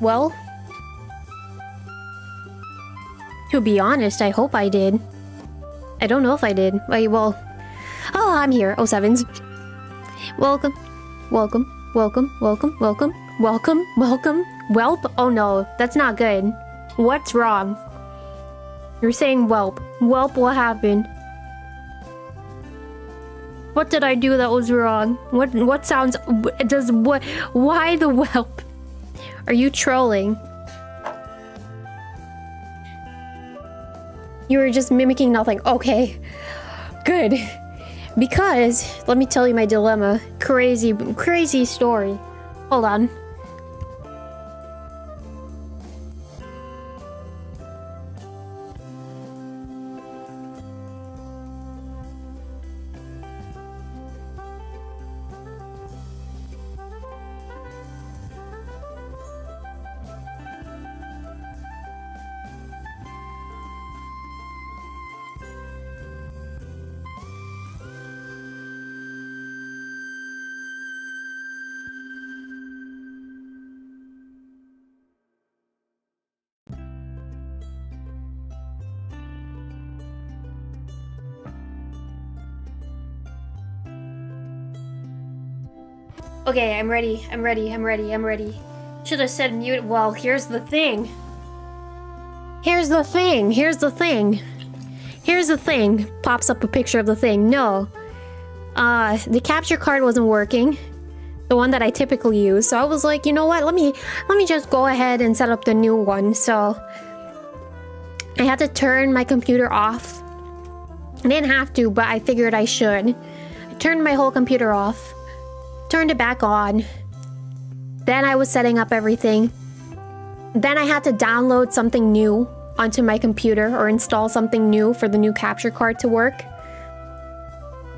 Well, to be honest, I hope I did. I don't know if I did. Wait, well... Oh, I'm here. 𝗓𝗏𝗡𝗡𝗏𝗡. Welcome. Welcome. Welcome. Welcome. Welcome. Welcome. Welcome. Whelp? Oh no, that's not good. What's wrong? You're saying whelp. Whelp, what happened? What did I do that was wrong? What sounds... Does... What... Why the whelp? Are you trolling? You were just mimicking nothing. Okay. Good. Because, let me tell you my dilemma. Crazy story. Hold on. Okay, I'm ready. I'm ready. Should have said mute. Well, here's the thing. Here's the thing. Pops up a picture of the thing. No. The capture card wasn't working. The one that I typically use. So I was like, you know what? Let me just go ahead and set up the new one. So I had to turn my computer off. I didn't have to, but I figured I should. I turned my whole computer off. Turned it back on. Then I was setting up everything. Then I had to download something new onto my computer or install something new for the new capture card to work.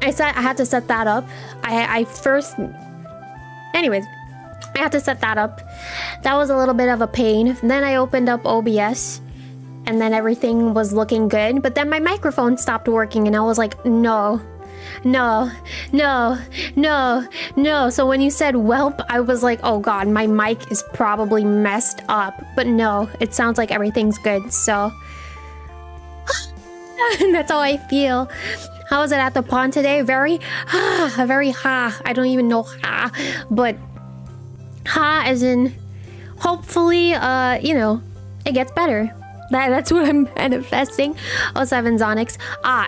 I had to set that up. Anyways, I had to set that up. That was a little bit of a pain. Then I opened up OBS and then everything was looking good. But then my microphone stopped working and I was like, no. So when you said whelp, I was like, oh god, my mic is probably messed up. But no, it sounds like everything's good, so... That's how I feel. How was it at the pond today? Very I don't even know but as in, hopefully, you know, it gets better. That's what I'm manifesting. 𝗓𝗏𝗡𝗏𝗡𝗏𝗡.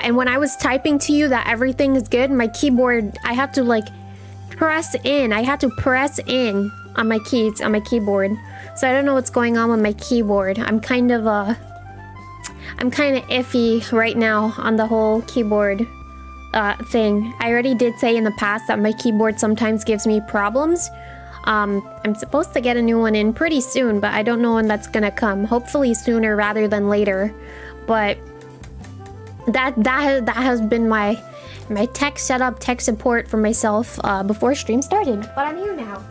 And when I was typing to you that everything is good, my keyboard, I had to like press in. I had to press in on my keys, on my keyboard. So I don't know what's going on with my keyboard. I'm kind of iffy right now on the whole keyboard thing. I already did say in the past that my keyboard sometimes gives me problems. I'm supposed to get a new one in pretty soon, but I don't know when that's gonna come. Hopefully sooner rather than later. But that has been my tech setup, tech support for myself before stream started. But I'm here now.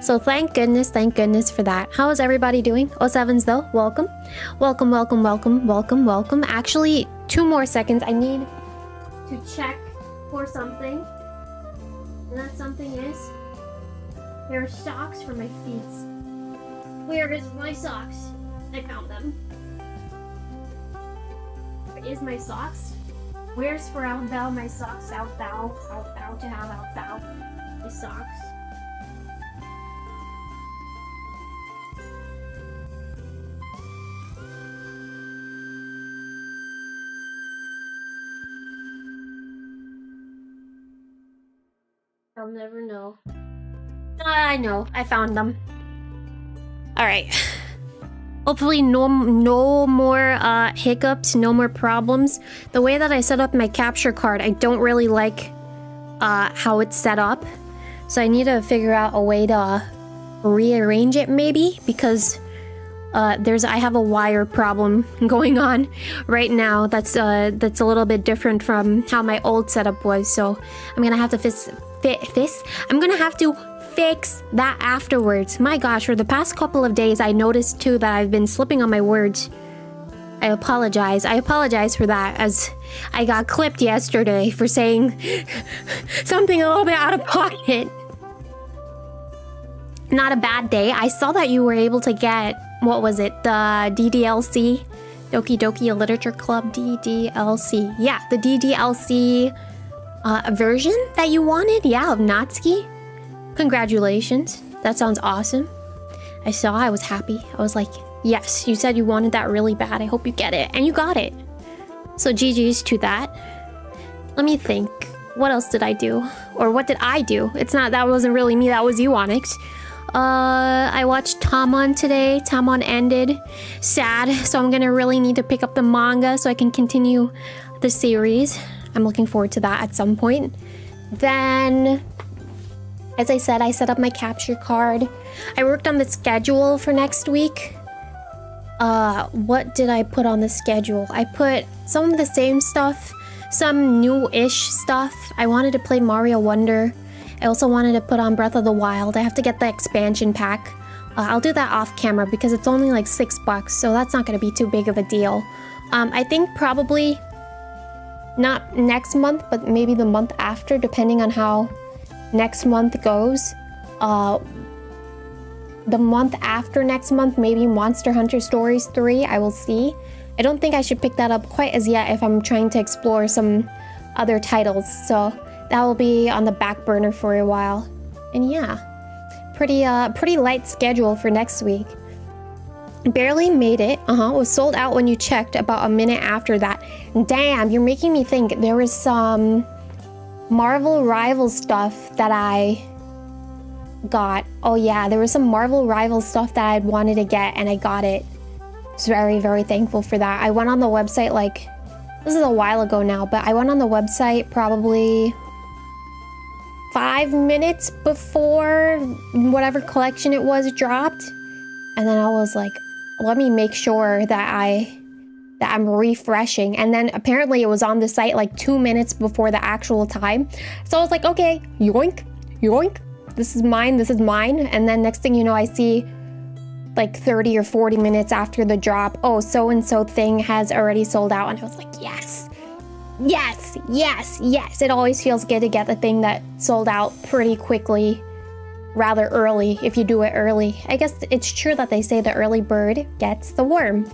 So thank goodness for that. How is everybody doing? 𝗓𝗏𝗡𝗏𝗡s though, welcome. Welcome. Actually, 2 more seconds. I need to check for something. And that something is... there are socks for my feet. Where is my socks? I found them. Where is my socks? Where's for out thou my socks? Out thou to have out thou my socks. I'll never know. I know. I found them. Alright. Hopefully no more hiccups, no more problems. The way that I set up my capture card, I don't really like how it's set up. So I need to figure out a way to rearrange it maybe, because I have a wire problem going on right now that's a little bit different from how my old setup was. So I'm gonna have to fix that afterwards. My gosh, for the past couple of days I noticed too that I've been slipping on my words. I apologize for that, as I got clipped yesterday for saying something a little bit out of pocket. not a bad day. I saw that you were able to get, what was it? The DDLC? Doki Doki Literature Club DDLC. Yeah, the DDLC version that you wanted. Yeah, of 𝗏𝗡𝗙𝗢. Congratulations. That sounds awesome. I saw, I was happy. I was like, yes, you said you wanted that really bad. I hope you get it. And you got it. So GG's to that. Let me think. What else did I do? Or what did I do? It's not, that wasn't really me, that was you, Onyx. I watched Tamon today. Tamon ended. Sad. So I'm gonna really need to pick up the manga so I can continue the series. I'm looking forward to that at some point. Then, as I said, I set up my capture card. I worked on the schedule for next week. What did I put on the schedule? I put some of the same stuff, some new-ish stuff. I wanted to play Mario Wonder. I also wanted to put on Breath of the Wild. I have to get the expansion pack. I'll do that off camera because it's only like $6, so that's not going to be too big of a deal. I think probably not next month, but maybe the month after, depending on how next month goes. The month after next month, maybe Monster Hunter Stories 3, I will see. I don't think I should pick that up quite as yet if I'm trying to explore some other titles, so that will be on the back burner for a while. And yeah, pretty light schedule for next week. Barely made it. It was sold out when you checked about a minute after that. Damn, you're making me think there was some Marvel Rivals stuff that I got. Oh yeah, there was some Marvel Rivals stuff that I wanted to get and I got it. I was very, very thankful for that. I went on the website like, this is a while ago now, but I went on the website probably 5 minutes before whatever collection it was dropped. And then I was like, let me make sure that I'm refreshing. And then apparently it was on the site like 2 minutes before the actual time. So I was like, okay, yoink, yoink. This is mine, this is mine. And then next thing you know, I see like 30 or 40 minutes after the drop, oh, so-and-so thing has already sold out. And I was like, yes, yes, yes, yes. It always feels good to get the thing that sold out pretty quickly, rather early, if you do it early. I guess it's true that they say the early bird gets the worm.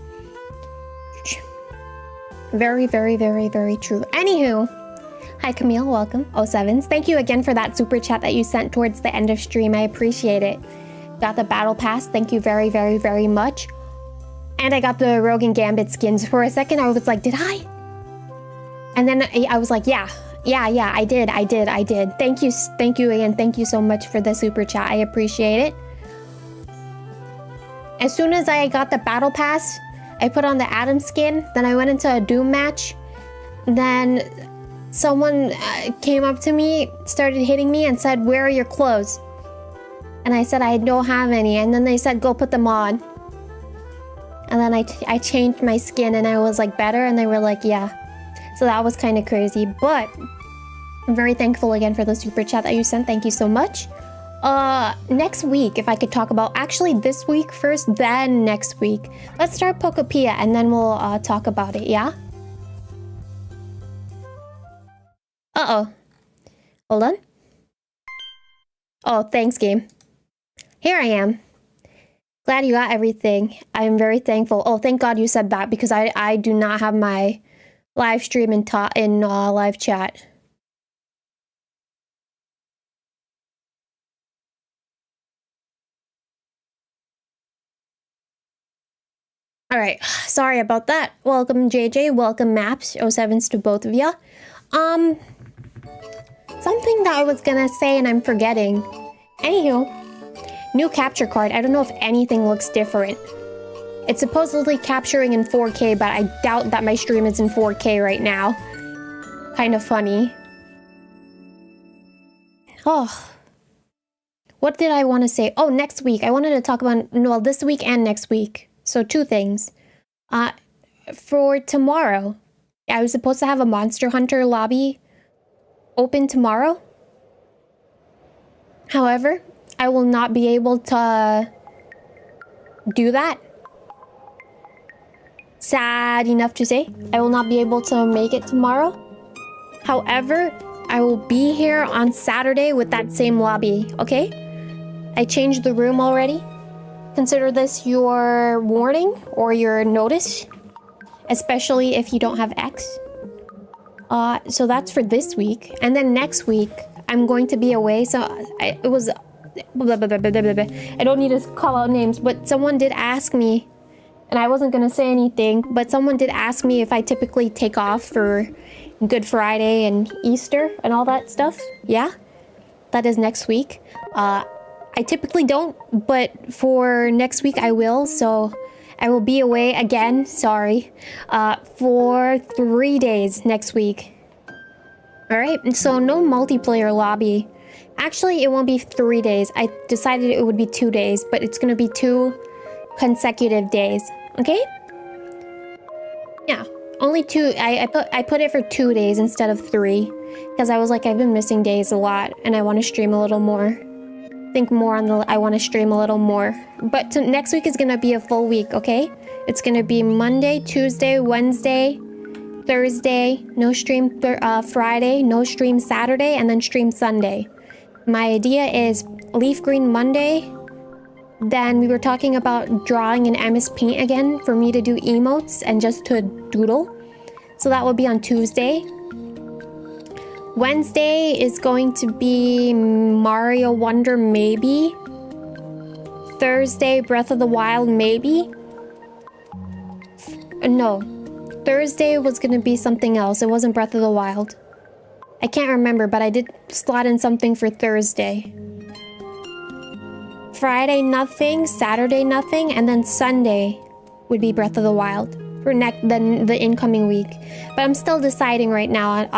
Very, very, very, very true. Anywho, hi Camille, welcome. 07s, thank you again for that super chat that you sent towards the end of stream. I appreciate it. Got the battle pass, thank you very, very, very much. And I got the Rogue and Gambit skins. For a second I was like, did I? And then I was like, yeah, I did. Thank you again, thank you so much for the super chat, I appreciate it. As soon as I got the battle pass, I put on the Adam skin, then I went into a Doom match. Then someone came up to me, started hitting me and said, where are your clothes? And I said, I don't have any. And then they said, go put them on. And then I changed my skin and I was like, better? And they were like, yeah. So that was kind of crazy. But I'm very thankful again for the super chat that you sent. Thank you so much. Next week, if I could talk about... Actually, this week first, then next week. Let's start Pokopia and then we'll talk about it, yeah? Uh-oh. Hold on. Oh, thanks, game. Here I am. Glad you got everything. I'm very thankful. Oh, thank God you said that because I do not have my live stream in live chat. All right, sorry about that. Welcome JJ, welcome Maps, 07s to both of ya. Something that I was gonna say and I'm forgetting. Anywho, new capture card. I don't know if anything looks different. It's supposedly capturing in 4K, but I doubt that my stream is in 4K right now. Kind of funny. Oh. What did I want to say? Oh, next week. I wanted to talk about, well, this week and next week. So 2 things. For tomorrow, I was supposed to have a Monster Hunter lobby open tomorrow. However, I will not be able to do that. Sad enough to say, I will not be able to make it tomorrow. However, I will be here on Saturday with that same lobby, okay? I changed the room already. Consider this your warning or your notice, especially if you don't have X. So that's for this week. And then next week, I'm going to be away. So I don't need to call out names, but someone did ask me, and I wasn't going to say anything, but someone did ask me if I typically take off for Good Friday and Easter and all that stuff. Yeah, that is next week. I typically don't, but for next week I will, so I will be away again, sorry, for 3 days next week. Alright, so no multiplayer lobby. Actually, it won't be 3 days. I decided it would be 2 days, but it's gonna be 2 consecutive days, okay? Yeah, only 2. I put it for 2 days instead of 3, because I was like, I've been missing days a lot, and I want to stream a little more. Think more on the I want to stream a little more, but next week is gonna be a full week, okay? It's gonna be Monday, Tuesday, Wednesday, Thursday, no stream Friday, no stream Saturday, and then stream Sunday. My idea is leaf green Monday. Then we were talking about drawing in MS Paint again for me to do emotes and just to doodle, so that will be on Tuesday. Wednesday is going to be Mario Wonder, maybe. Thursday, Breath of the Wild, maybe. No. Thursday was going to be something else. It wasn't Breath of the Wild. I can't remember, but I did slot in something for Thursday. Friday, nothing. Saturday, nothing. And then Sunday would be Breath of the Wild for the incoming week. But I'm still deciding right now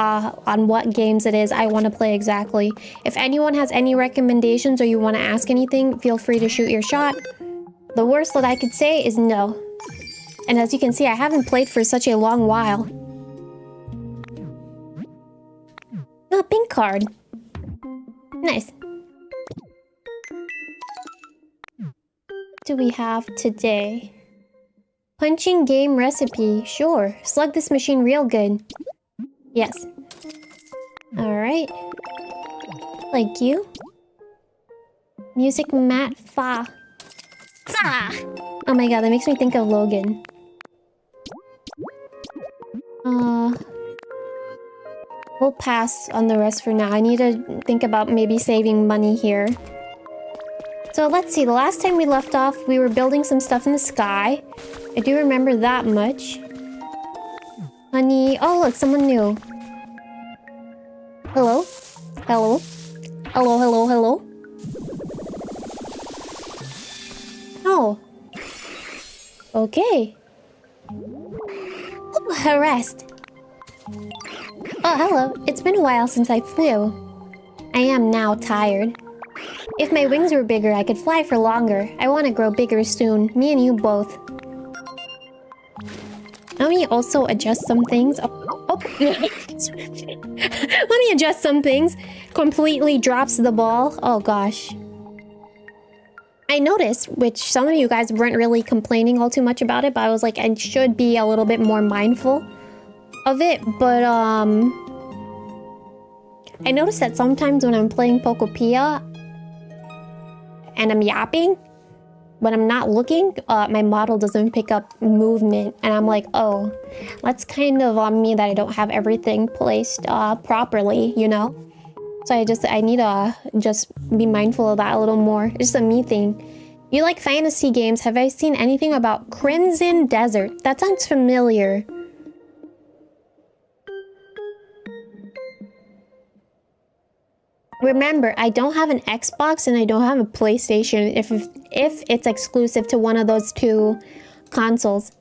on what games it is I want to play exactly. If anyone has any recommendations or you want to ask anything, feel free to shoot your shot. The worst that I could say is no. And as you can see, I haven't played for such a long while. Oh, pink card. Nice. What do we have today? Punching game recipe. Sure. Slug this machine real good. Yes. Alright. Like you. Music mat fa. Fa! Oh my god, that makes me think of Logan. We'll pass on the rest for now. I need to think about maybe saving money here. So let's see, the last time we left off, we were building some stuff in the sky. I do remember that much. Honey, oh look, someone new. Hello? Hello? Hello, hello, hello? Oh. Okay. Oh, harassed. Oh, hello. It's been a while since I flew. I am now tired. If my wings were bigger, I could fly for longer. I want to grow bigger soon. Me and you both. Let me also adjust some things. Oh. Let me adjust some things. Completely drops the ball. Oh gosh. I noticed, which some of you guys weren't really complaining all too much about it, but I was like, I should be a little bit more mindful of it, but I noticed that sometimes when I'm playing Pokopia and I'm yapping, when I'm not looking, my model doesn't pick up movement, and I'm like, oh, that's kind of on me that I don't have everything placed properly, you know? So I need to just be mindful of that a little more. It's just a me thing. You like fantasy games? Have I seen anything about Crimson Desert? That sounds familiar. Remember, I don't have an Xbox and I don't have a PlayStation if it's exclusive to one of those two consoles.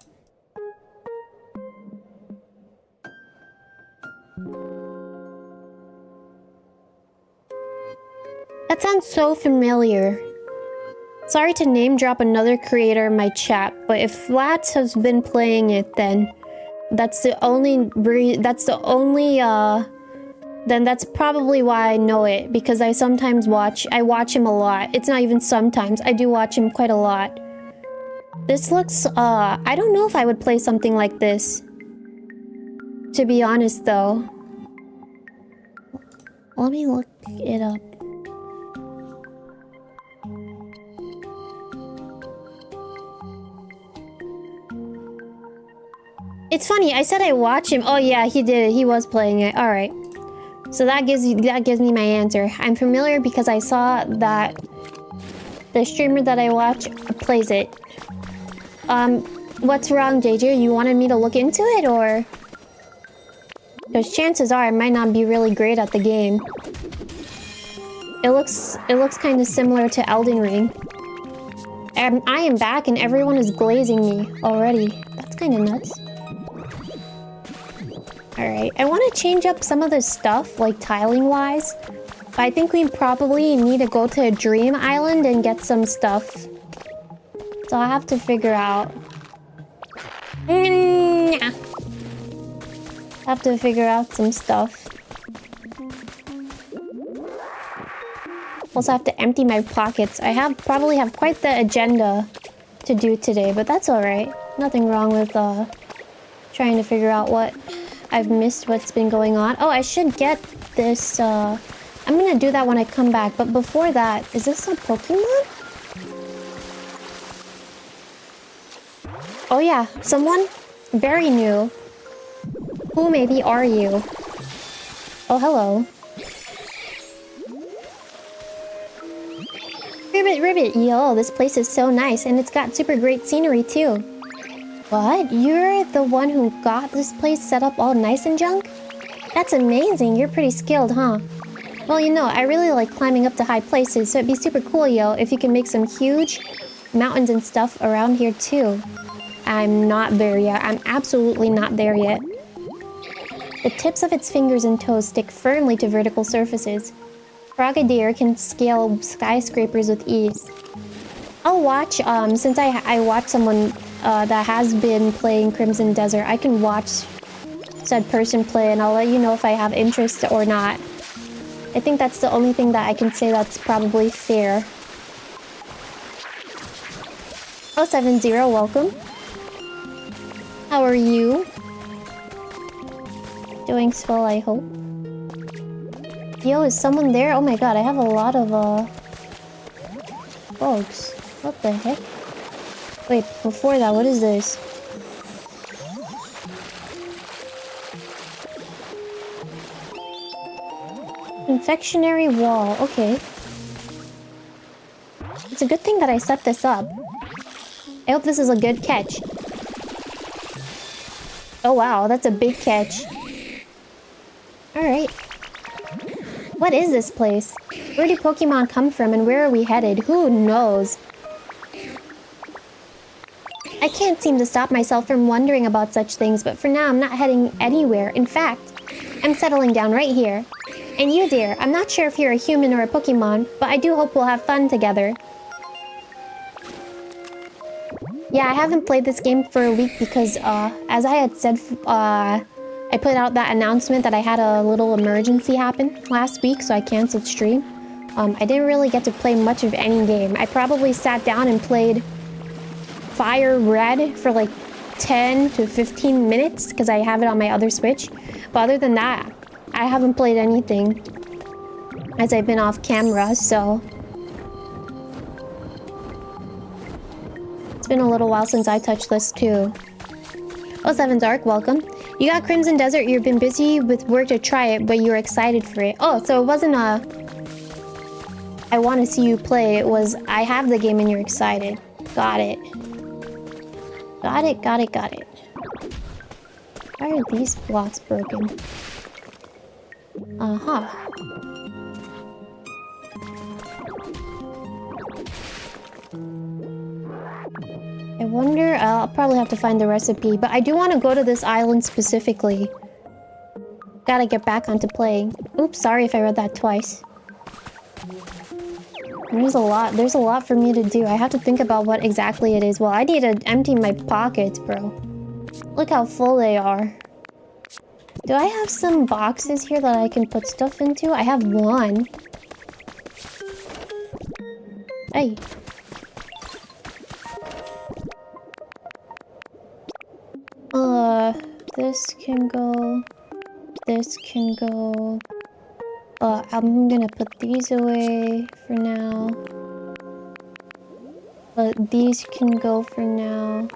That sounds so familiar. Sorry to name drop another creator in my chat, but if Flats has been playing it, then then that's probably why I know it, because I watch him a lot. It's not even sometimes, I do watch him quite a lot. This looks, I don't know if I would play something like this. To be honest though. Let me look it up. it's funny. I said I watch him. Oh yeah, he did. He was playing it. All right. So that gives me my answer. I'm familiar because I saw that the streamer that I watch plays it. What's wrong, JJ? You wanted me to look into it, or? Because chances are I might not be really great at the game. It looks kind of similar to Elden Ring. I am back and everyone is glazing me already. That's kind of nuts. Alright, I want to change up some of the stuff, like tiling-wise. But I think we probably need to go to a dream island and get some stuff. So I'll have to figure out. Have to figure out some stuff. Also have to empty my pockets. I probably have quite the agenda to do today, but that's alright. Nothing wrong with trying to figure out what I've missed, what's been going on. Oh, I should get this, I'm gonna do that when I come back, but before that, is this a Pokemon? Oh yeah, someone very new. Who maybe are you? Oh, hello. Ribbit, yo, this place is so nice, and it's got super great scenery too. What? You're the one who got this place set up all nice and junk? That's amazing, you're pretty skilled, huh? Well, you know, I really like climbing up to high places, so it'd be super cool, yo, if you can make some huge mountains and stuff around here too. I'm not there yet. I'm absolutely not there yet. The tips of its fingers and toes stick firmly to vertical surfaces. Frogadier can scale skyscrapers with ease. I'll watch, since I watch someone that has been playing Crimson Desert, I can watch said person play and I'll let you know if I have interest or not. I think that's the only thing that I can say that's probably fair. 070, welcome. How are you? Doing swell, I hope. Yo, is someone there? Oh my god, I have a lot of, bugs. What the heck? Wait, before that, what is this? Confectionery wall, okay. It's a good thing that I set this up. I hope this is a good catch. Oh wow, that's a big catch. Alright. What is this place? Where do Pokemon come from and where are we headed? Who knows? I can't seem to stop myself from wondering about such things, but for now I'm not heading anywhere. In fact, I'm settling down right here. And you, dear, I'm not sure if you're a human or a Pokemon, but I do hope we'll have fun together. Yeah, I haven't played this game for a week because, as I had said, I put out that announcement that I had a little emergency happen last week, so I canceled stream. I didn't really get to play much of any game. I probably sat down and played Fire Red for like 10 to 15 minutes because I have it on my other Switch. But other than that, I haven't played anything as I've been off camera, so... It's been a little while since I touched this too. 07 Dark, welcome. You got Crimson Desert, you've been busy with work to try it, but you're excited for it. Oh, so it wasn't a... I want to see you play, it was I have the game and you're excited. Got it. Got it. Why are these blocks broken? Uh-huh. I wonder, I'll probably have to find the recipe, but I do want to go to this island specifically. Gotta get back onto playing. Oops, sorry if I read that twice. There's a lot for me to do. I have to think about what exactly it is. Well, I need to empty my pockets, bro. Look how full they are. Do I have some boxes here that I can put stuff into? I have one. Hey. This can go. This can go. I'm gonna put these away for now. But these can go for now.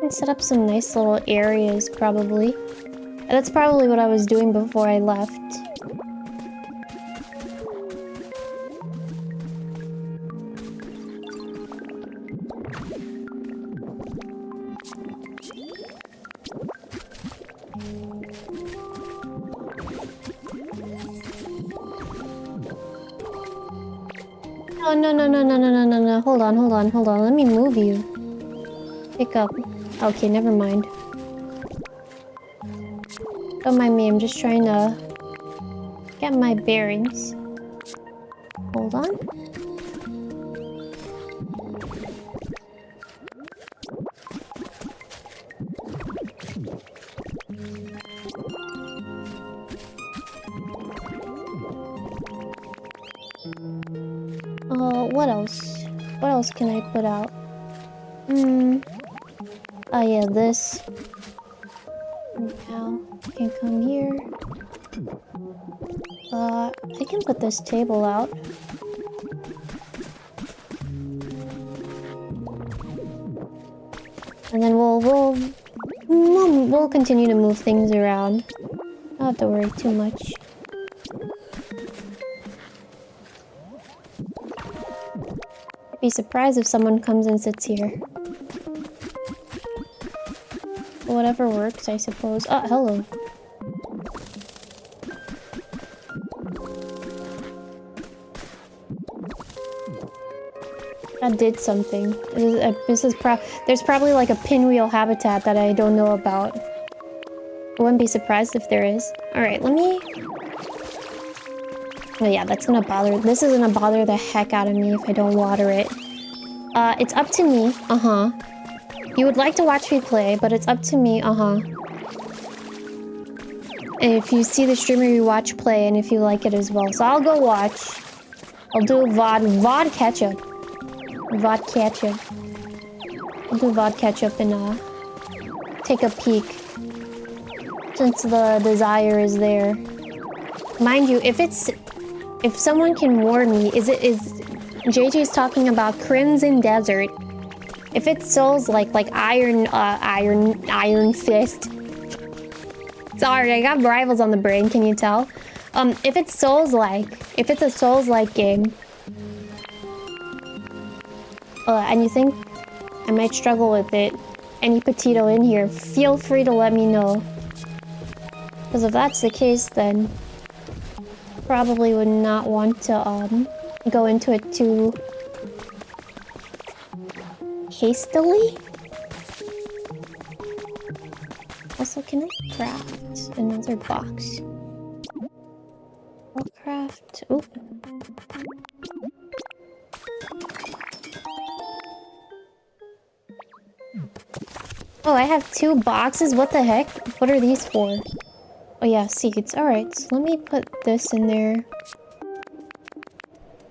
I set up some nice little areas, probably. That's probably what I was doing before I left. Oh, no. Hold on. Let me move you. Pick up. Okay, never mind. Don't mind me, I'm just trying to get my bearings. Hold on. What else? What else can I put out? Oh yeah, this. Now, I can come here. I can put this table out. And then we'll continue to move things around. I don't have to worry too much. I'd be surprised if someone comes and sits here. Whatever works, I suppose. Oh, hello. That did something. There's probably like a pinwheel habitat that I don't know about. I wouldn't be surprised if there is. Alright, let me... Oh yeah, that's gonna bother... This is gonna bother the heck out of me if I don't water it. It's up to me. You would like to watch me play, but it's up to me. If you see the streamer you watch play, and if you like it as well. So I'll go watch. I'll do VOD catch-up. VOD catch-up. I'll do VOD catch-up and take a peek. Since the desire is there. Mind you, if someone can warn me, is JJ's talking about Crimson Desert. If it's Souls like Iron Fist. Sorry, I got rivals on the brain, can you tell? If it's if it's a Souls-like game, and you think I might struggle with it, any potato in here, feel free to let me know. Because if that's the case, then probably would not want to go into it too hastily. Also, can I craft another box? I'll craft... Oop. Oh, I have 2 boxes? What the heck? What are these for? Oh yeah, seeds. Alright, so let me put this in there.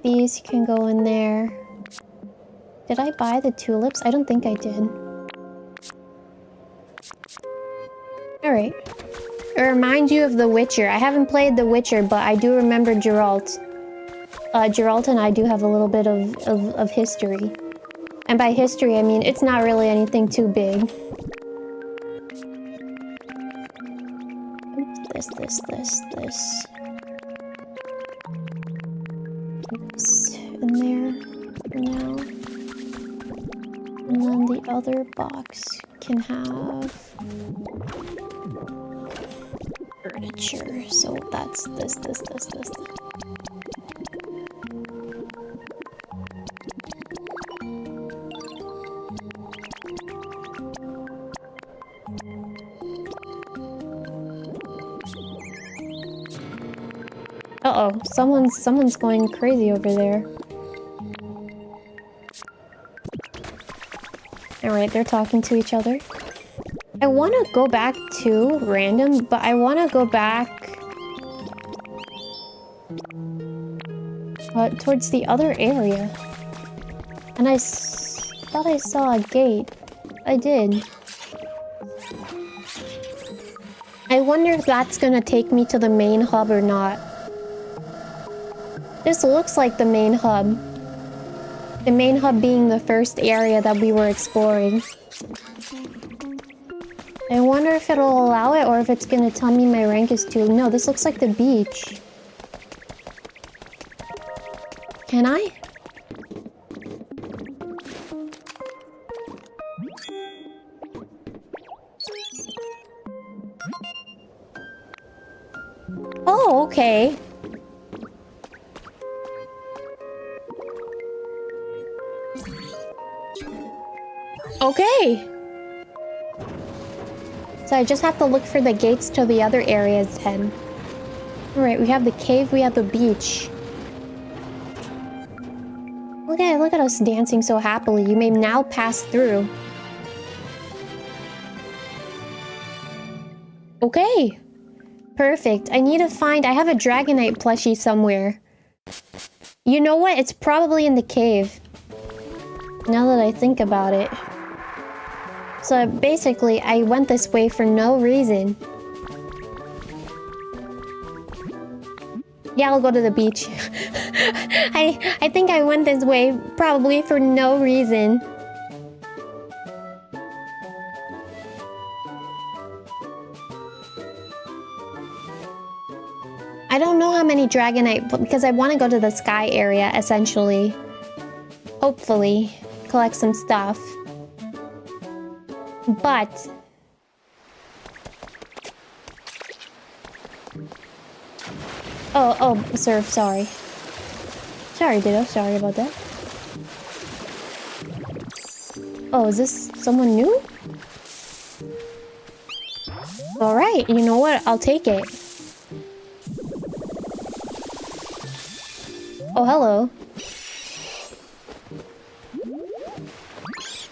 These can go in there. Did I buy the tulips? I don't think I did. Alright. It reminds you of The Witcher. I haven't played The Witcher, but I do remember Geralt. Geralt and I do have a little bit of history. And by history, I mean it's not really anything too big. This. This in there for now. And then the other box can have furniture. So that's this. Uh-oh, someone's going crazy over there. Alright, they're talking to each other. I want to go back to random, but I want to go back towards the other area. And I thought I saw a gate. I did. I wonder if that's gonna take me to the main hub or not. This looks like the main hub. The main hub being the first area that we were exploring. I wonder if it'll allow it or if it's gonna tell me my rank is too... No, this looks like the beach. Can I? Oh, okay. Okay. So I just have to look for the gates to the other areas then. Alright, we have the cave, we have the beach. Look at us dancing so happily. You may now pass through. Okay. Perfect. I need to find... I have a Dragonite plushie somewhere. You know what? It's probably in the cave. Now that I think about it. So basically, I went this way for no reason. Yeah, I'll go to the beach. I think I went this way probably for no reason. I don't know how many Dragonite, because I want to go to the sky area, essentially. Hopefully. Collect some stuff. But... Oh, sir, sorry. Sorry, Ditto, sorry about that. Oh, is this someone new? Alright, you know what? I'll take it. Oh, hello.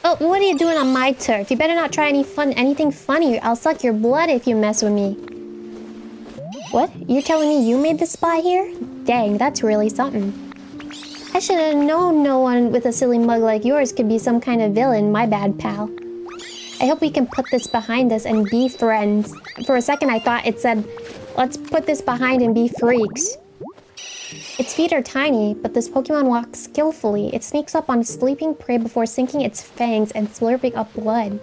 Oh, what are you doing on my turf? You better not try anything funny. I'll suck your blood if you mess with me. What? You're telling me you made the spot here? Dang, that's really something. I should have known no one with a silly mug like yours could be some kind of villain. My bad, pal. I hope we can put this behind us and be friends. For a second, I thought it said, let's put this behind and be freaks. Its feet are tiny, but this Pokemon walks skillfully. It sneaks up on sleeping prey before sinking its fangs and slurping up blood.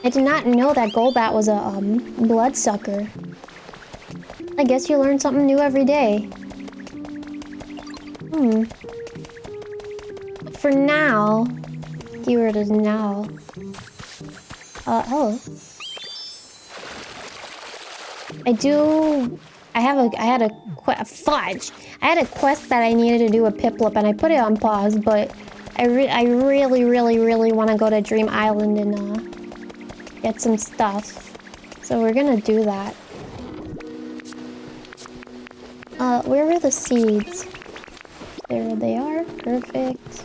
I did not know that Golbat was a, bloodsucker. I guess you learn something new every day. For now... Keyword is now. Hello. I had a quest that I needed to do with Piplup, and I put it on pause, but I really want to go to Dream Island and, get some stuff. So we're gonna do that. Where were the seeds? There they are. Perfect.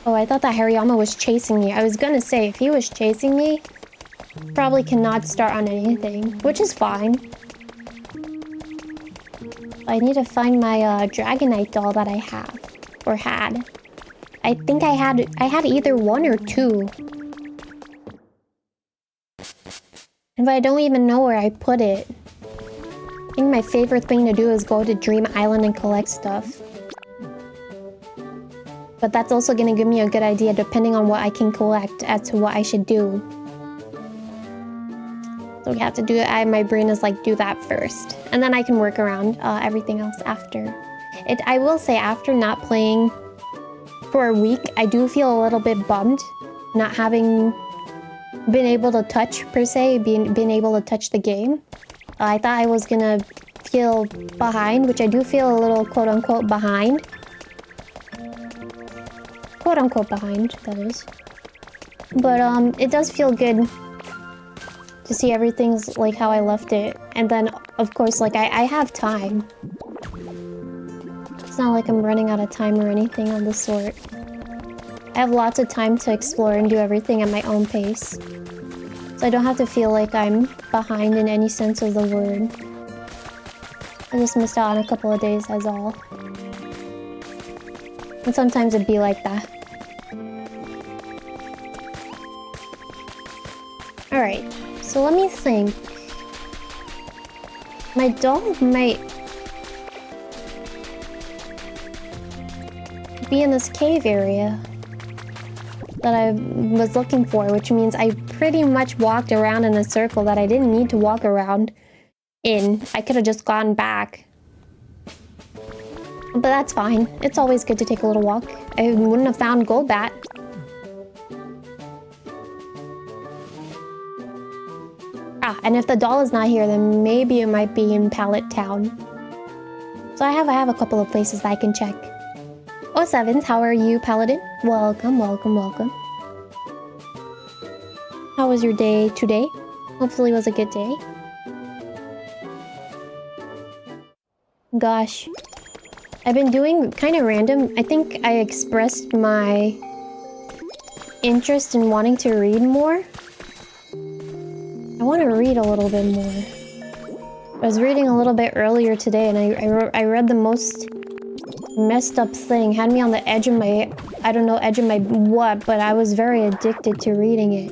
Oh, I thought that Hariyama was chasing me. I was gonna say, if he was chasing me, probably cannot start on anything, which is fine. I need to find my Dragonite doll that I have, or had. I think I had either one or two. But I don't even know where I put it. I think my favorite thing to do is go to Dream Island and collect stuff. But that's also gonna give me a good idea depending on what I can collect as to what I should do. So we have to do it. My brain is like, do that first. And then I can work around everything else after. I will say, after not playing for a week, I do feel a little bit bummed. Not having been able to touch, per se, being able to touch the game. I thought I was gonna feel behind, which I do feel a little quote-unquote behind. Quote-unquote behind, that is. But it does feel good to see everything's like how I left it. And then, of course, like, I have time. It's not like I'm running out of time or anything of the sort. I have lots of time to explore and do everything at my own pace. So I don't have to feel like I'm behind in any sense of the word. I just missed out on a couple of days, as all. And sometimes it'd be like that. Alright, so let me think. My doll might be in this cave area. that I was looking for, which means I pretty much walked around in a circle that I didn't need to walk around in. I could have just gone back. But that's fine. It's always good to take a little walk. I wouldn't have found Golbat. Ah, and if the doll is not here, then maybe it might be in Pallet Town. So I have a couple of places that I can check. Oh, Sevens, how are you, Paladin? Welcome, welcome, welcome. How was your day today? Hopefully it was a good day. Gosh. I've been doing kind of random. I think I expressed my interest in wanting to read more. I want to read a little bit more. I was reading a little bit earlier today and I read the most messed up thing. Had me on the edge of my, I don't know, edge of my what, but I was very addicted to reading it.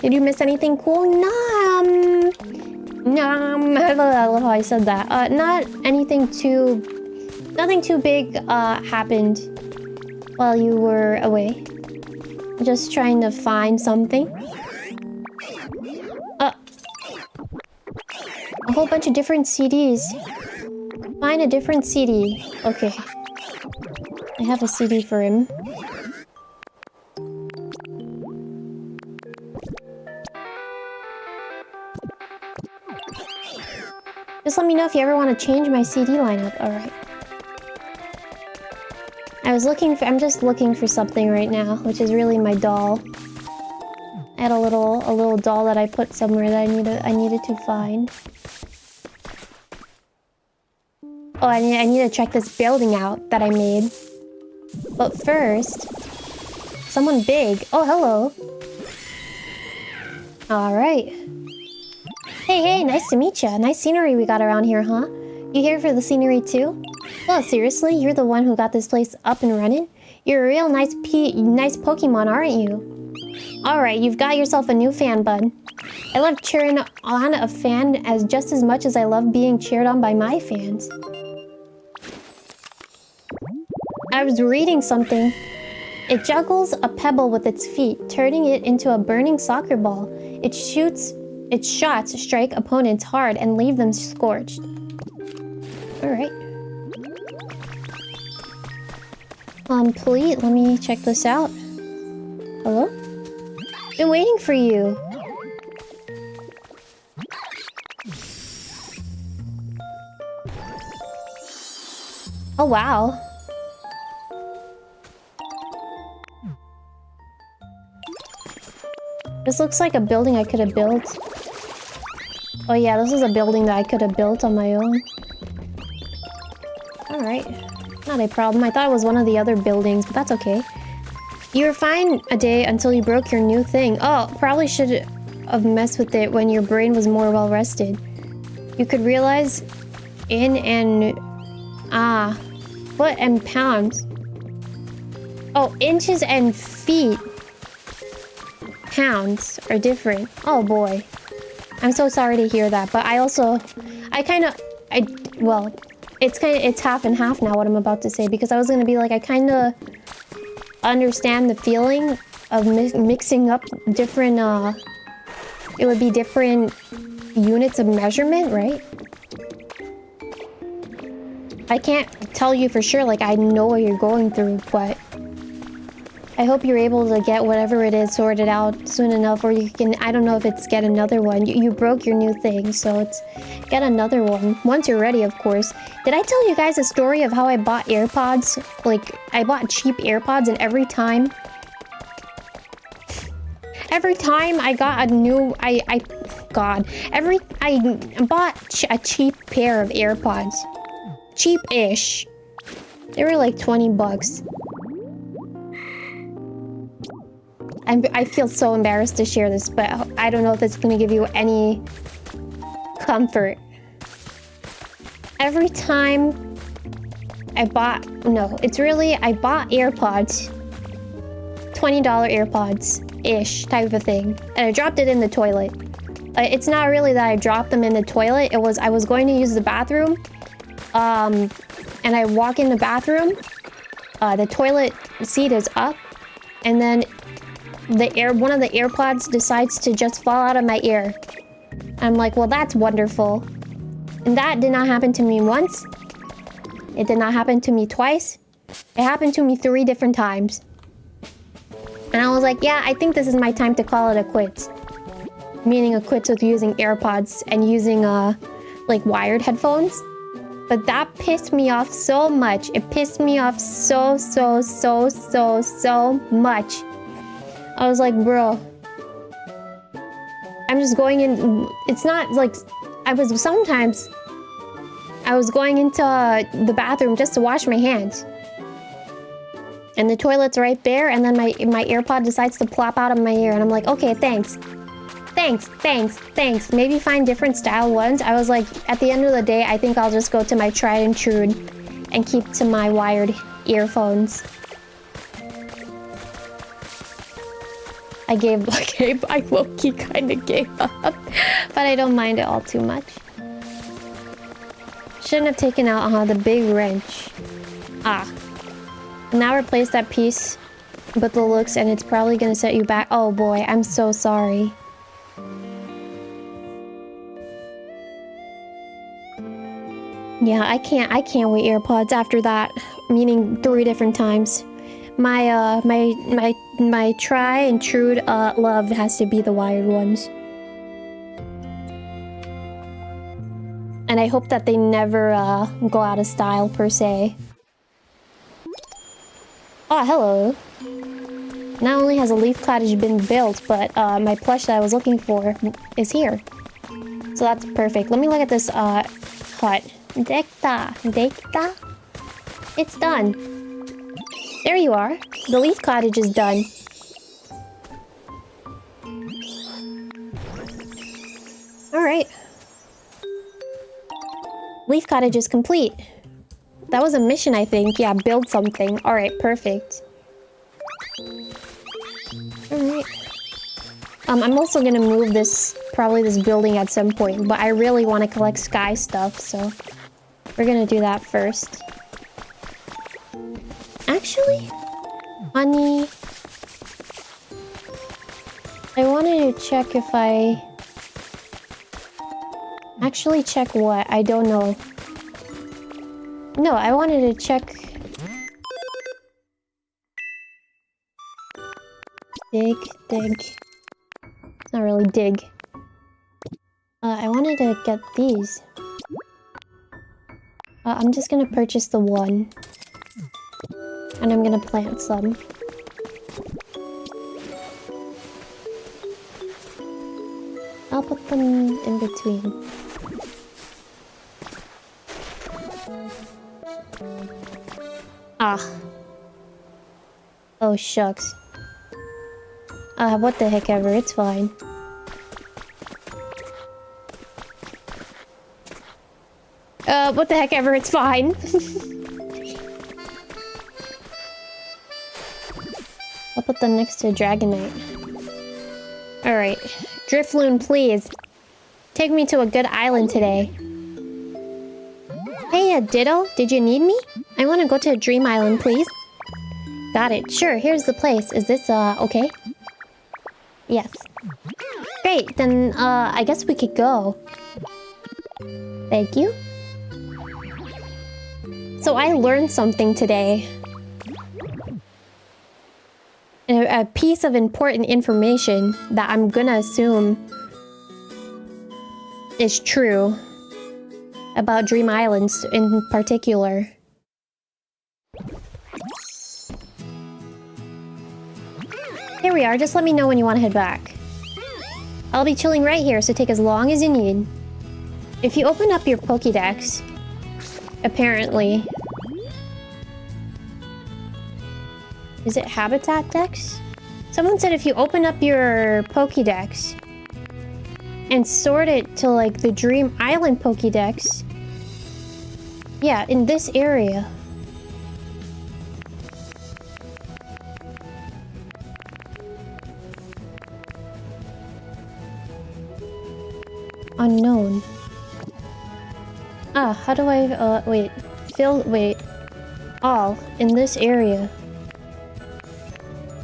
Did you miss anything cool? No, I love how I said that. Not anything too... Nothing too big happened while you were away. Just trying to find something. A whole bunch of different CDs. Find a different CD. Okay. I have a CD for him. Just let me know if you ever want to change my CD lineup. Alright. I'm just looking for something right now, which is really my doll. I had a little doll that I put somewhere that I needed to find. Oh, I need to check this building out that I made. But first, someone big. Oh, hello. Alright. Hey, nice to meet ya. Nice scenery we got around here, huh? You here for the scenery too? Well, seriously? You're the one who got this place up and running? You're a real nice Pokemon, aren't you? Alright, you've got yourself a new fan, bud. I love cheering on a fan just as much as I love being cheered on by my fans. I was reading something. It juggles a pebble with its feet, turning it into a burning soccer ball. Its shots strike opponents hard and leave them scorched. Alright. Complete. Let me check this out. Hello? Been waiting for you. Oh, wow. This looks like a building I could have built. Oh yeah, this is a building that I could have built on my own. Alright. Not a problem. I thought it was one of the other buildings, but that's okay. You were fine a day until you broke your new thing. Oh, probably should have messed with it when your brain was more well rested. You could realize in and... foot and pounds. Oh, inches and feet. Pounds are different. Oh boy. I'm so sorry to hear that, but well, it's half and half now what I'm about to say, because I was gonna be like, I kind of understand the feeling of mixing up different, it would be different units of measurement, right? I can't tell you for sure, like, I know what you're going through, but I hope you're able to get whatever it is sorted out soon enough, or you can, I don't know if it's get another one. You broke your new thing, so it's get another one. Once you're ready, of course. Did I tell you guys a story of how I bought AirPods? Like, I bought cheap AirPods, and every time I got a new, I bought a cheap pair of AirPods. Cheap-ish. They were like 20 bucks. I feel so embarrassed to share this, but I don't know if it's gonna give you any comfort. Every time I bought AirPods. $20 AirPods-ish type of thing. And I dropped it in the toilet. It's not really that I dropped them in the toilet. It was, I was going to use the bathroom. And I walk in the bathroom. The toilet seat is up. and then one of the AirPods decides to just fall out of my ear. I'm like, well, that's wonderful. And that did not happen to me once. It did not happen to me twice. It happened to me 3 different times. And I was like, yeah, I think this is my time to call it a quits. Meaning a quits with using AirPods and using, like, wired headphones. But that pissed me off so much. It pissed me off so much. I was like, bro. I'm just going in... It's not, like... I was going into the bathroom just to wash my hands. And the toilet's right there, and then my AirPod decides to plop out of my ear, and I'm like, okay, thanks. Thanks. Maybe find different style ones. I was like, at the end of the day, I think I'll just go to my tried and true and keep to my wired earphones. I low-key kind of gave up, but I don't mind it all too much. Shouldn't have taken out, the big wrench. Now replace that piece with the looks, and it's probably gonna set you back. Oh boy, I'm so sorry. Yeah, I can't wait AirPods after that. Meaning 3 different times. My try and true love has to be the wired ones. And I hope that they never go out of style per se. Oh, hello. Not only has a leaf cottage been built, but my plush that I was looking for is here. So that's perfect. Let me look at this hut. Dekta. It's done. There you are. The leaf cottage is done. Alright. Leaf cottage is complete. That was a mission, I think. Yeah, build something. Alright, perfect. Alright. I'm also gonna move probably this building at some point, but I really want to collect sky stuff, so we're gonna do that first. Actually, honey, I wanted to check if I... Actually, check what? I don't know. No, I wanted to check... Dig. It's not really dig. I wanted to get these. I'm just gonna purchase the one. And I'm gonna plant some. I'll put them in between. Oh, shucks. What the heck ever, it's fine. What the heck ever, it's fine. I'll put them next to Dragonite. Alright. Drifloon, please. Take me to a good island today. Hey, Ditto, did you need me? I want to go to a dream island, please. Got it. Sure, here's the place. Is this, okay? Yes. Great, then, I guess we could go. Thank you. So I learned something today. A piece of important information that I'm gonna assume is true about Dream Islands in particular. Here we are, just let me know when you want to head back. I'll be chilling right here, so take as long as you need. If you open up your Pokédex, apparently... Is it Habitat Dex? Someone said if you open up your Pokédex and sort it to, like, the Dream Island Pokédex... Yeah, in this area. Unknown. How do I, wait. All, in this area.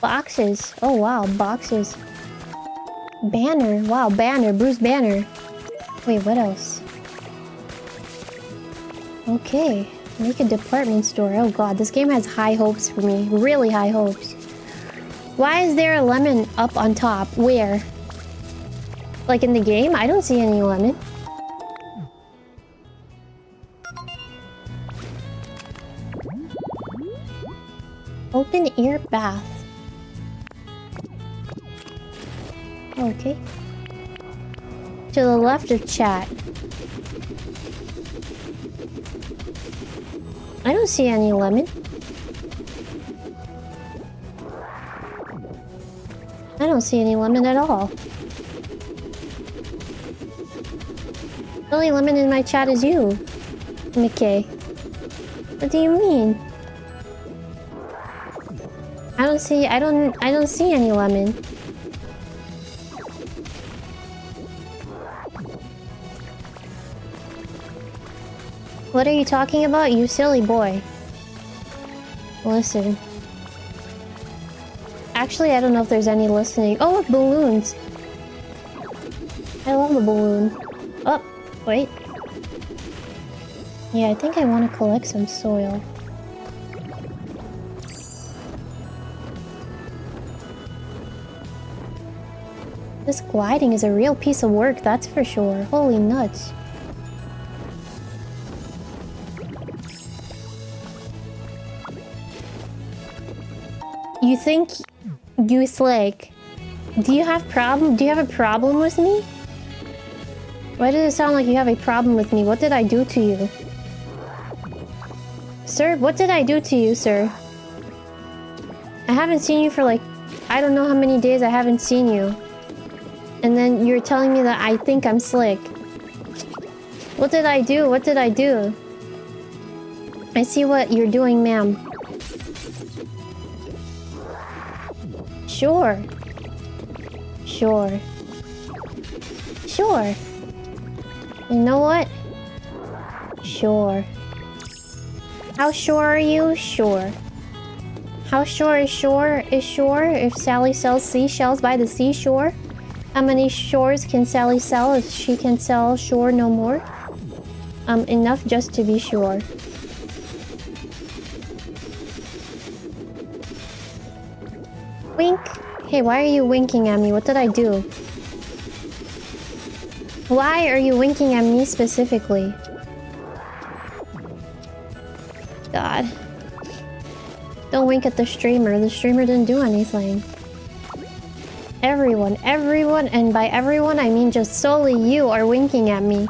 Boxes. Oh wow, boxes. Banner. Wow, banner. Bruce Banner. Wait, what else? Okay. Make a department store. Oh god, this game has high hopes for me. Really high hopes. Why is there a lemon up on top? Where? Like in the game? I don't see any lemon. Open air bath. Okay. To the left of chat. I don't see any lemon. I don't see any lemon at all. The only lemon in my chat is you, McKay. What do you mean? I don't see any lemon. What are you talking about, you silly boy? Listen. Actually, I don't know if there's any listening. Oh, look, balloons! I love a balloon. Oh, wait. Yeah, I think I want to collect some soil. This gliding is a real piece of work, that's for sure. Holy nuts. You think 𝗓𝗧𝗨𝗕𝗘𝗥, do you have a problem with me? Why does it sound like you have a problem with me? What did I do to you? Sir, what did I do to you, sir? I haven't seen you for like... I don't know how many days I haven't seen you. And then you're telling me that I think I'm slick. What did I do? What did I do? I see what you're doing, ma'am. Sure. Sure. Sure. You know what? Sure. How sure are you? Sure. How sure is sure is sure if Sally sells seashells by the seashore? How many shores can Sally sell if she can sell shore no more? Enough just to be sure. Wink. Hey, why are you winking at me? What did I do? Why are you winking at me specifically? God. Don't wink at the streamer. The streamer didn't do anything. Everyone, and by everyone I mean just solely you are winking at me.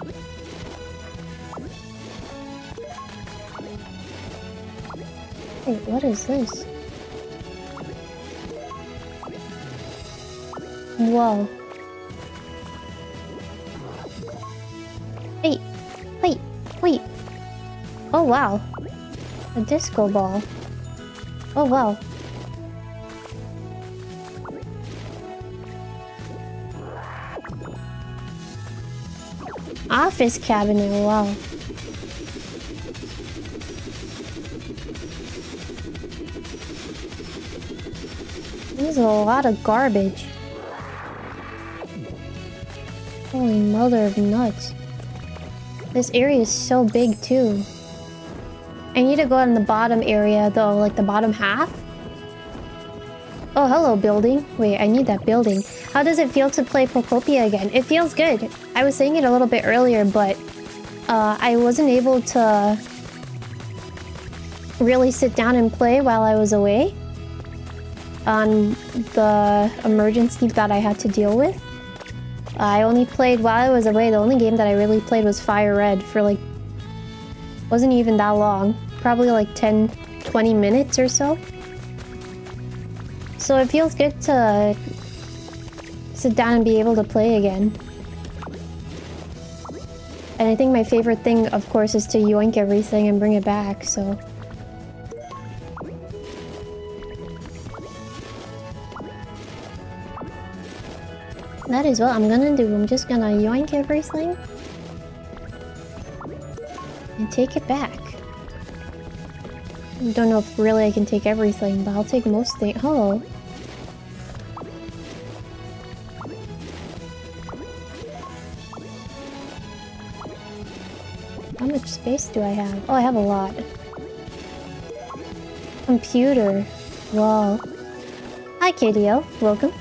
Wait, what is this? Whoa. Wait. Oh wow. A disco ball. Oh wow. Office cabinet, wow. This is a lot of garbage. Holy mother of nuts. This area is so big too. I need to go in the bottom area though, like the bottom half. Oh, hello building. Wait, I need that building. How does it feel to play Pokopia again? It feels good. I was saying it a little bit earlier, but I wasn't able to really sit down and play while I was away on the emergency that I had to deal with. I only played while I was away. The only game that I really played was Fire Red for like... wasn't even that long. Probably like 10-20 minutes or so. So it feels good to sit down and be able to play again. And I think my favorite thing, of course, is to yoink everything and bring it back, so... that is what I'm gonna do. I'm just gonna yoink everything and take it back. Don't know if really I can take everything, but I'll take most things. Hello. How much space do I have? Oh, I have a lot. Computer. Wow. Hi, KDL. Welcome.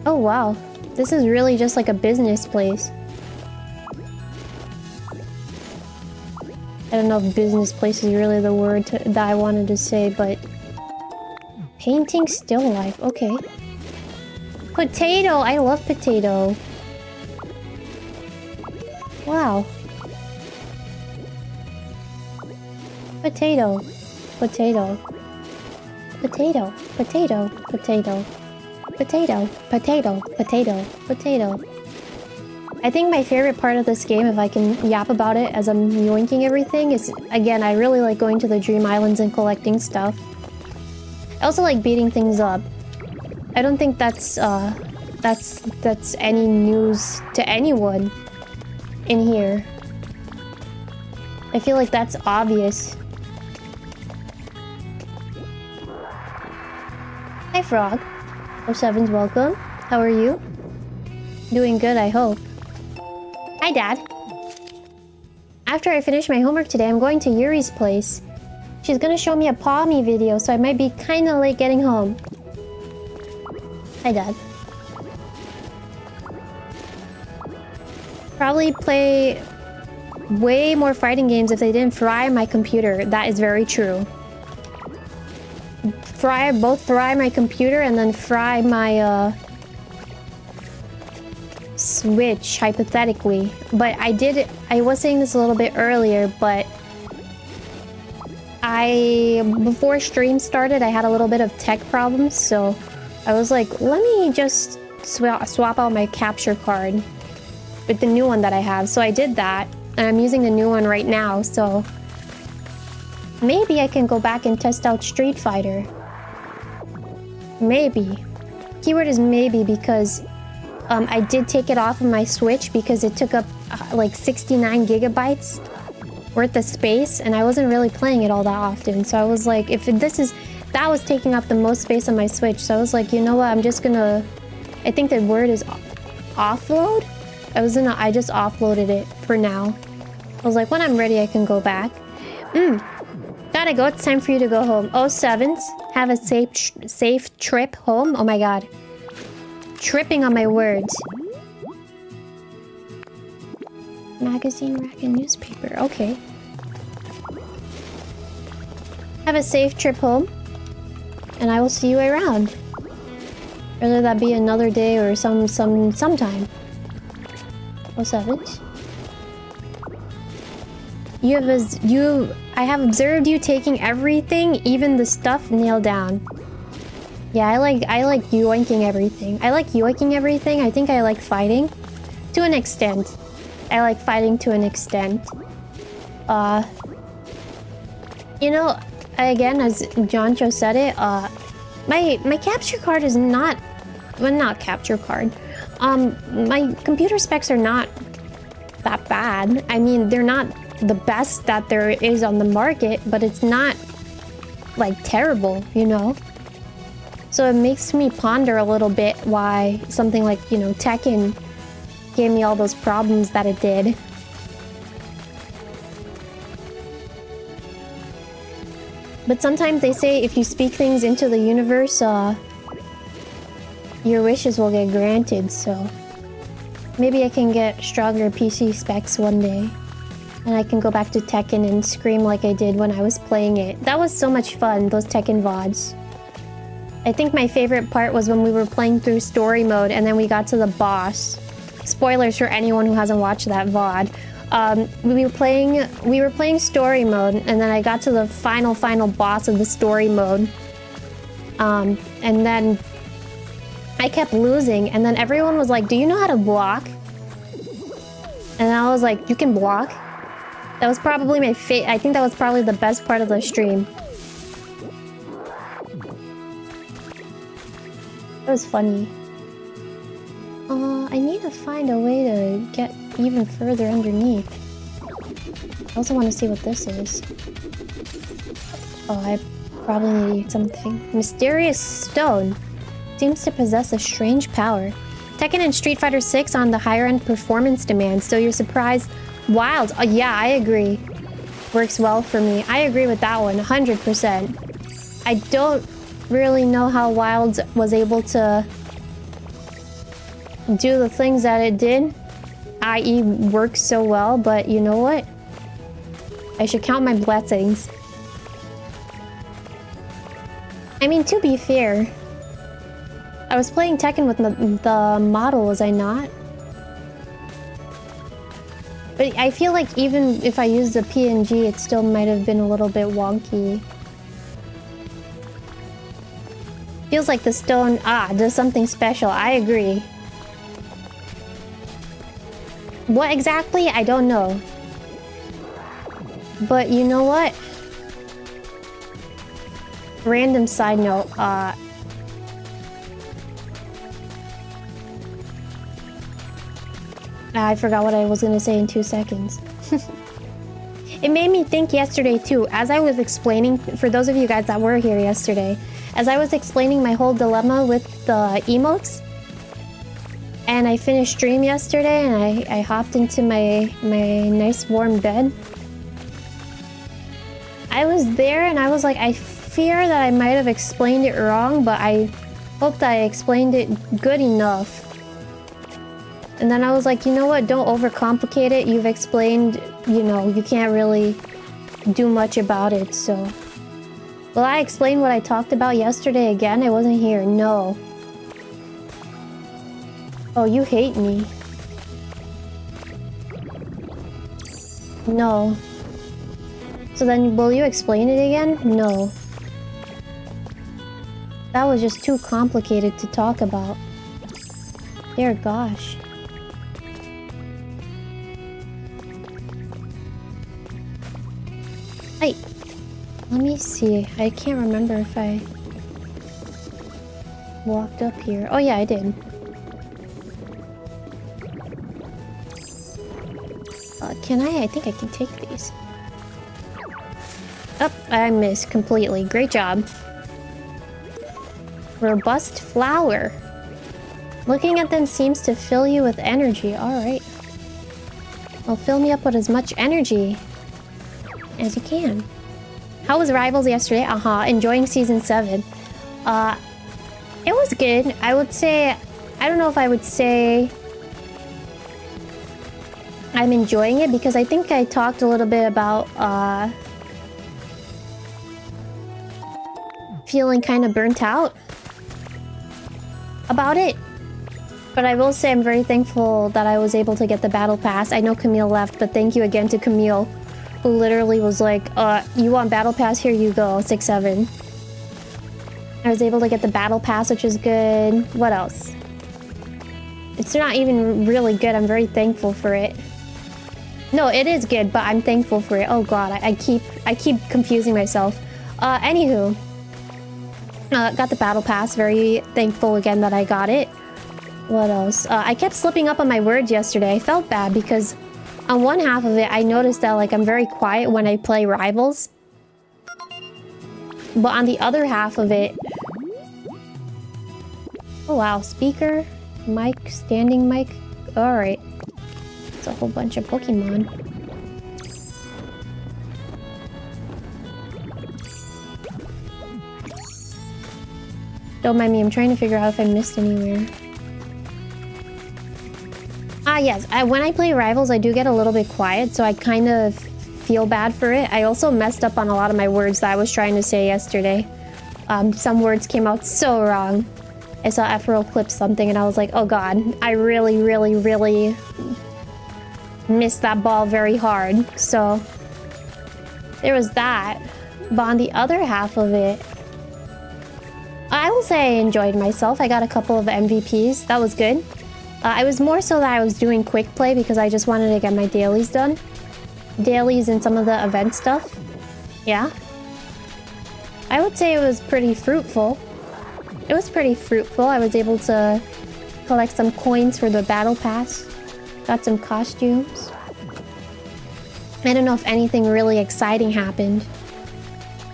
Oh wow, this is really just like a business place. I don't know if business place is really the word that I wanted to say, but... painting still life, okay. Potato! I love potato. Wow. Potato. Potato. Potato. Potato. Potato. Potato, potato, potato, potato. I think my favorite part of this game, if I can yap about it as I'm yoinking everything, is, again, I really like going to the Dream Islands and collecting stuff. I also like beating things up. I don't think that's any news to anyone in here. I feel like that's obvious. Hi, Frog. 𝗓𝗏𝗡𝗏's welcome. How are you? Doing good, I hope. Hi, Dad. After I finish my homework today, I'm going to Yuri's place. She's gonna show me a Paw Me video, so I might be kinda late getting home. Hi, Dad. Probably play way more fighting games if they didn't fry my computer. That is very true. Both fry my computer and then fry my Switch, hypothetically. But I was saying this a little bit earlier, but before stream started, I had a little bit of tech problems, so I was like, let me just swap out my capture card with the new one that I have. So I did that, and I'm using the new one right now, so maybe I can go back and test out Street Fighter. Maybe. Keyword is maybe, because I did take it off of my Switch because it took up like 69 gigabytes worth of space, and I wasn't really playing it all that often. So I was like, that was taking up the most space on my Switch. So I was like, you know what, I'm just gonna, I think the word is offload? I just offloaded it for now. I was like, when I'm ready, I can go back. Gotta go, it's time for you to go home. 07s, have a safe trip home. Oh my god. Tripping on my words. Magazine, rack, and newspaper. Okay. Have a safe trip home. And I will see you around. Whether that be another day or sometime. 07s. I have observed you taking everything, even the stuff, nailed down. Yeah, I like yoinking everything. I like yoinking everything. I think I like fighting. To an extent. I like fighting to an extent. You know, again, as Joncho said it, my capture card is not... Well, not capture card. My computer specs are not that bad. I mean, they're not the best that there is on the market, but it's not, like, terrible, you know? So it makes me ponder a little bit why something like, you know, Tekken gave me all those problems that it did. But sometimes they say if you speak things into the universe, your wishes will get granted, so maybe I can get stronger PC specs one day. And I can go back to Tekken and scream like I did when I was playing it. That was so much fun, those Tekken VODs. I think my favorite part was when we were playing through story mode and then we got to the boss. Spoilers for anyone who hasn't watched that VOD. We were playing story mode, and then I got to the final boss of the story mode. And then I kept losing, and then everyone was like, "Do you know how to block?" And I was like, "You can block?" That was probably I think that was probably the best part of the stream. It was funny. I need to find a way to get even further underneath. I also want to see what this is. Oh, I probably need something. Mysterious stone. Seems to possess a strange power. Tekken and Street Fighter 6 on the higher end performance demands, so you're surprised. Wild. Oh, yeah, I agree. Works well for me. I agree with that one, 100%. I don't really know how Wild was able to do the things that it did, i.e. work so well, but you know what? I should count my blessings. I mean, to be fair, I was playing Tekken with the model, was I not? But I feel like even if I used the PNG, it still might have been a little bit wonky. Feels like the stone, does something special. I agree. What exactly? I don't know. But you know what? Random side note, I forgot what I was gonna say in 2 seconds. It made me think yesterday too, as I was explaining, for those of you guys that were here yesterday, as I was explaining my whole dilemma with the emotes, and I finished stream yesterday and I hopped into my nice warm bed. I was there and I was like, I fear that I might have explained it wrong, but I hope that I explained it good enough. And then I was like, you know what, don't overcomplicate it. You've explained, you know, you can't really do much about it, so... Will I explain what I talked about yesterday again? I wasn't here, no. Oh, you hate me. No. So then, will you explain it again? No. That was just too complicated to talk about. Dear gosh. Hey, let me see. I can't remember if I walked up here. Oh yeah, I did. Can I? I think I can take these. Oh, I missed completely. Great job. Robust flower. Looking at them seems to fill you with energy. Alright. Well, fill me up with as much energy as you can. How was Rivals yesterday? Enjoying Season 7. It was good. I would say... I don't know if I would say... I'm enjoying it, because I think I talked a little bit about, feeling kind of burnt out about it. But I will say I'm very thankful that I was able to get the battle pass. I know Camille left, but thank you again to Camille, who literally was like, you want battle pass? Here you go, 6-7. I was able to get the battle pass, which is good. What else? It's not even really good. I'm very thankful for it. No, it is good, but I'm thankful for it. Oh god, I keep confusing myself. Anywho. Got the battle pass. Very thankful again that I got it. What else? I kept slipping up on my words yesterday. I felt bad because on one half of it, I noticed that like I'm very quiet when I play Rivals. But on the other half of it... Oh wow, speaker, mic, standing mic. Alright. It's a whole bunch of Pokemon. Don't mind me, I'm trying to figure out if I missed anywhere. Yes, when I play Rivals, I do get a little bit quiet, so I kind of feel bad for it. I also messed up on a lot of my words that I was trying to say yesterday. Some words came out so wrong. I saw Ephraim clip something and I was like, oh god, I really, really, really missed that ball very hard. So there was that. But on the other half of it, I will say I enjoyed myself. I got a couple of MVPs. That was good. I was more so that I was doing quick play because I just wanted to get my dailies done. Dailies and some of the event stuff. Yeah. I would say it was pretty fruitful. It was pretty fruitful. I was able to collect some coins for the battle pass. Got some costumes. I don't know if anything really exciting happened.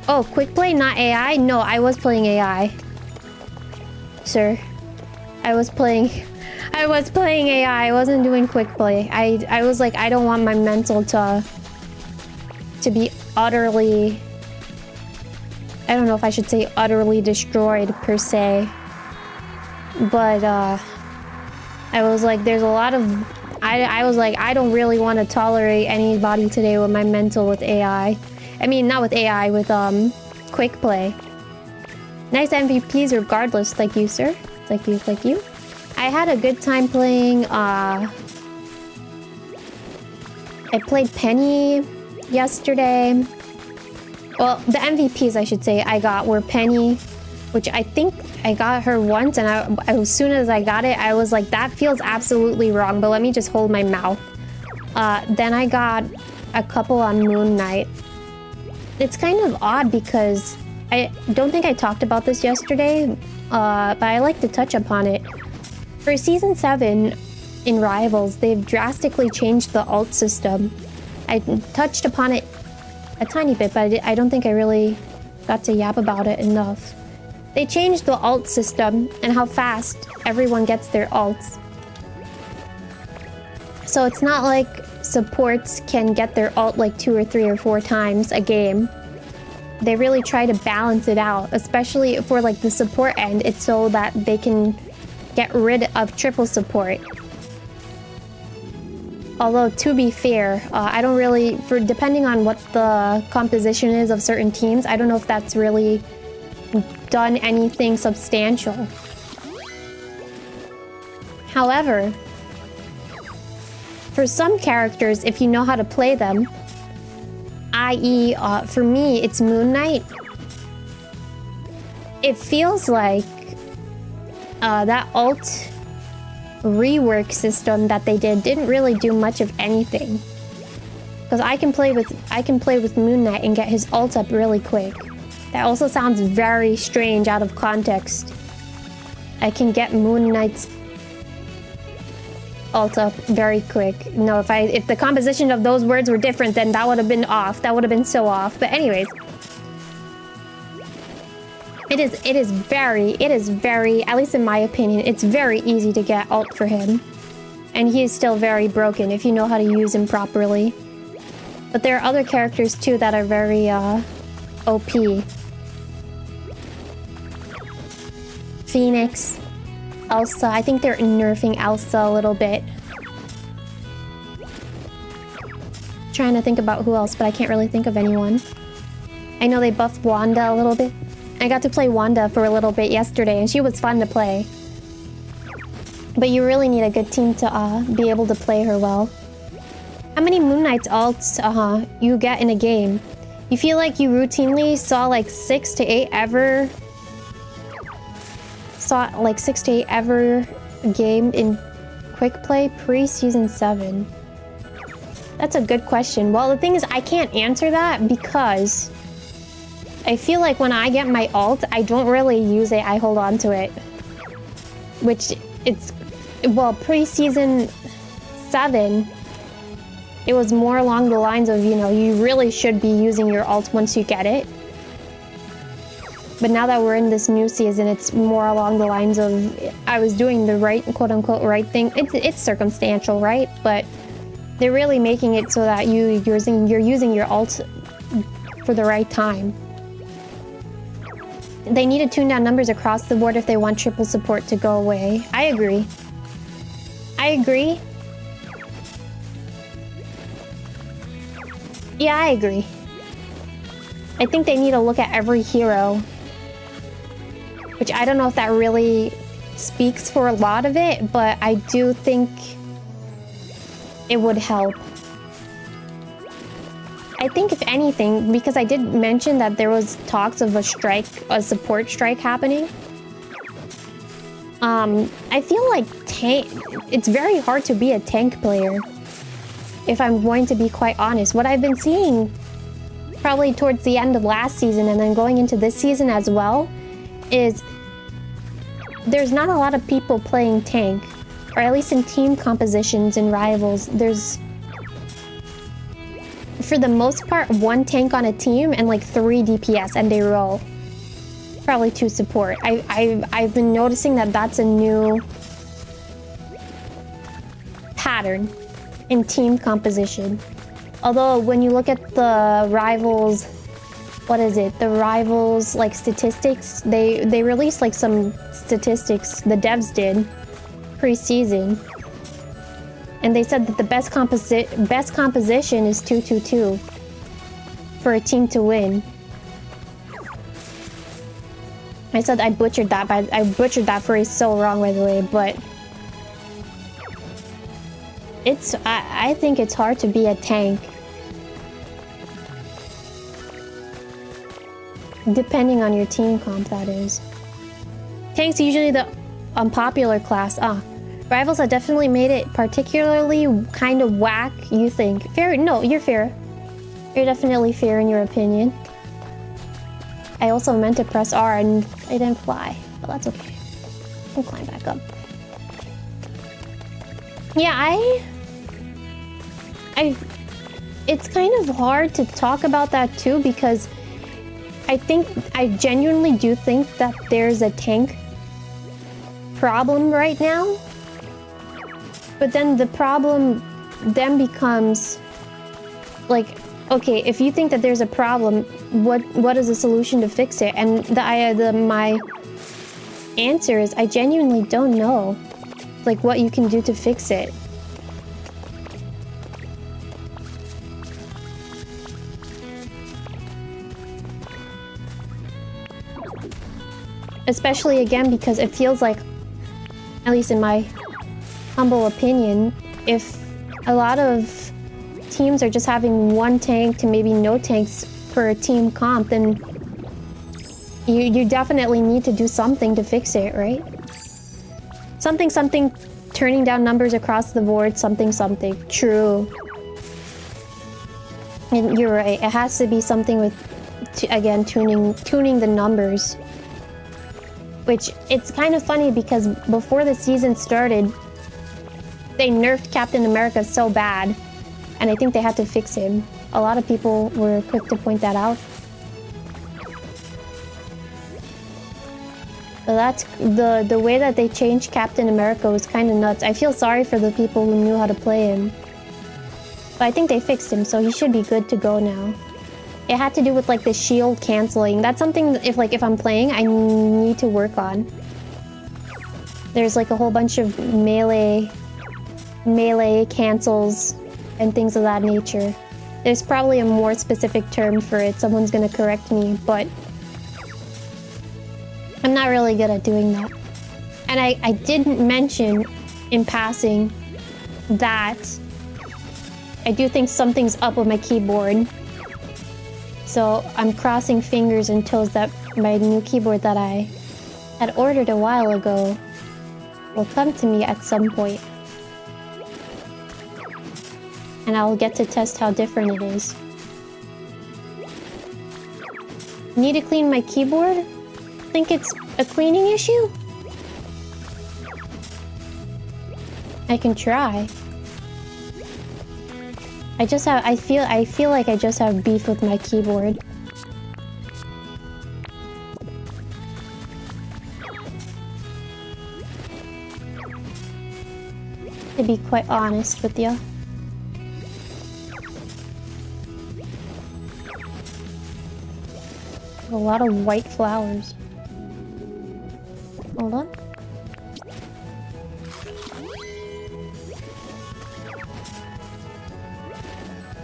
Oh, quick play, not AI? No, I was playing AI. Sir. I was playing AI. I wasn't doing quick play. I was like, I don't want my mental to be utterly... I don't know if I should say utterly destroyed per se. But I was like, there's a lot of... I was like, I don't really want to tolerate anybody today with my mental with AI. I mean, not with AI, with quick play. Nice MVPs regardless. Thank you, sir. Thank you, thank you. I had a good time playing, I played Penny yesterday. Well, the MVPs, I should say, I got were Penny, which I think I got her once, and as soon as I got it, I was like, that feels absolutely wrong, but let me just hold my mouth. Then I got a couple on Moon Knight. It's kind of odd because I don't think I talked about this yesterday, but I like to touch upon it. For Season 7 in Rivals, they've drastically changed the alt system. I touched upon it a tiny bit, but I don't think I really got to yap about it enough. They changed the alt system and how fast everyone gets their alts. So it's not like supports can get their alt like 2 or 3 or 4 times a game. They really try to balance it out, especially for like the support end. It's so that they can get rid of triple support. Although, to be fair, I don't really... depending on what the composition is of certain teams, I don't know if that's really done anything substantial. However, for some characters, if you know how to play them, i.e., for me, it's Moon Knight. It feels like that alt rework system that they didn't really do much of anything. Because I can play with Moon Knight and get his ult up really quick. That also sounds very strange out of context. I can get Moon Knight's ult up very quick. No, if the composition of those words were different, then that would have been off. That would have been so off. But anyways, it is very, at least in my opinion, it's very easy to get ult for him. And he is still very broken if you know how to use him properly. But there are other characters too that are very OP. Phoenix, Elsa. I think they're nerfing Elsa a little bit. Trying to think about who else, but I can't really think of anyone. I know they buffed Wanda a little bit. I got to play Wanda for a little bit yesterday, and she was fun to play. But you really need a good team to be able to play her well. How many Moon Knight's ults you get in a game? You feel like you routinely saw like 6 to 8 ever... Saw like 6 to 8 ever game in quick play pre-season 7? That's a good question. Well, the thing is, I can't answer that because I feel like when I get my ult, I don't really use it, I hold on to it. Which, it's... Well, pre-season 7, it was more along the lines of, you know, you really should be using your ult once you get it. But now that we're in this new season, it's more along the lines of I was doing the right, quote-unquote, right thing. It's circumstantial, right? But they're really making it so that you're using your ult for the right time. They need to tune down numbers across the board if they want triple support to go away. I agree. I agree. Yeah, I agree. I think they need to look at every hero. Which I don't know if that really speaks for a lot of it, but I do think it would help. I think if anything, because I did mention that there was talks of a support strike happening. I feel like it's very hard to be a tank player. If I'm going to be quite honest. What I've been seeing probably towards the end of last season and then going into this season as well is there's not a lot of people playing tank, or at least in team compositions and rivals. There's, for the most part, 1 tank on a team and like 3 DPS, and they roll. Probably 2 support. I've been noticing that that's a new pattern in team composition. Although when you look at the rivals, what is it? The rivals like statistics, they released like some statistics the devs did pre-season, and they said that the best composition is 2-2-2 for a team to win. I said I butchered that, but I butchered that phrase so wrong, by the way. But I think it's hard to be a tank. Depending on your team comp, that is. Tank's usually the unpopular class. Rivals have definitely made it particularly kind of whack, you think. Fair? No, you're fair. You're definitely fair in your opinion. I also meant to press R and I didn't fly, but that's okay. I'll climb back up. Yeah, it's kind of hard to talk about that too, because I genuinely do think that there's a tank problem right now. But then the problem then becomes like, okay, if you think that there's a problem, what is the solution to fix it? And my answer is I genuinely don't know, like, what you can do to fix it. Especially again because it feels like, at least in my humble opinion, if a lot of teams are just having one tank to maybe no tanks for a team comp, then you definitely need to do something to fix it, right? Something, turning down numbers across the board, something. True. And you're right, it has to be something with, again, tuning the numbers. Which, it's kind of funny because before the season started, they nerfed Captain America so bad, and I think they had to fix him. A lot of people were quick to point that out. So that's the way that they changed Captain America was kind of nuts. I feel sorry for the people who knew how to play him. But I think they fixed him, so he should be good to go now. It had to do with like the shield canceling. That's something that if I'm playing, I need to work on. There's like a whole bunch of melee cancels and things of that nature. There's probably a more specific term for it. Someone's gonna correct me, but I'm not really good at doing that. And I didn't mention in passing that I do think something's up with my keyboard. So I'm crossing fingers and toes that my new keyboard that I had ordered a while ago will come to me at some point. And I'll get to test how different it is. Need to clean my keyboard? Think it's a cleaning issue? I can try. I feel like I just have beef with my keyboard. To be quite honest with you. A lot of white flowers. Hold on.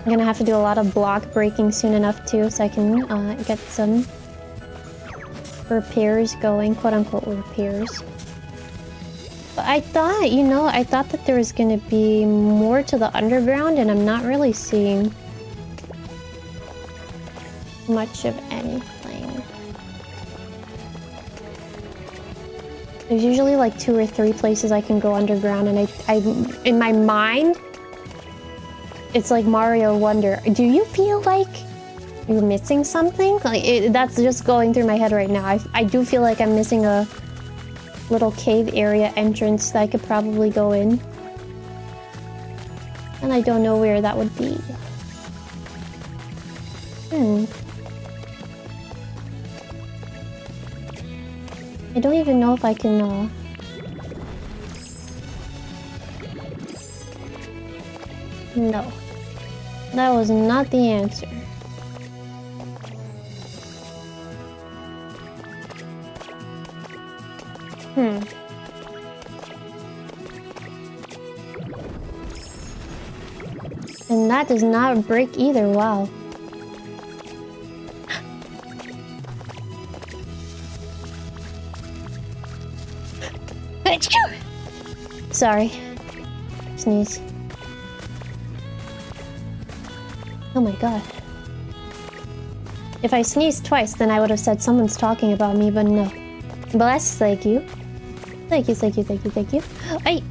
I'm gonna have to do a lot of block breaking soon enough too, so I can get some repairs going, quote-unquote repairs. But I thought, you know, I thought that there was gonna be more to the underground, and I'm not really seeing much of anything. There's usually like 2 or 3 places I can go underground, and I in my mind, it's like Mario Wonder. Do you feel like you're missing something? Like that's just going through my head right now. I do feel like I'm missing a little cave area entrance that I could probably go in. And I don't know where that would be. I don't even know if I can, No. That was not the answer. And that does not break either, wow. Sorry. Sneeze. Oh my god. If I sneezed twice, then I would have said someone's talking about me, but no. Bless, thank you. Thank you, thank you, thank you, thank you. Ay!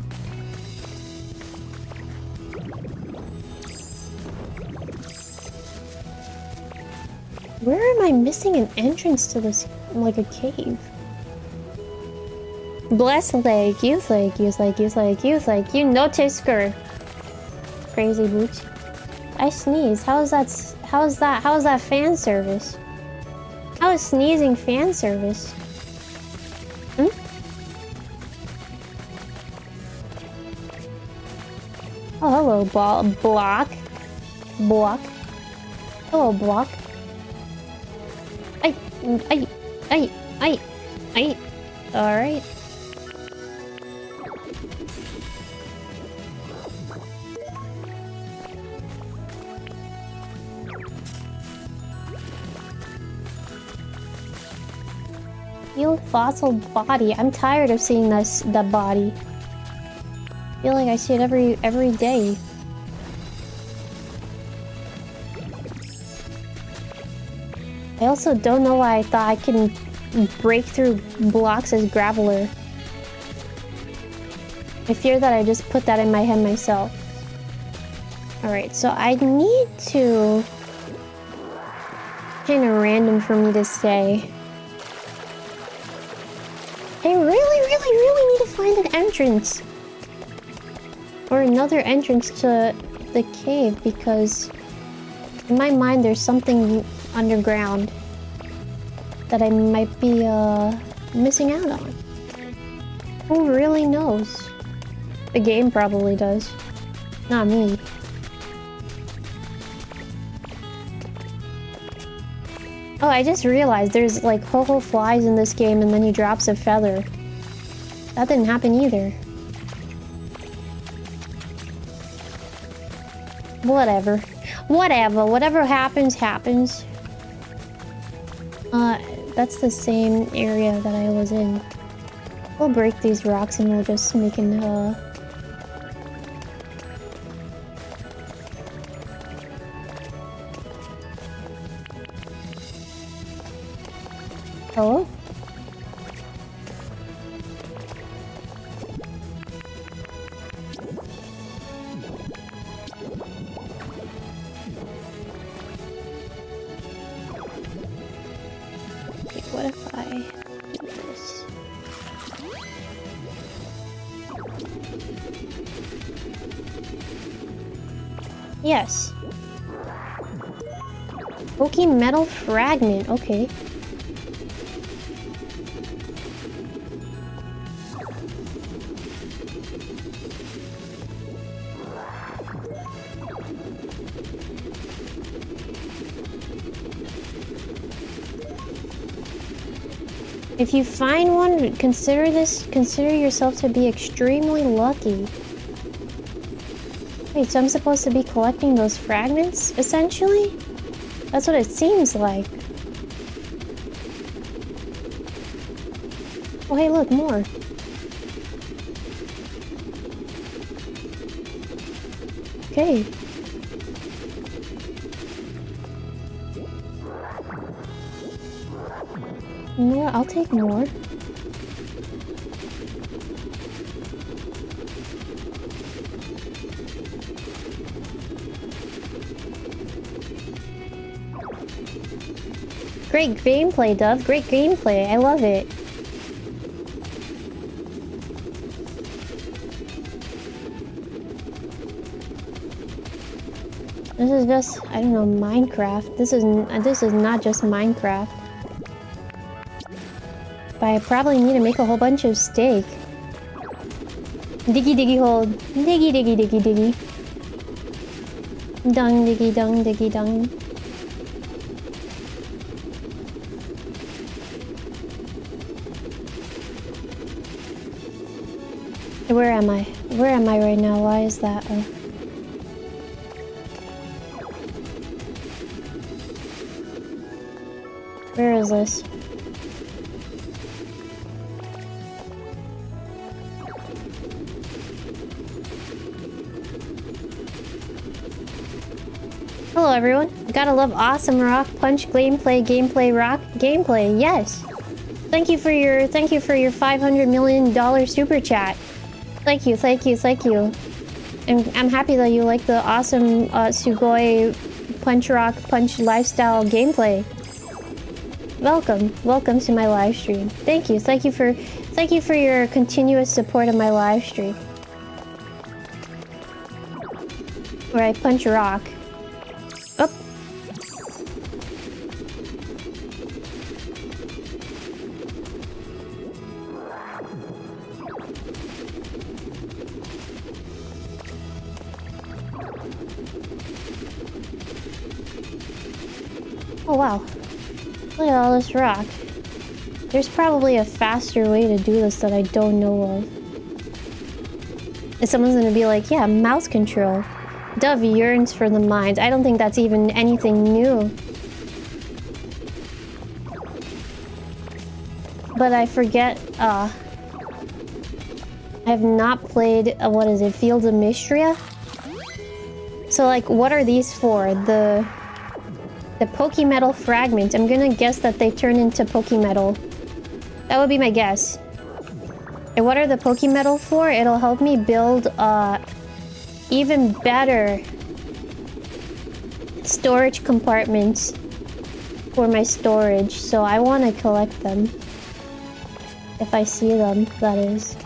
Where am I missing an entrance to this, like a cave? Bless, thank you, thank you, thank you, thank you, thank you. No tisker. Crazy boots. I sneeze. How is that fan service? How is sneezing fan service? Oh, hello, block. Hello, block. Ay. Alright. Fossil body. I'm tired of seeing that body. I feel like I see it every day. I also don't know why I thought I can break through blocks as Graveler. I fear that I just put that in my head myself. Alright, so I need to... Kind of random for me to say. I really need to find an entrance. Or another entrance to the cave, because in my mind there's something underground that I might be missing out on. Who really knows? The game probably does. Not me. Oh, I just realized there's like ho-ho flies in this game and then he drops a feather. That didn't happen either. Whatever. Whatever happens, happens. That's the same area that I was in. We'll break these rocks and we'll just make an, Hello? Okay, what if I do this? Yes. Oki metal fragment, okay. If you find one, consider yourself to be extremely lucky. Wait, so I'm supposed to be collecting those fragments, essentially? That's what it seems like. Oh, hey, look, more. Okay. More, I'll take more. Great gameplay, Dove. Great gameplay. I love it. This is just, I don't know, Minecraft. This is not just Minecraft. But I probably need to make a whole bunch of steak. Diggy diggy hold. Diggy diggy diggy diggy. Dung diggy dung diggy dung. Where am I? Where am I right now? Why is that? Where is this? Hello everyone. Gotta love awesome rock punch gameplay rock gameplay. Yes. Thank you for your $500 million super chat. Thank you. And I'm happy that you like the awesome Sugoi punch rock punch lifestyle gameplay. Welcome to my live stream. Thank you for your continuous support of my live stream. Where I punch rock. Up. Oh wow. Look at all this rock. There's probably a faster way to do this that I don't know of. And someone's gonna be like, yeah, mouse control. Dove yearns for the mines. I don't think that's even anything new. But I forget, I have not played, what is it, Fields of Mystria? So like, what are these for? The Pokemetal fragments. I'm gonna guess that they turn into Pokemetal. That would be my guess. And what are the Pokemetal for? It'll help me build even better storage compartments for my storage. So I want to collect them. If I see them, that is.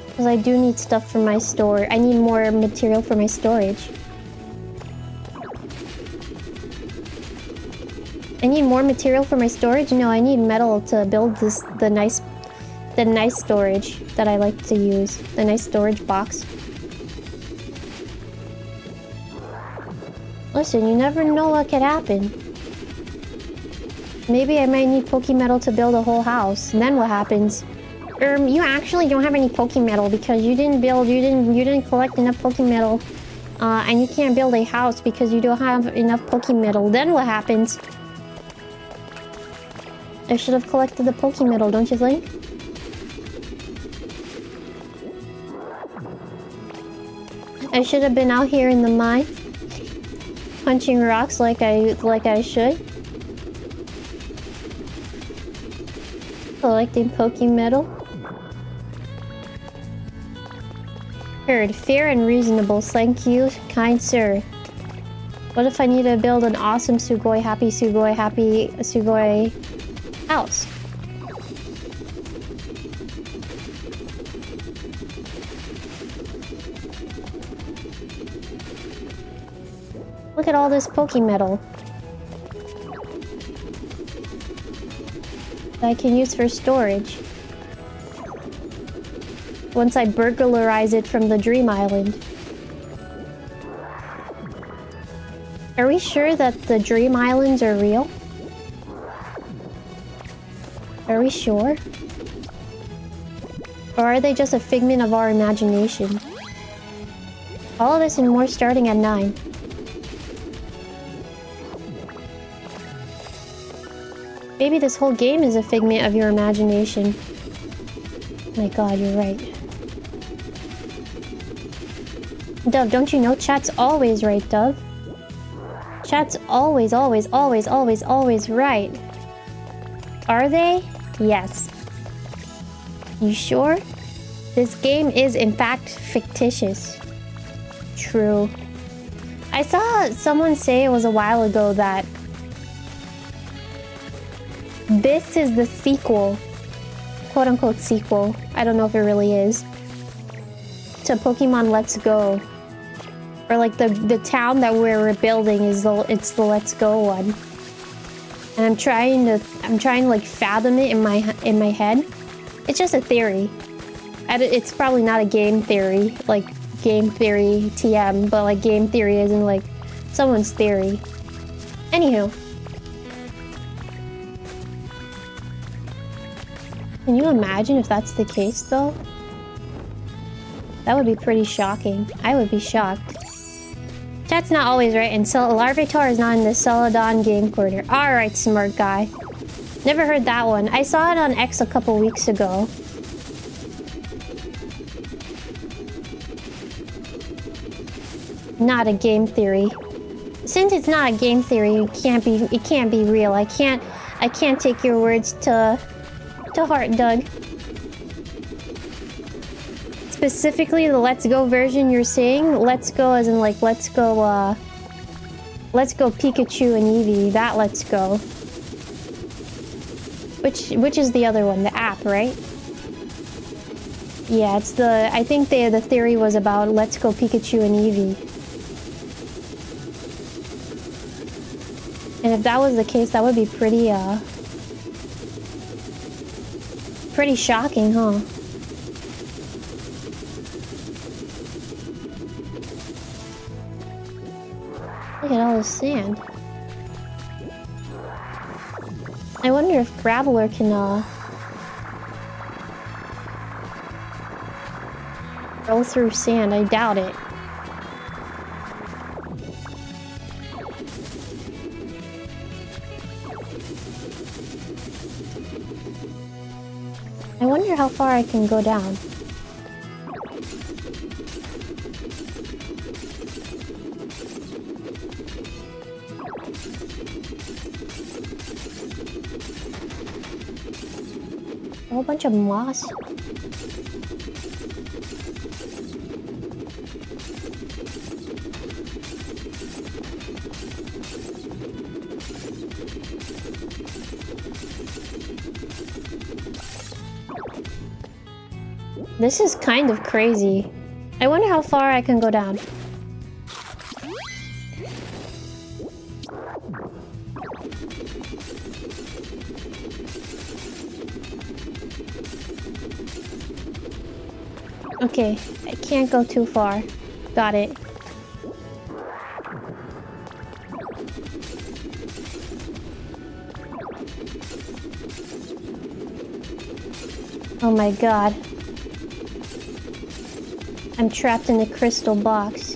Because I do need stuff for my store. I need more material for my storage. I need more material for my storage? No, I need metal to build this the nice storage that I like to use. The nice storage box. Listen, you never know what could happen. Maybe I might need Pokemetal to build a whole house. And then what happens? You actually don't have any Pokemetal because you didn't collect enough Pokemetal. And you can't build a house because you don't have enough Pokemetal. Then what happens? I should have collected the Pokemetal, don't you think? I should have been out here in the mine, punching rocks like I should. Collecting Pokemetal. Heard, fair and reasonable, thank you, kind sir. What if I need to build an awesome Sugoi Sugoi house? Look at all this Pokemetal that I can use for storage. Once I burglarize it from the Dream Island. Are we sure that the Dream Islands are real? Are we sure? Or are they just a figment of our imagination? All of this and more starting at 9. Maybe this whole game is a figment of your imagination. My god, you're right. Dove, don't you know chat's always right, Dove? Chat's always right. Are they? Yes. You sure? This game is in fact fictitious. True. I saw someone say it was a while ago that this is the sequel, quote-unquote sequel, I don't know if it really is, to Pokemon Let's Go. Or like the town that we're building is the Let's Go one. And I'm trying to like fathom it in my head. It's just a theory. It's probably not a game theory, like game theory TM, but like game theory isn't like someone's theory. Anywho. Can you imagine if that's the case, though? That would be pretty shocking. I would be shocked. Chat's not always right, and Larvitar is not in the Celadon game corner. Alright, smart guy. Never heard that one. I saw it on X a couple weeks ago. Not a game theory. Since it's not a game theory, it can't be real. I can't take your words to heart, Doug. Specifically the Let's Go version you're saying, Let's Go as in like Let's Go Pikachu and Eevee, that Let's Go. Which is the other one, the app, right? Yeah, it's I think the theory was about Let's Go Pikachu and Eevee. And if that was the case, that would be pretty shocking, huh? Look at all this sand. I wonder if Graveler can roll through sand. I doubt it. I wonder how far I can go down. whole bunch of moss. This is kind of crazy. I wonder how far I can go down. Okay, I can't go too far. Got it. Oh my god. I'm trapped in a crystal box.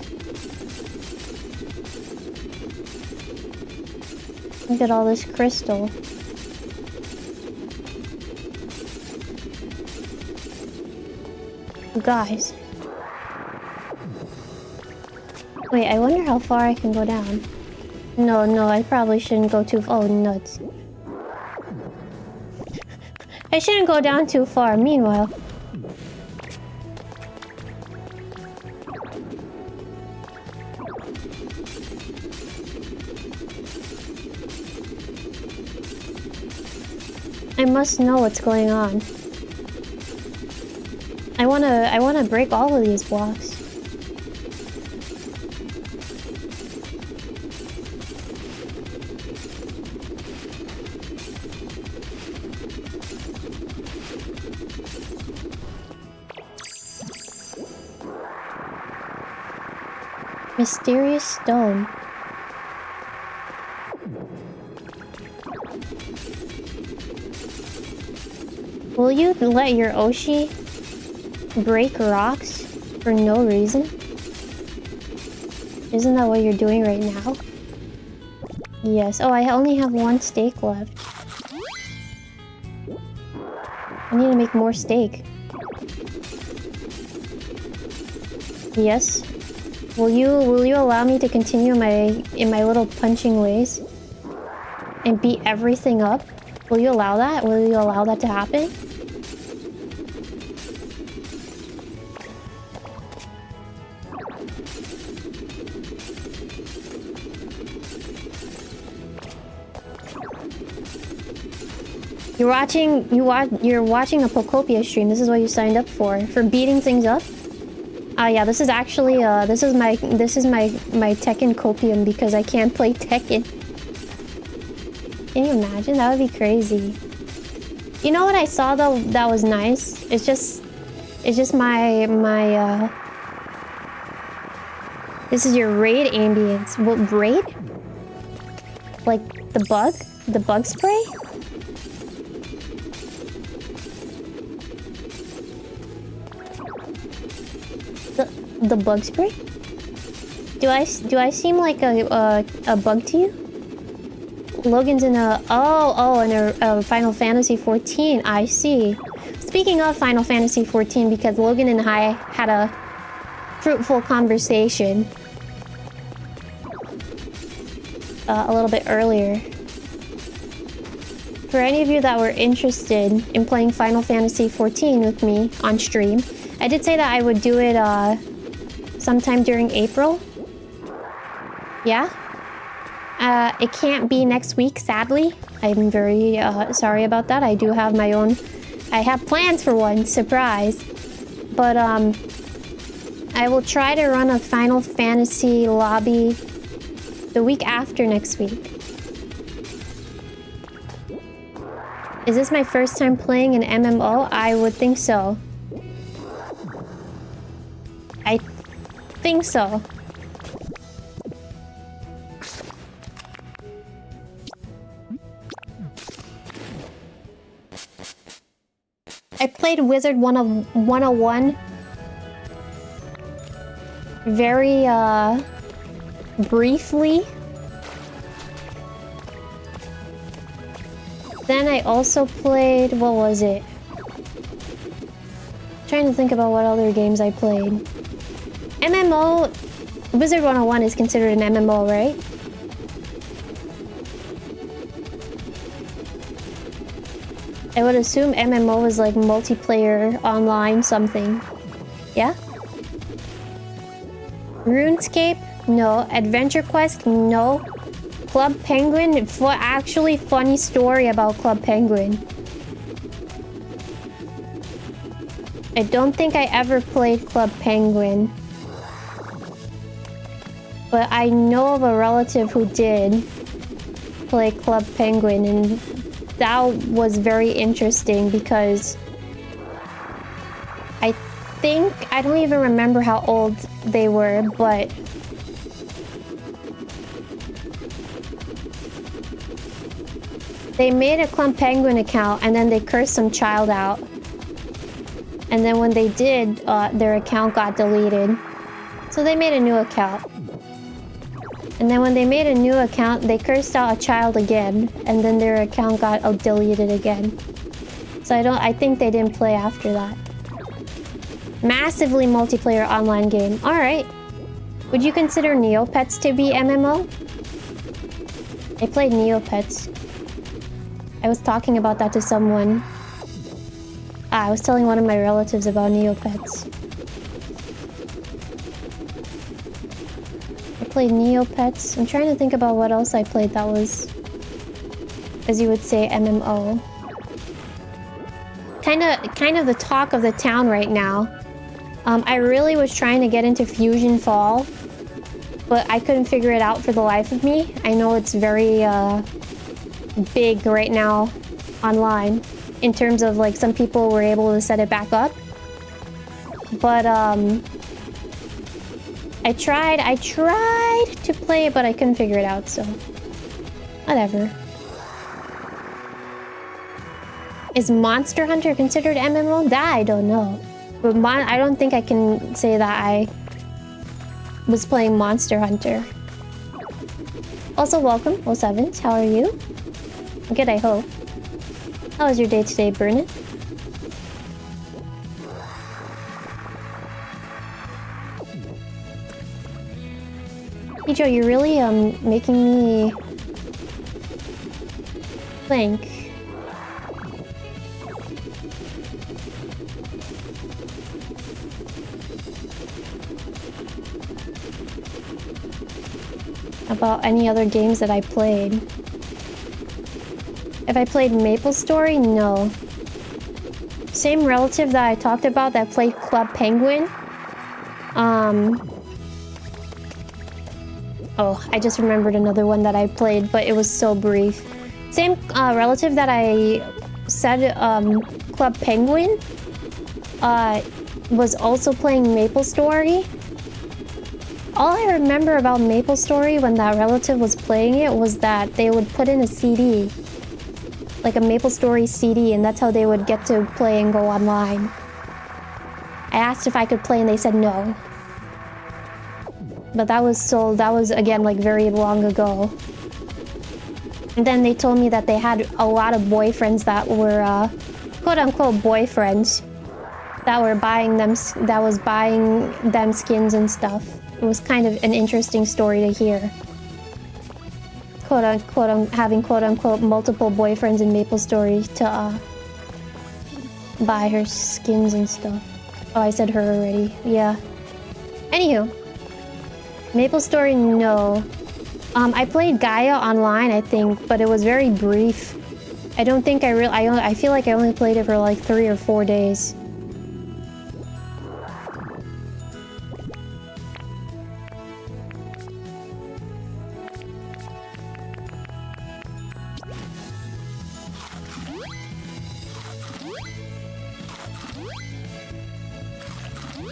Look at all this crystal. You guys. Wait, I wonder how far I can go down. No, I probably shouldn't go too far. Oh, nuts. I shouldn't go down too far. Meanwhile... I must know what's going on. I wanna break all of these blocks. Mysterious stone. Will you let your Oshi break rocks for no reason? Isn't that what you're doing right now? Yes. Oh, I only have one steak left. I need to make more steak. Yes. Will you allow me to continue in my little punching ways? And beat everything up? Will you allow that? Will you allow that to happen? You're watching a Pokopia stream. This is what you signed up for beating things up. Yeah, this is actually this is my Tekken copium because I can't play Tekken. Can you imagine? That would be crazy. You know what I saw though that was nice? It's just my this is your raid ambience. What raid? Like the bug spray? The bug spray? Do I seem like a bug to you? Logan's in a in a Final Fantasy 14. I see. Speaking of Final Fantasy 14, because Logan and I had a fruitful conversation a little bit earlier. For any of you that were interested in playing Final Fantasy 14 with me on stream, I did say that I would do it sometime during April. Yeah? It can't be next week, sadly. I'm very sorry about that. I do have my own... I have plans for one, surprise. But I will try to run a Final Fantasy lobby the week after next week. Is this my first time playing an MMO? I would think so. I think so. I played Wizard 101 very briefly. Then I also played, what was it? Trying to think about what other games I played. MMO, Wizard 101 is considered an MMO, right? I would assume MMO is like multiplayer, online, something. Yeah? RuneScape? No. Adventure Quest? No. Club Penguin? Actually, funny story about Club Penguin. I don't think I ever played Club Penguin. But I know of a relative who did play Club Penguin, and that was very interesting because I don't even remember how old they were, but they made a Club Penguin account and then they cursed some child out. And then when they did, their account got deleted. So they made a new account. And then when they made a new account, they cursed out a child again. And then their account got deleted again. So I think they didn't play after that. Massively multiplayer online game. Alright. Would you consider Neopets to be MMO? I played Neopets. I was talking about that to someone. I was telling one of my relatives about Neopets. I played Neopets. I'm trying to think about what else I played that was, as you would say, MMO. Kind of the talk of the town right now. I really was trying to get into Fusion Fall, but I couldn't figure it out for the life of me. I know it's very big right now online. In terms of, like, some people were able to set it back up. But, I tried to play it, but I couldn't figure it out, so... whatever. Is Monster Hunter considered MMO? That I don't know. But I don't think I can say that I was playing Monster Hunter. Also, welcome, 𝗓𝗏𝗡. How are you? Good, I hope. How was your day today, Burnett? Hey Joe, you're really making me think. About any other games that I played. If I played MapleStory? No. Same relative that I talked about that played Club Penguin. Oh, I just remembered another one that I played, but it was so brief. Same relative that I said Club Penguin was also playing MapleStory. All I remember about MapleStory when that relative was playing it was that they would put in a CD. Like a MapleStory CD, and that's how they would get to play and go online. I asked if I could play and they said no. But that was again like very long ago. And then they told me that they had a lot of boyfriends that were quote-unquote boyfriends that were buying them skins and stuff. It was kind of an interesting story to hear. Quote-unquote, having quote-unquote multiple boyfriends in MapleStory to buy her skins and stuff. Oh, I said her already. Yeah. Anywho, MapleStory, no. I played Gaia online, I think, but it was very brief. I don't think I feel like I only played it for like 3 or 4 days.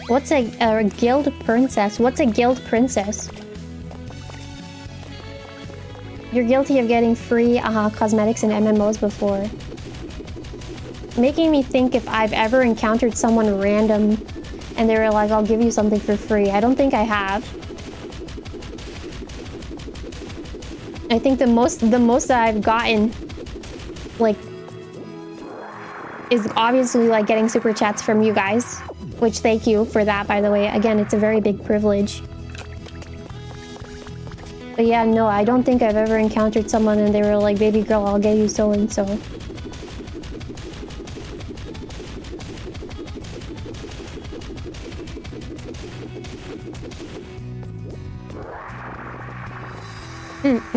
What's a guild princess? What's a guild princess? You're guilty of getting free cosmetics in MMOs before. Making me think if I've ever encountered someone random and they were like, I'll give you something for free. I don't think I have. I think the most that I've gotten, like, is obviously like getting super chats from you guys. Which, thank you for that, by the way. Again, it's a very big privilege. But yeah, no, I don't think I've ever encountered someone and they were like, baby girl, I'll get you so-and-so.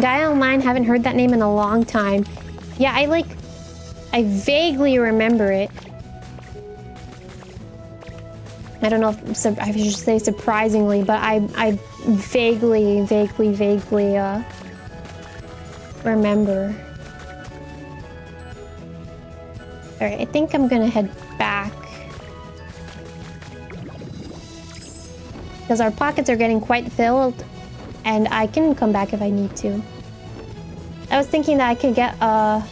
Guy Online, haven't heard that name in a long time. Yeah, I vaguely remember it. I don't know if I should say surprisingly, but I vaguely remember. Alright, I think I'm gonna head back. Because our pockets are getting quite filled, and I can come back if I need to. I was thinking that I could get a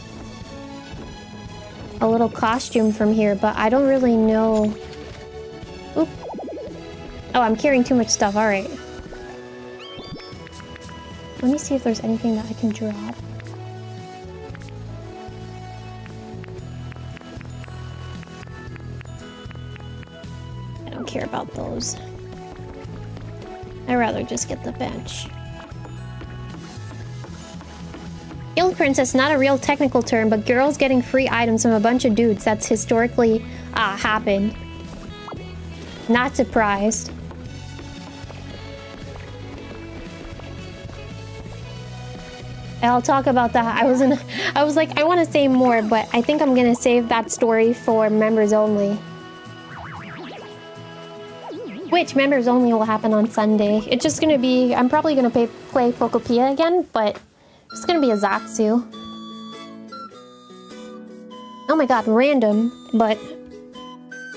little costume from here, but I don't really know. Oop. Oh, I'm carrying too much stuff. Alright. Let me see if there's anything that I can drop. I don't care about those. I'd rather just get the bench. Guild Princess, not a real technical term, but girls getting free items from a bunch of dudes. That's historically happened. Not surprised. I'll talk about that. I was like, I want to say more, but I think I'm gonna save that story for members only. Which members only will happen on Sunday. It's just gonna be, I'm probably gonna play Pokopia again, but it's gonna be a 𝗓𝗓𝗡𝗓. Oh my god, random, but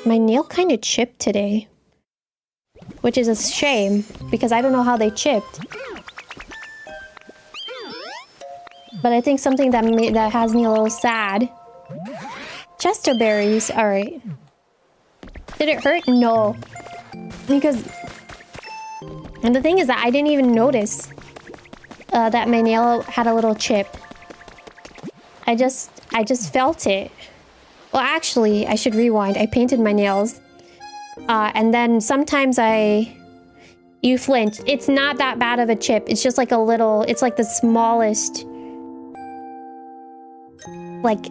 my nail kind of chipped today. Which is a shame, because I don't know how they chipped. But I think something that has me a little sad. Chester berries, alright. Did it hurt? No. Because... And the thing is that I didn't even notice that my nail had a little chip. I just felt it. Well, actually, I should rewind. I painted my nails. And then sometimes you flinch. It's not that bad of a chip. It's just like a little... It's like the smallest... like...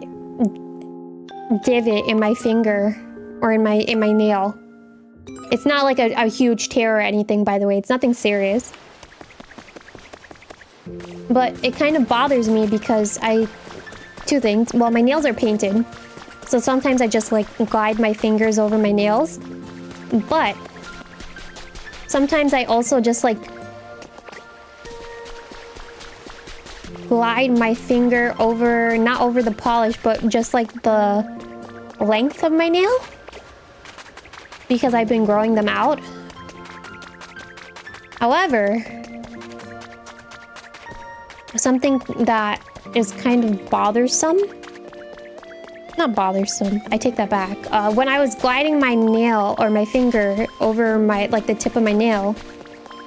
divot in my finger. Or in my nail. It's not like a huge tear or anything, by the way. It's nothing serious. But it kind of bothers me because two things. Well, my nails are painted. So sometimes I just like glide my fingers over my nails. But sometimes I also just like glide my finger over, not over the polish, but just like the length of my nail. Because I've been growing them out. However, something that is kind of bothersome. Not bothersome. I take that back. When I was gliding my nail or my finger over the tip of my nail,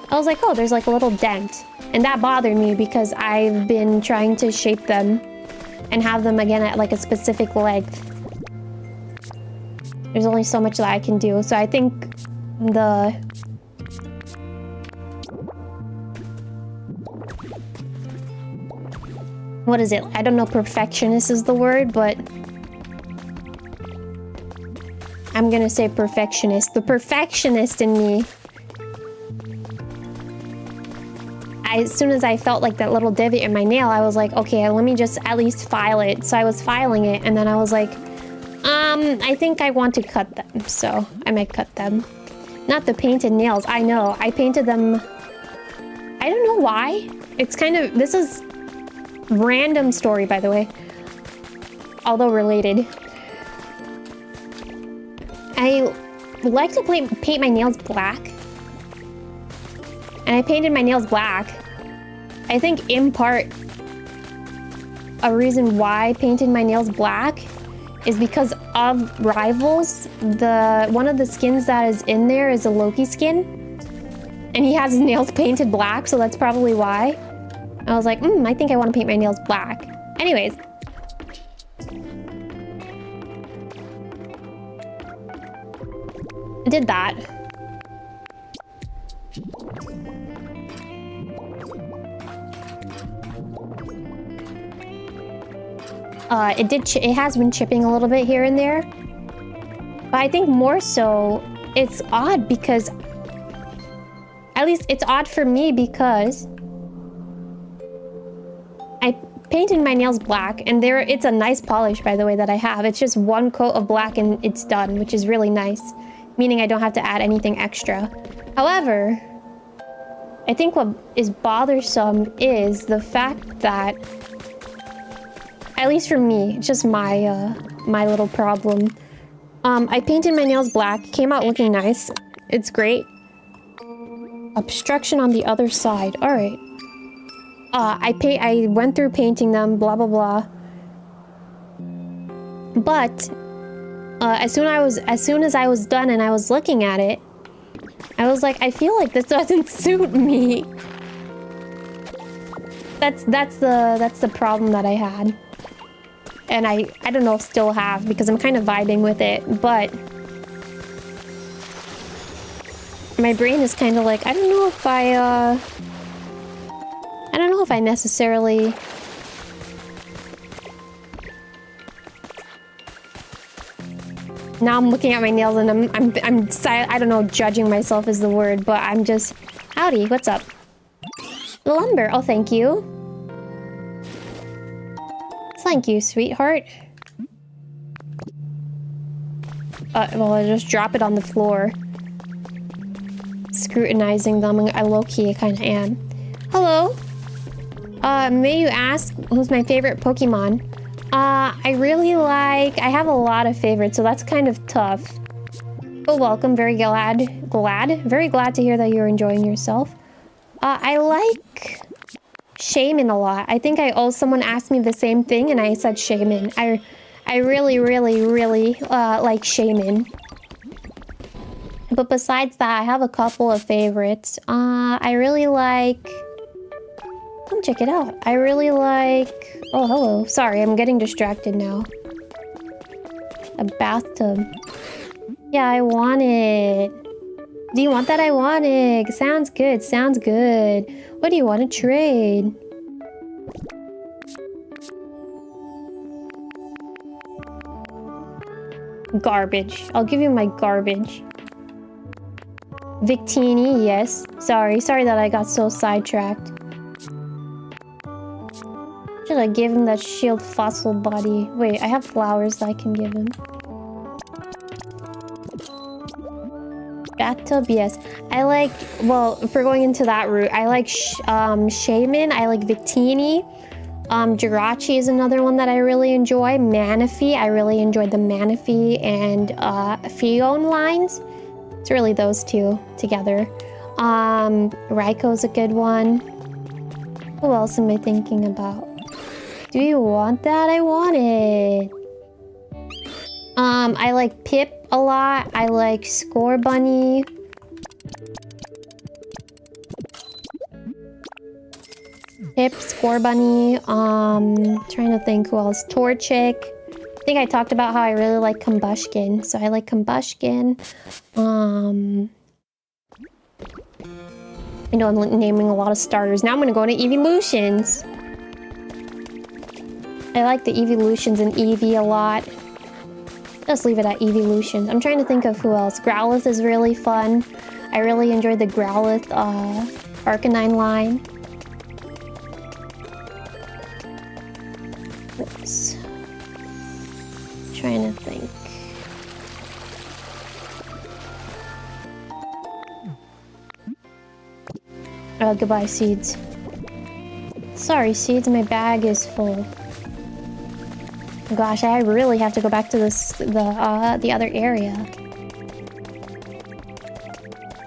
I was like, oh, there's like a little dent. And that bothered me because I've been trying to shape them and have them again at like a specific length. There's only so much that I can do. So I think what is it? I don't know, perfectionist is the word, but I'm gonna say perfectionist. The perfectionist in me. As soon as I felt like that little divot in my nail, I was like, okay, let me just at least file it. So I was filing it, and then I was like, I think I want to cut them, so I might cut them. Not the painted nails, I know. I painted them... I don't know why. It's kind of... This is... random story, by the way. Although related. I like to paint my nails black. And I painted my nails black. I think, in part, a reason why I painted my nails black is because of Rivals. One of the skins that is in there is a Loki skin. And he has his nails painted black, so that's probably why. I was like, I think I want to paint my nails black. Anyways. I did that. It has been chipping a little bit here and there. But I think more so it's odd because... At least it's odd for me because... I painted my nails black, and it's a nice polish, by the way, that I have. It's just one coat of black and it's done, which is really nice. Meaning I don't have to add anything extra. However, I think what is bothersome is the fact that, at least for me, it's just my my little problem. I painted my nails black, came out looking nice. It's great. Obstruction on the other side. All right. I went through painting them, blah blah blah. But as soon as I was done and I was looking at it, I was like, I feel like this doesn't suit me. That's the problem that I had. And I don't know if still have, because I'm kind of vibing with it, but my brain is kind of like, I don't know if I necessarily... Now I'm looking at my nails and I'm I don't know, judging myself is the word, but I'm just... Howdy, what's up? Lumber, oh thank you. Thank you, sweetheart. Well, I just drop it on the floor. Scrutinizing them, I low-key kind of am. Hello? May you ask who's my favorite Pokemon? I really like... I have a lot of favorites, so that's kind of tough. Oh, welcome. Very very glad to hear that you're enjoying yourself. I like Shaman a lot. I think someone asked me the same thing, and I said Shaman. I really like Shaman. But besides that, I have a couple of favorites. I really like... Come check it out. I really like... Oh, hello. Sorry, I'm getting distracted now. A bathtub. Yeah, I want it. Do you want that? I want it. Sounds good. Sounds good. What do you want to trade? Garbage. I'll give you my garbage. Victini, yes. Sorry that I got so sidetracked. Should I give him that shield fossil body? Wait, I have flowers that I can give him. Bathtub, yes. I like, well, if we're going into that route, I like Shaman, I like Victini. Jirachi is another one that I really enjoy. Manaphy, I really enjoyed the Manaphy and Fion lines. It's really those two together. Raiko's a good one. Who else am I thinking about? Do you want that? I want it. I like Pip a lot. I like Score Bunny. Pip, Score Bunny. Trying to think who else. Torchic. I think I talked about how I really like Combustion. So I like Combustion. I know I'm naming a lot of starters. Now I'm gonna go into Evolutions. I like the Evolutions in Eevee a lot. Just leave it at Evolutions. I'm trying to think of who else. Growlithe is really fun. I really enjoyed the Growlithe Arcanine line. Oops. Trying to think. Oh, goodbye, Seeds. Sorry, Seeds, my bag is full. Gosh, I really have to go back to the other area.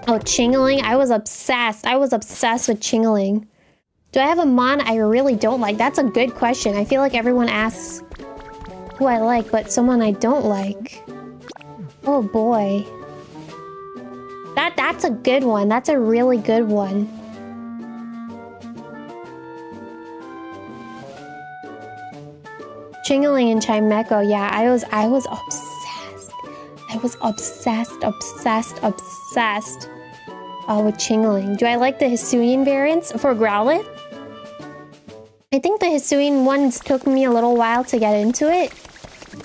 Oh, Chingling. I was obsessed. I was obsessed with Chingling. Do I have a mon I really don't like? That's a good question. I feel like everyone asks who I like, but someone I don't like. Oh boy. That's a good one. That's a really good one. Chingling and Chimecho, yeah, I was obsessed. I was obsessed with Chingling. Do I like the Hisuian variants for Growlithe? I think the Hisuian ones took me a little while to get into it.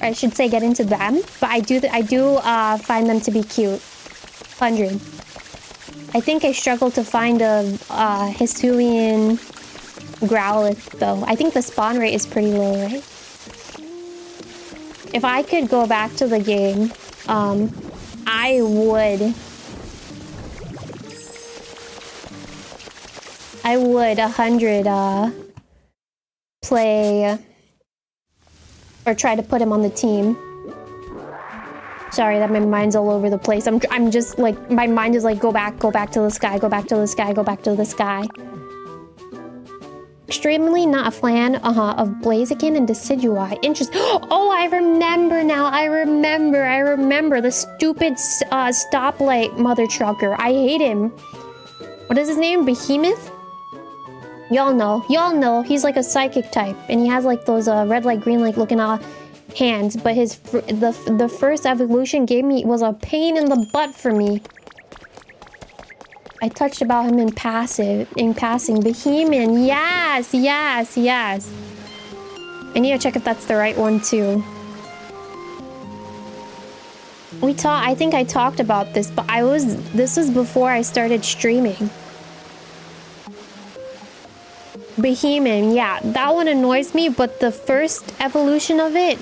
Or I should say get into them, but I do find them to be cute. 100. I think I struggled to find a Hisuian Growlithe though. I think the spawn rate is pretty low, right? If I could go back to the game, I would 100 play or try to put him on the team. Sorry that my mind's all over the place. I'm just like, my mind is like, go back to the sky, go back to the sky, go back to the sky. Extremely not a fan of Blaziken and Decidueye. Interesting. Oh, I remember now. I remember the stupid stoplight mother trucker. I hate him. What is his name? Behemoth? Y'all know. He's like a psychic type, and he has like those red light, green light looking hands. But the first evolution was a pain in the butt for me. I touched about him in passing. Behemoth, yes. I need to check if that's the right one too. I think I talked about this, but this was before I started streaming. Behemoth, yeah, that one annoys me, but the first evolution of it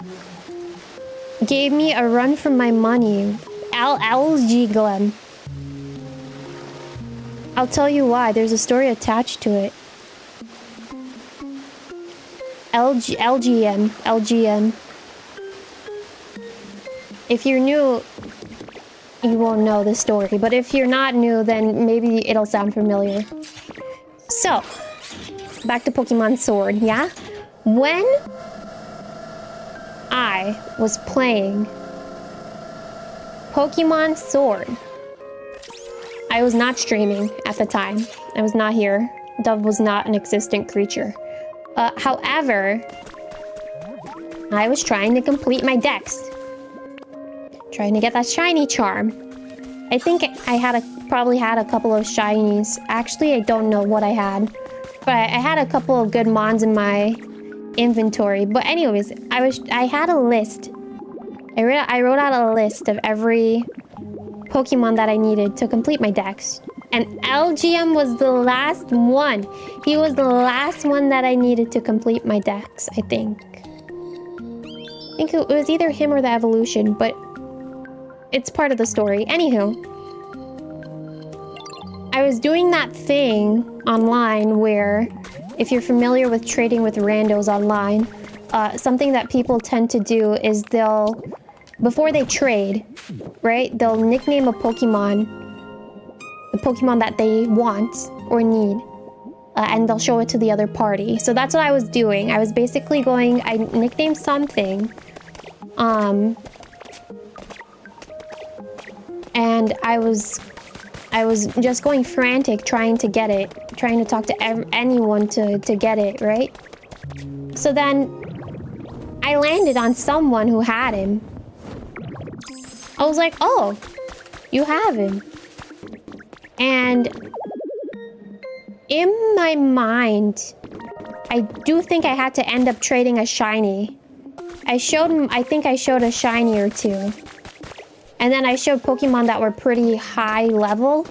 gave me a run for my money. 𝗓𝗓𝗓𝗓𝗓𝗓𝗓𝗓𝗓𝗓. I'll tell you why. There's a story attached to it. LGM. If you're new, you won't know the story. But if you're not new, then maybe it'll sound familiar. So, back to Pokemon Sword, yeah? When I was playing Pokemon Sword, I was not streaming at the time. I was not here. Dove was not an existent creature. However, I was trying to complete my dex. Trying to get that shiny charm. I think I probably had a couple of shinies. Actually, I don't know what I had. But I had a couple of good mons in my inventory. But anyways, I had a list. I wrote out a list of every Pokemon that I needed to complete my dex. And LGM was the last one. He was the last one that I needed to complete my dex, I think. I think it was either him or the evolution, but it's part of the story. Anywho, I was doing that thing online where, if you're familiar with trading with randos online, something that people tend to do is before they trade, right? They'll nickname a Pokemon, the Pokemon that they want or need, and they'll show it to the other party. So that's what I was doing. I was basically I nicknamed something, and I was just going frantic trying to get it, trying to talk to anyone to get it, right? So then I landed on someone who had him. I was like, oh, you have him. And in my mind, I do think I had to end up trading a shiny. I think I showed a shiny or two. And then I showed Pokemon that were pretty high level.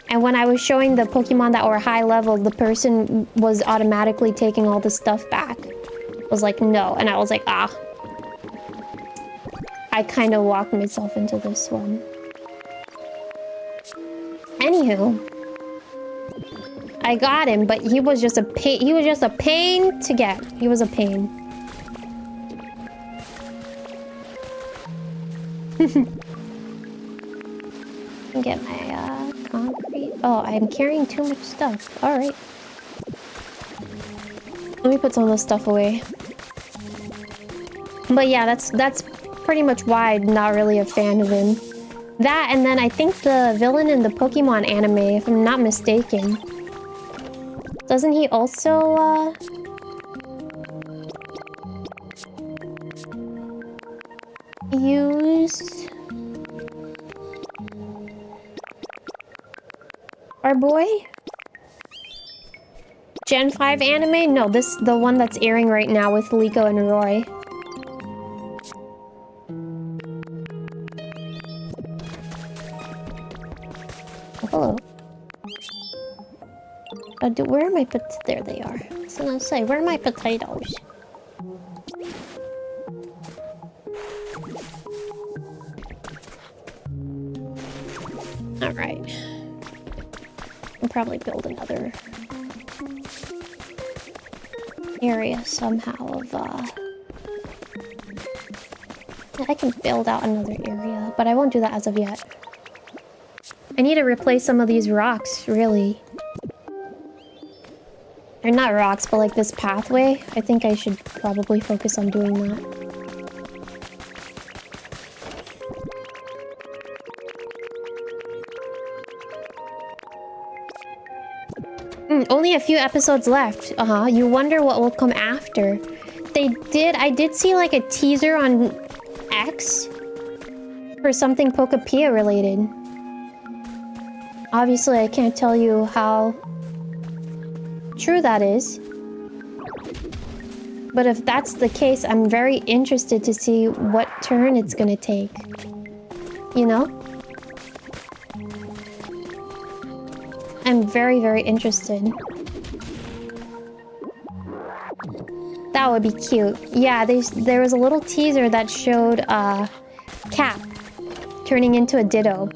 And when I was showing the Pokemon that were high level, the person was automatically taking all the stuff back. I was like, no. And I was like, ah. I kind of walked myself into this one. Anywho, I got him, but he was just a pain. He was just a pain to get. He was a pain. Get my concrete. Oh, I'm carrying too much stuff. All right. Let me put some of this stuff away. But yeah, that's pretty much why I'm not really a fan of him. That, and then I think the villain in the Pokemon anime, if I'm not mistaken, doesn't he also use our boy? Gen 5 anime? No, the one that's airing right now with Liko and Roy. Oh, hello. Where are my there they are. So let's say, where are my potatoes? Alright. I'll probably build another area somehow of, I can build out another area, but I won't do that as of yet. I need to replace some of these rocks, really. They're not rocks, but like this pathway. I think I should probably focus on doing that. Only a few episodes left. You wonder what will come after. I did see like a teaser on X for something Pokopia related. Obviously, I can't tell you how true that is. But if that's the case, I'm very interested to see what turn it's gonna take. You know? I'm very, very interested. That would be cute. Yeah, there was a little teaser that showed Cap turning into a Ditto.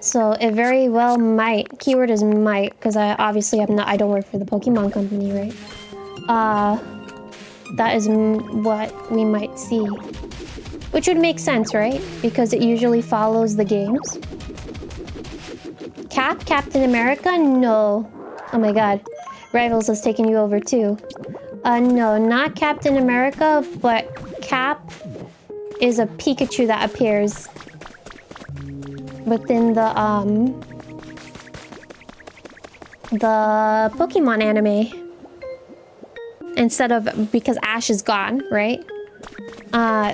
So it very well might. Keyword is might, because I don't work for the Pokemon company, right? That is what we might see. Which would make sense, right? Because it usually follows the games. Captain America? No. Oh my god. Rivals is taking you over too. No, not Captain America, but Cap is a Pikachu that appears within the Pokemon anime. Instead of, because Ash is gone, right?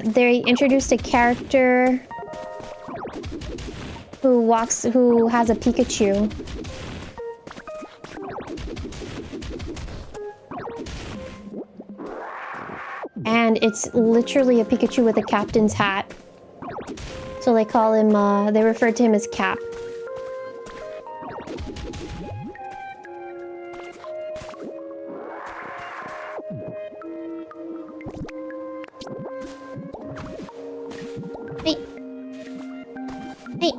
They introduced a character who has a Pikachu. And it's literally a Pikachu with a captain's hat. So they call him, they refer to him as Cap. Hey. Hey.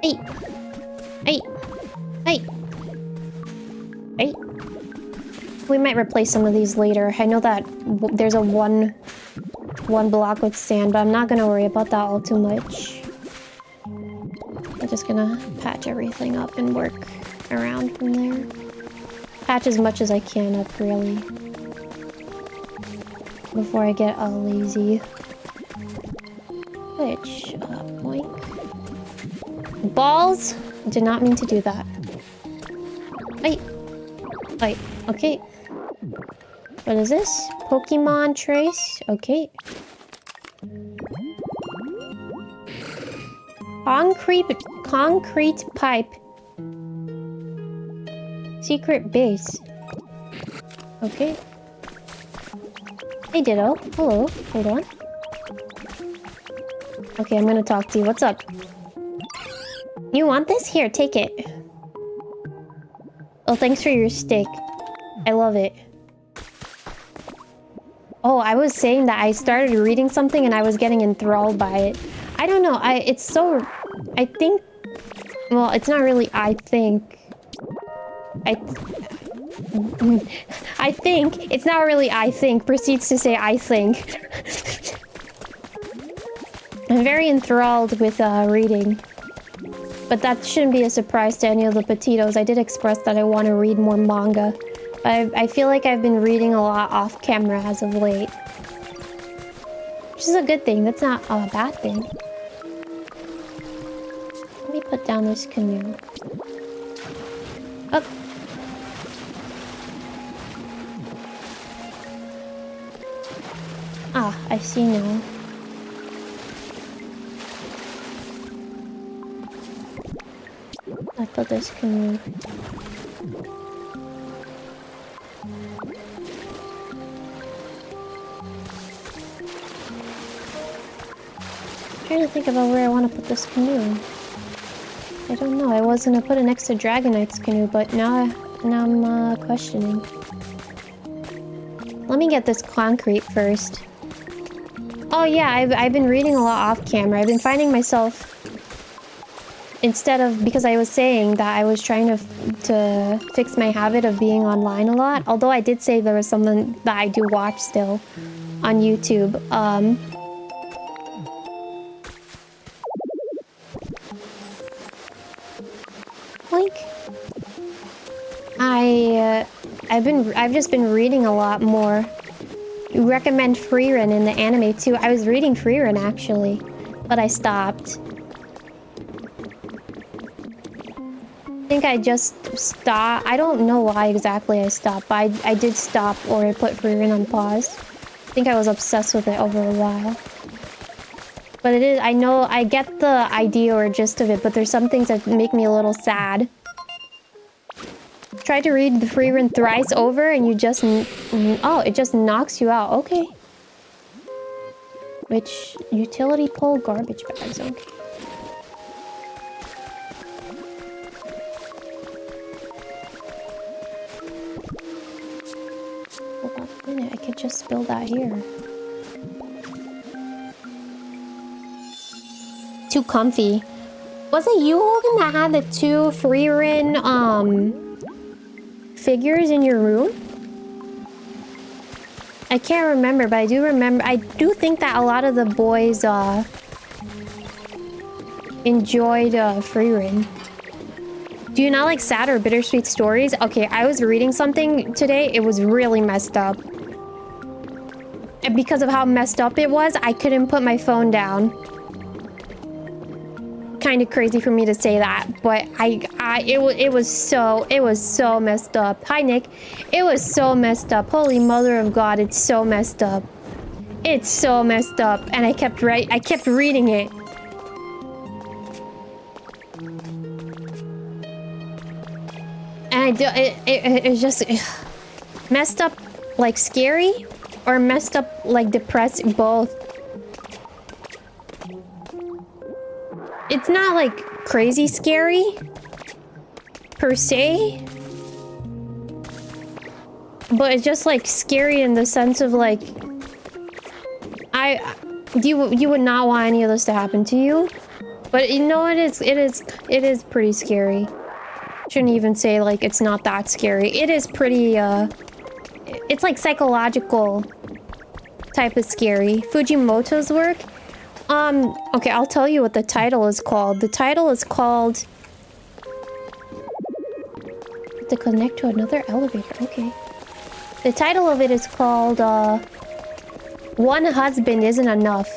Hey. Hey. Hey. Hey. We might replace some of these later. I know that there's a one block with sand, but I'm not gonna worry about that all too much. I'm just gonna patch everything up and work around from there. Patch as much as I can up, really. Before I get all lazy. Which, boink. Balls! Did not mean to do that. Wait. Wait, okay. What is this? Pokemon trace? Okay. Concrete pipe. Secret base. Okay. Hey, Ditto. Hello. Hold on. Okay, I'm gonna talk to you. What's up? You want this? Here, take it. Oh, thanks for your steak. I love it. Oh, I was saying that I started reading something and I was getting enthralled by it. I don't know. It's so... I think... Well, it's not really I think. I think. It's not really I think. Proceeds to say I think. I'm very enthralled with reading. But that shouldn't be a surprise to any of the potatoes. I did express that I want to read more manga. I feel like I've been reading a lot off camera as of late. Which is a good thing. That's not a bad thing. Let me put down this canoe. Up. Ah, I see now. I put this canoe. Trying to think about where I want to put this canoe. I don't know. I was gonna put it next to Dragonite's canoe, but now I'm questioning. Let me get this concrete first. Oh yeah, I've been reading a lot off camera. I've been finding myself, instead of, because I was saying that I was trying to fix my habit of being online a lot. Although I did say there was something that I do watch still on YouTube. I've just been reading a lot more. You recommend Frieren in the anime too. I was reading Frieren actually, but I stopped. I think I just stopped. I don't know why exactly I stopped, but I did stop, or I put Frieren on pause. I think I was obsessed with it over a while. But it is, I know, I get the idea or gist of it, but there's some things that make me a little sad. Tried to read the Frieren thrice over and you just... Oh, it just knocks you out. Okay. Which... Utility pole garbage bags. Okay. Hold on a minute. I could just spill that here. Too comfy. Was it you, Hogan, that had the two Frieren, figures in your room? I can't remember, but I do remember. I do think that a lot of the boys enjoyed Frieren. Do you not like sad or bittersweet stories? Okay, I was reading something today. It was really messed up. And because of how messed up it was, I couldn't put my phone down. Kind of crazy for me to say that, but it was so messed up. Hi Nick. It was so messed up. Holy mother of God, it's so messed up. It's so messed up, and I kept reading it. And it's just messed up like scary, or messed up like depressing, both. It's not like crazy scary per se, but it's just like scary in the sense of like you would not want any of this to happen to you, but you know it is pretty scary. Shouldn't even say like it's not that scary. It is pretty it's like psychological type of scary. Fujimoto's work. Okay, I'll tell you what the title is called. The title is called... To connect to another elevator, okay. The title of it is called, One Husband Isn't Enough.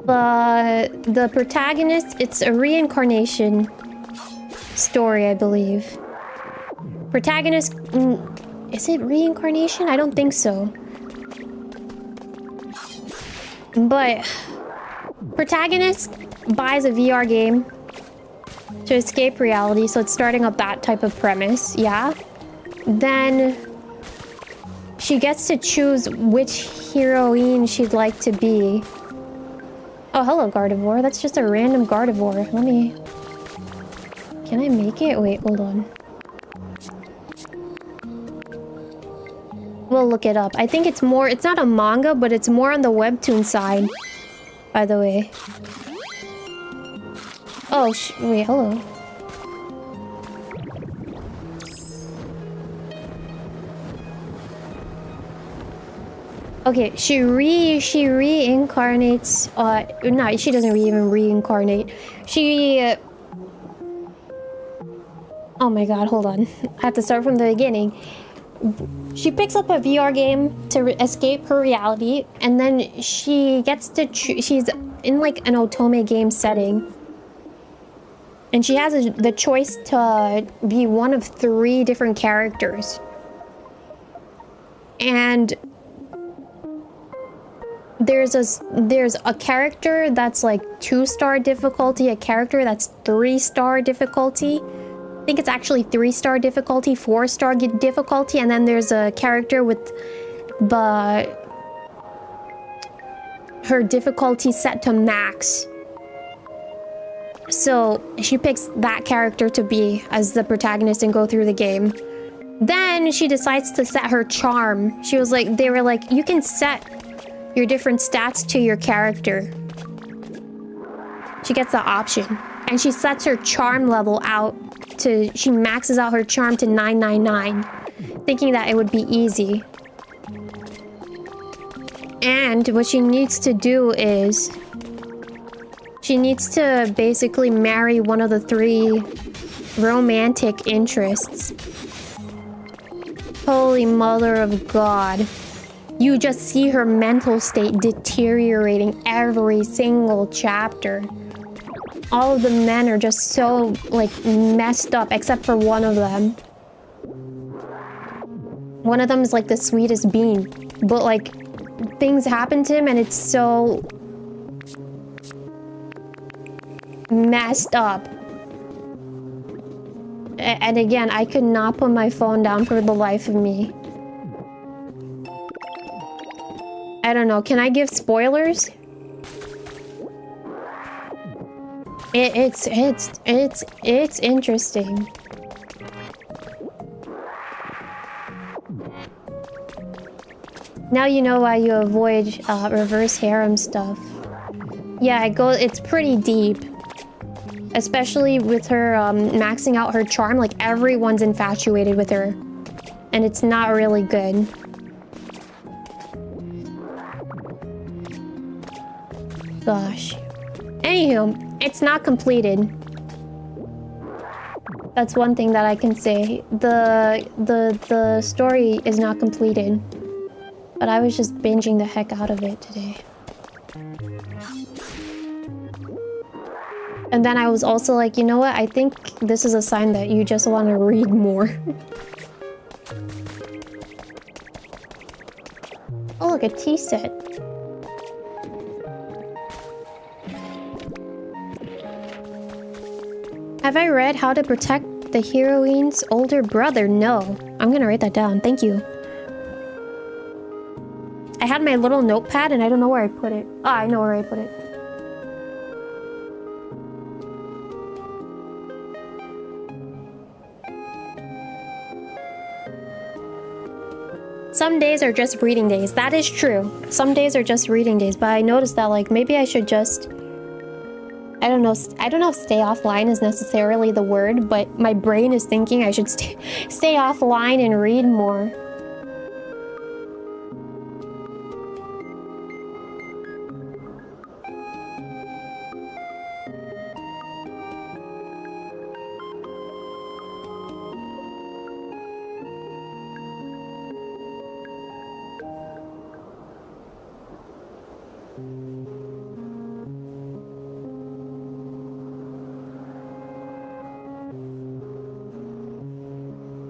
The protagonist, it's a reincarnation story, I believe. Protagonist... is it reincarnation? I don't think so. But protagonist buys a VR game to escape reality, so it's starting up that type of premise, yeah. Then she gets to choose which heroine she'd like to be. Oh, hello, Gardevoir. That's just a random Gardevoir. Let me... Can I make it? Wait, hold on. We'll look it up. I think it's more... It's not a manga, but it's more on the webtoon side. By the way. Oh, wait, hello. Okay, she reincarnates... no, she doesn't even reincarnate. She... oh my god, hold on. I have to start from the beginning. She picks up a VR game to escape her reality, and then she gets to she's in like an otome game setting, and she has the choice to be one of 3 different characters. And there's a character that's like 2-star difficulty, a character that's 3-star difficulty. I think it's actually 3-star difficulty, 4-star difficulty, and then there's a character with the her difficulty set to max. So she picks that character to be as the protagonist and go through the game. Then she decides to set her charm. She was like, they were like, you can set your different stats to your character. She gets the option. And she sets her charm level out to, she maxes out her charm to 999, thinking that it would be easy. And what she needs to do is, she needs to basically marry one of the 3 romantic interests. Holy mother of God. You just see her mental state deteriorating every single chapter. All of the men are just so, like, messed up, except for one of them. One of them is, like, the sweetest bean. But, like, things happen to him and it's so messed up. And again, I could not put my phone down for the life of me. I don't know. Can I give spoilers? It's interesting. Now you know why you avoid reverse harem stuff. Yeah, it's pretty deep. Especially with her maxing out her charm, like everyone's infatuated with her. And it's not really good. Gosh. Anywho, it's not completed. That's one thing that I can say. The story is not completed. But I was just binging the heck out of it today. And then I was also like, you know what? I think this is a sign that you just want to read more. Oh, look, a tea set. Have I read How to Protect the Heroine's Older Brother? No. I'm gonna write that down. Thank you. I had my little notepad and I don't know where I put it. Ah, I know where I put it. Some days are just reading days. That is true. Some days are just reading days, but I noticed that, like, maybe I should just... I don't know if stay offline is necessarily the word, but my brain is thinking I should stay offline and read more.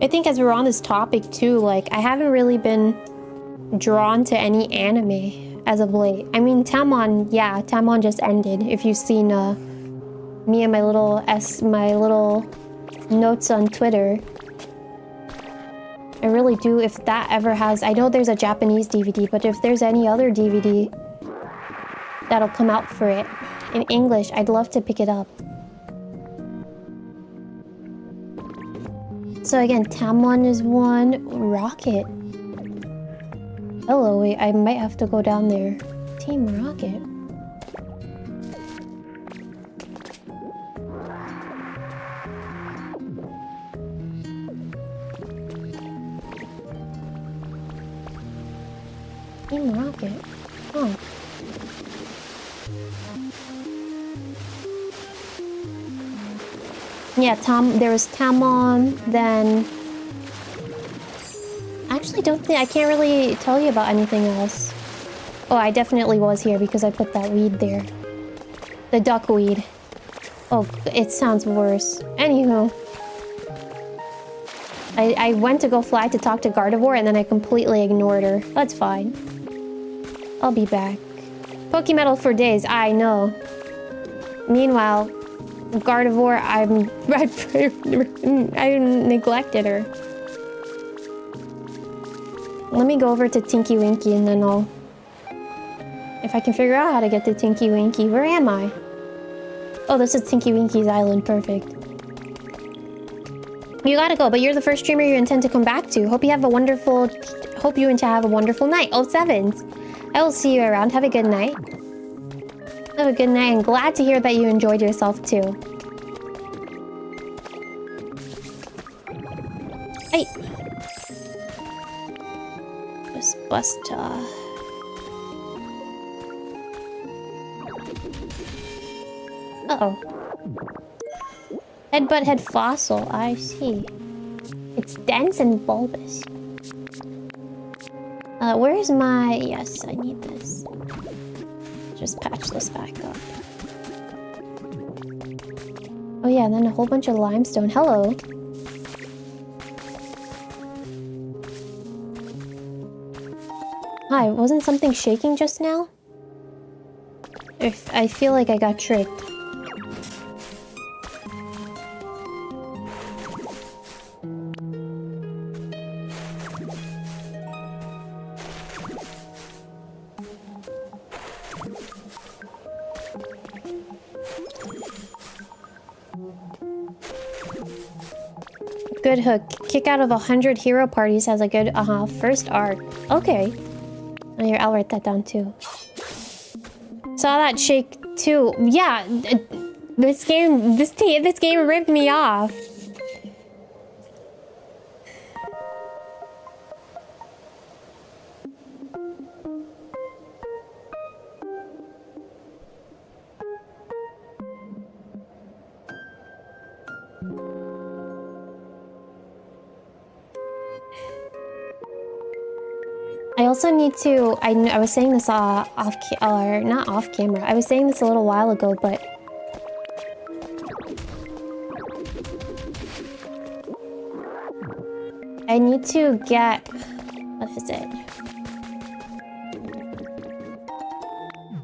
I think as we're on this topic too, like, I haven't really been drawn to any anime as of late. I mean, Tamon, yeah, Tamon just ended. If you've seen me and my little notes on Twitter. I really do. If that ever has, I know there's a Japanese DVD, but if there's any other DVD that'll come out for it in English, I'd love to pick it up. So again, Tamon is one. Rocket. Hello, wait, I might have to go down there. Team Rocket. Team Rocket. Oh. Yeah, there was Tamon, then... Actually, I can't really tell you about anything else. Oh, I definitely was here because I put that weed there. The duckweed. Oh, it sounds worse. Anywho. I went to go fly to talk to Gardevoir and then I completely ignored her. That's fine. I'll be back. Pokemon for days, I know. Meanwhile... Gardevoir, I neglected her. Let me go over to Tinky Winky and then if if I can figure out how to get to Tinky Winky. Where am I? Oh, this is Tinky Winky's island. Perfect. You gotta go, but you're the first streamer you intend to come back to. Hope you have a wonderful... Hope you have a wonderful night. Oh, sevens. I will see you around. Have a good night. Have a good night, and glad to hear that you enjoyed yourself, too. Hey. Just bust, Uh-oh. Head fossil, I see. It's dense and bulbous. Where's my... Yes, I need this. Just patch this back up. Oh yeah, and then a whole bunch of limestone. Hello. Hi, wasn't something shaking just now? I feel like I got tricked. Good hook. Kick out of 100 hero parties has a good, first arc. Okay. Oh, here, I'll write that down too. Saw that shake too. Yeah, this game ripped me off. I also need to... I was saying this not off camera. I was saying this a little while ago, but... I need to get... What is it?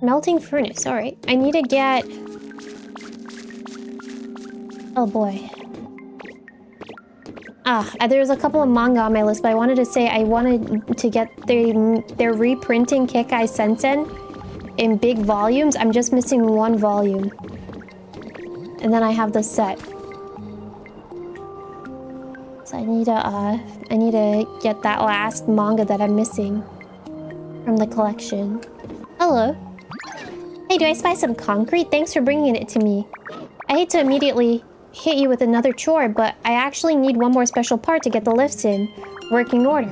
Melting furnace, alright. I need to get... Oh boy. There's a couple of manga on my list, but I wanted to say I wanted to get they're reprinting Kekai Sensen in big volumes. I'm just missing one volume. And then I have the set. So I need to get that last manga that I'm missing from the collection. Hello. Hey, do I spy some concrete? Thanks for bringing it to me. I hate to immediately hit you with another chore, but I actually need one more special part to get the lifts in working order.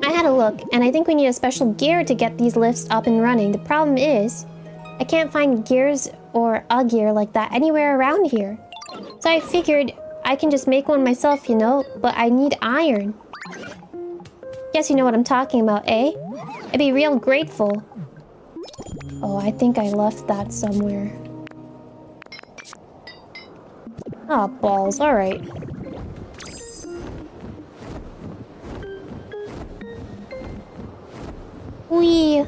I had a look, and I think we need a special gear to get these lifts up and running. The problem is, I can't find gears or a gear like that anywhere around here. So I figured I can just make one myself, you know, but I need iron. Guess you know what I'm talking about, eh? I'd be real grateful. Oh, I think I left that somewhere. Oh, balls. Alright. Whee!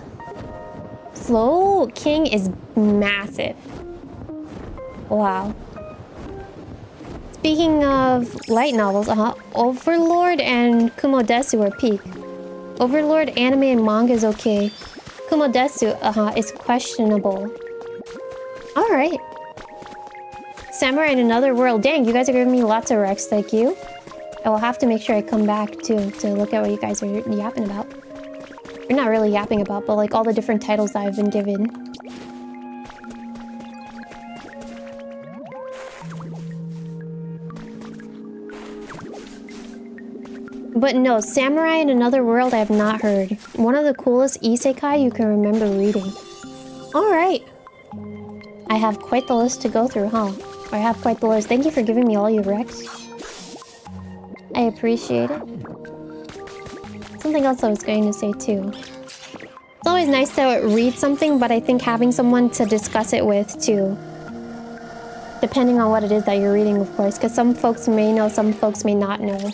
Slow King is massive. Wow. Speaking of light novels, Overlord and Kumodesu are peak. Overlord anime and manga is okay. Kumodesu, is questionable. Alright. Samurai in Another World. Dang, you guys are giving me lots of recs, thank you. I will have to make sure I come back, too, to look at what you guys are yapping about. You're not really yapping about, but like all the different titles that I've been given. But no, Samurai in Another World I have not heard. One of the coolest isekai you can remember reading. Alright. I have quite the list to go through, huh? I have quite the list. Thank you for giving me all your recs. I appreciate it. Something else I was going to say too. It's always nice to read something, but I think having someone to discuss it with too. Depending on what it is that you're reading, of course, because some folks may know, some folks may not know.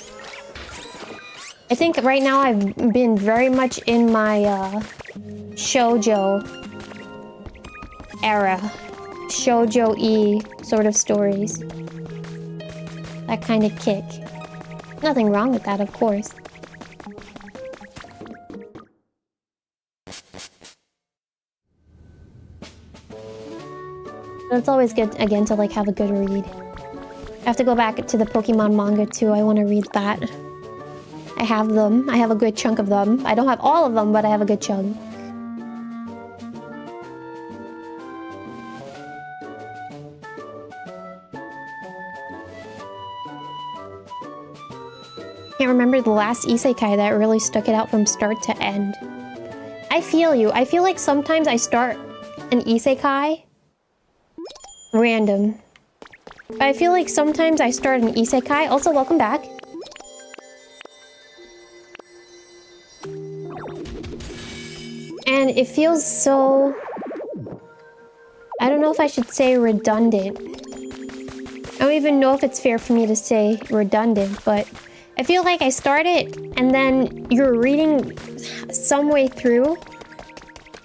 I think right now I've been very much in my shoujo era. Shoujo-y sort of stories. That kind of kick. Nothing wrong with that, of course. It's always good, again, to like have a good read. I have to go back to the Pokemon manga too. I want to read that. I have them. I have a good chunk of them. I don't have all of them, but I have a good chunk. Can't remember the last isekai that really stuck it out from start to end. I feel you. I feel like sometimes I start an isekai random. I feel like sometimes I start an isekai. Also, welcome back. And it feels so... I don't know if I should say redundant. I don't even know if it's fair for me to say redundant, but I feel like I start it and then you're reading some way through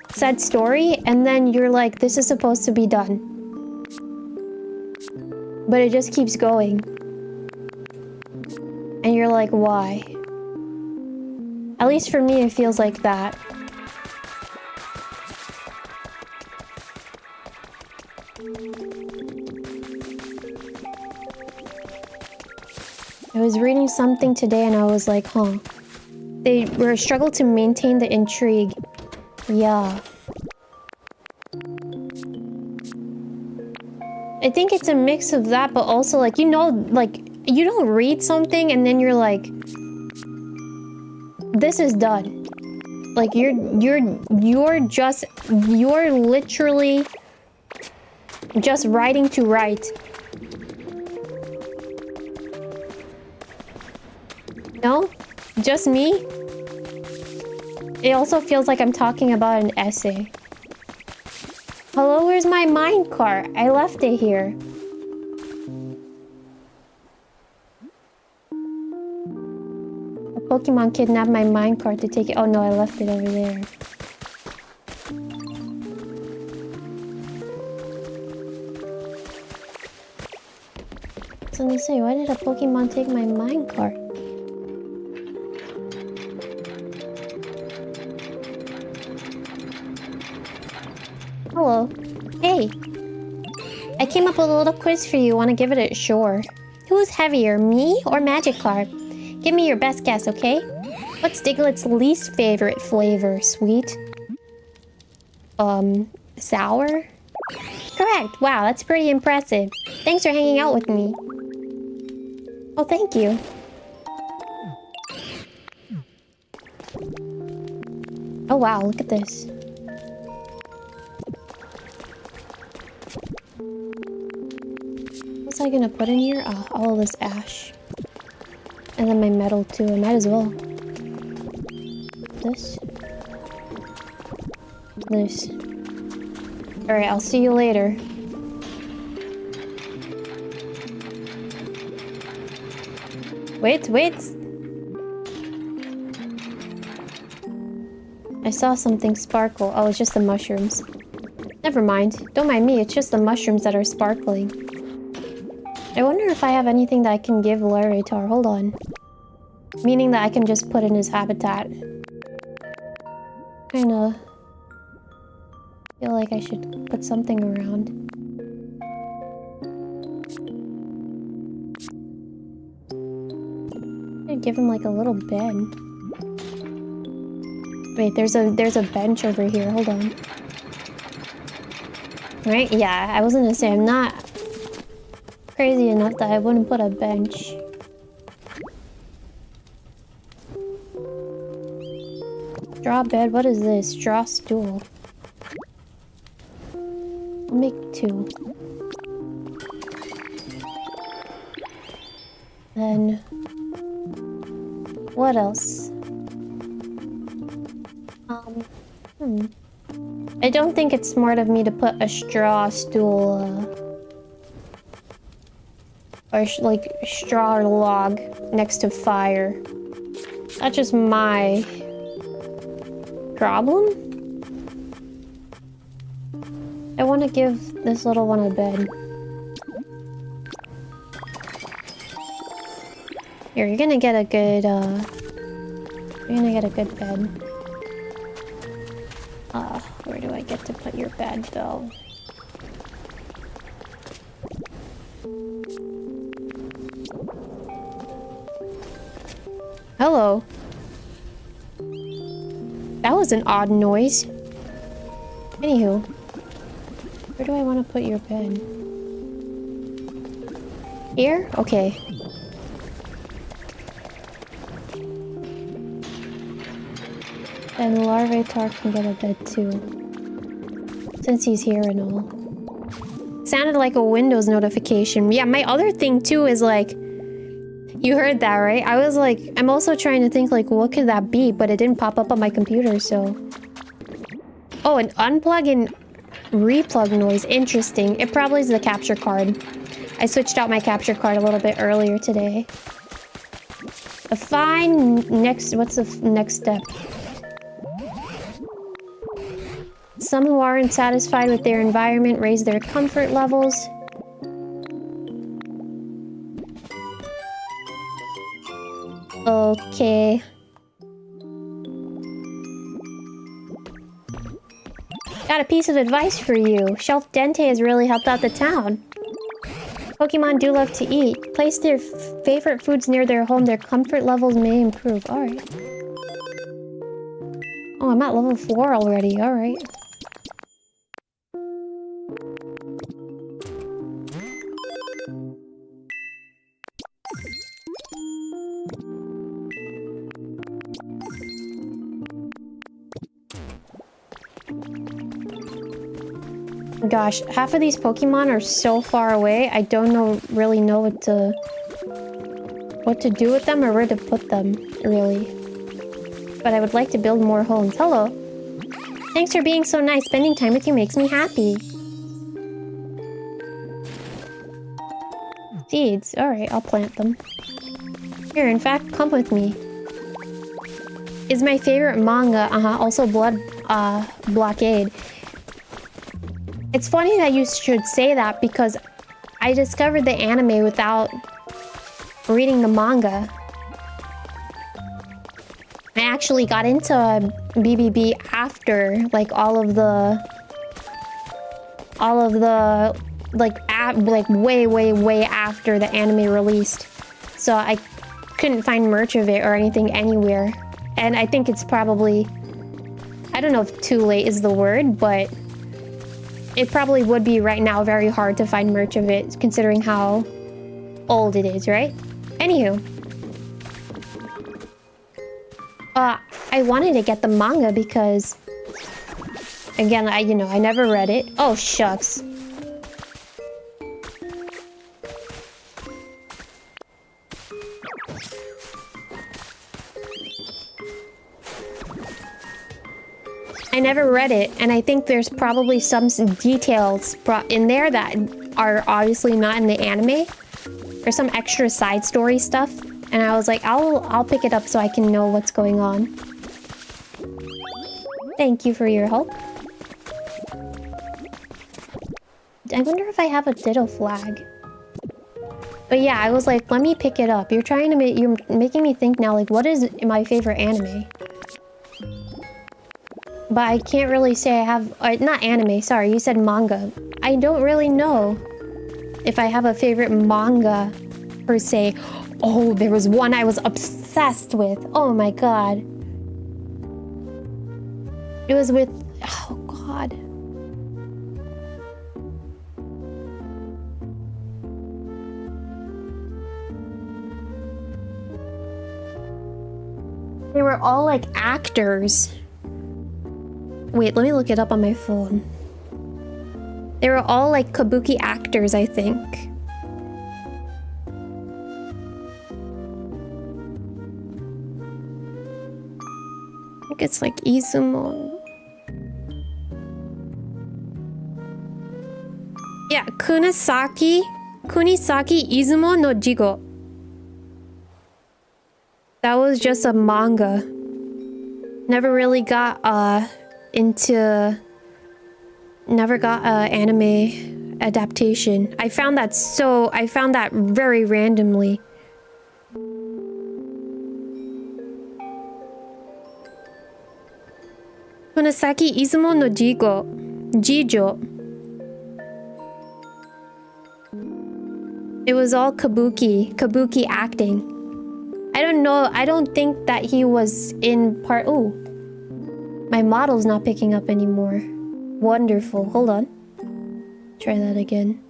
said story and then you're like, this is supposed to be done. But it just keeps going. And you're like, why? At least for me, it feels like that. I was reading something today and I was like, huh. They were struggle to maintain the intrigue. Yeah. I think it's a mix of that, but also like, you know, like you don't read something and then you're like, this is done. Like you're literally just writing to write. No? Just me? It also feels like I'm talking about an essay. Hello, where's my minecart? I left it here. A Pokemon kidnapped my minecart to take it. Oh no, I left it over there. So they say, why did a Pokemon take my minecart? Hello. Hey. I came up with a little quiz for you. Want to give it a sure? Who's heavier, me or Magikarp? Give me your best guess, okay? What's Diglett's least favorite flavor? Sweet? Sour? Correct. Wow, that's pretty impressive. Thanks for hanging out with me. Oh, thank you. Oh wow, look at this. What's I gonna put in here? Oh, all of this ash. And then my metal too, I might as well. This. This. Alright, I'll see you later. Wait. I saw something sparkle. Oh, it's just the mushrooms. Never mind. Don't mind me, it's just the mushrooms that are sparkling. I wonder if I have anything that I can give 𝗓𝗓𝗓𝗓. Hold on. Meaning that I can just put in his habitat. Kinda... feel like I should put something around. I'd give him like a little bed. Wait, there's a bench over here. Hold on. Right? Yeah, I was gonna say I'm not crazy enough that I wouldn't put a bench. Straw bed? What is this? Straw stool. I'll make 2. Then... what else? I don't think it's smart of me to put a straw stool, or like straw or log next to fire. That's just my problem. I want to give this little one a bed. Here, you're gonna get a good, bed. Where do I get to put your bed, though? Hello. That was an odd noise. Anywho. Where do I want to put your bed? Here? Okay. And 𝗓𝗡𝗙𝗥 can get a bed too. Since he's here and all. Sounded like a Windows notification. Yeah, my other thing too is like... You heard that, right? I was like... I'm also trying to think like, what could that be? But it didn't pop up on my computer, so... Oh, an unplug and replug noise. Interesting. It probably is the capture card. I switched out my capture card a little bit earlier today. A fine next... What's the next step? Some who aren't satisfied with their environment raise their comfort levels. Okay. Got a piece of advice for you. Shelf Dente has really helped out the town. Pokemon do love to eat. Place their favorite foods near their home. Their comfort levels may improve. Alright. Oh, I'm at level 4 already. Alright. Gosh, half of these Pokemon are so far away, I don't really know what to do with them or where to put them, really. But I would like to build more homes. Hello. Thanks for being so nice. Spending time with you makes me happy. Seeds. Alright, I'll plant them. Here, in fact, come with me. Is my favorite manga, also Blood Blockade. It's funny that you should say that because I discovered the anime without reading the manga. I actually got into BBB after, like, all of the like way after the anime released. So I couldn't find merch of it or anything anywhere. And I think it's probably, I don't know if too late is the word, but it probably would be right now very hard to find merch of it, considering how old it is, right? Anywho. I wanted to get the manga because... Again, I never read it. Oh, shucks. I never read it, and I think there's probably some details brought in there that are obviously not in the anime. Or some extra side story stuff. And I was like, I'll pick it up so I can know what's going on. Thank you for your help. I wonder if I have a ditto flag. But yeah, I was like, let me pick it up. You're making me think now, like, what is my favorite anime? But I can't really say I have... not anime, sorry, you said manga. I don't really know if I have a favorite manga, per se. Oh, there was one I was obsessed with. Oh my god. It was with... Oh god. They were all like actors. Wait, let me look it up on my phone. They were all like kabuki actors, I think. I think it's like Izumo. Yeah, Kunisaki Izumo no Jigo. That was just a manga. Never really got never got anime adaptation. I found that very randomly. Kunisaki Izumo no Jijo. It was all kabuki acting. I don't know. I don't think that he was in part... Ooh. My model's not picking up anymore. Wonderful. Hold on. Try that again.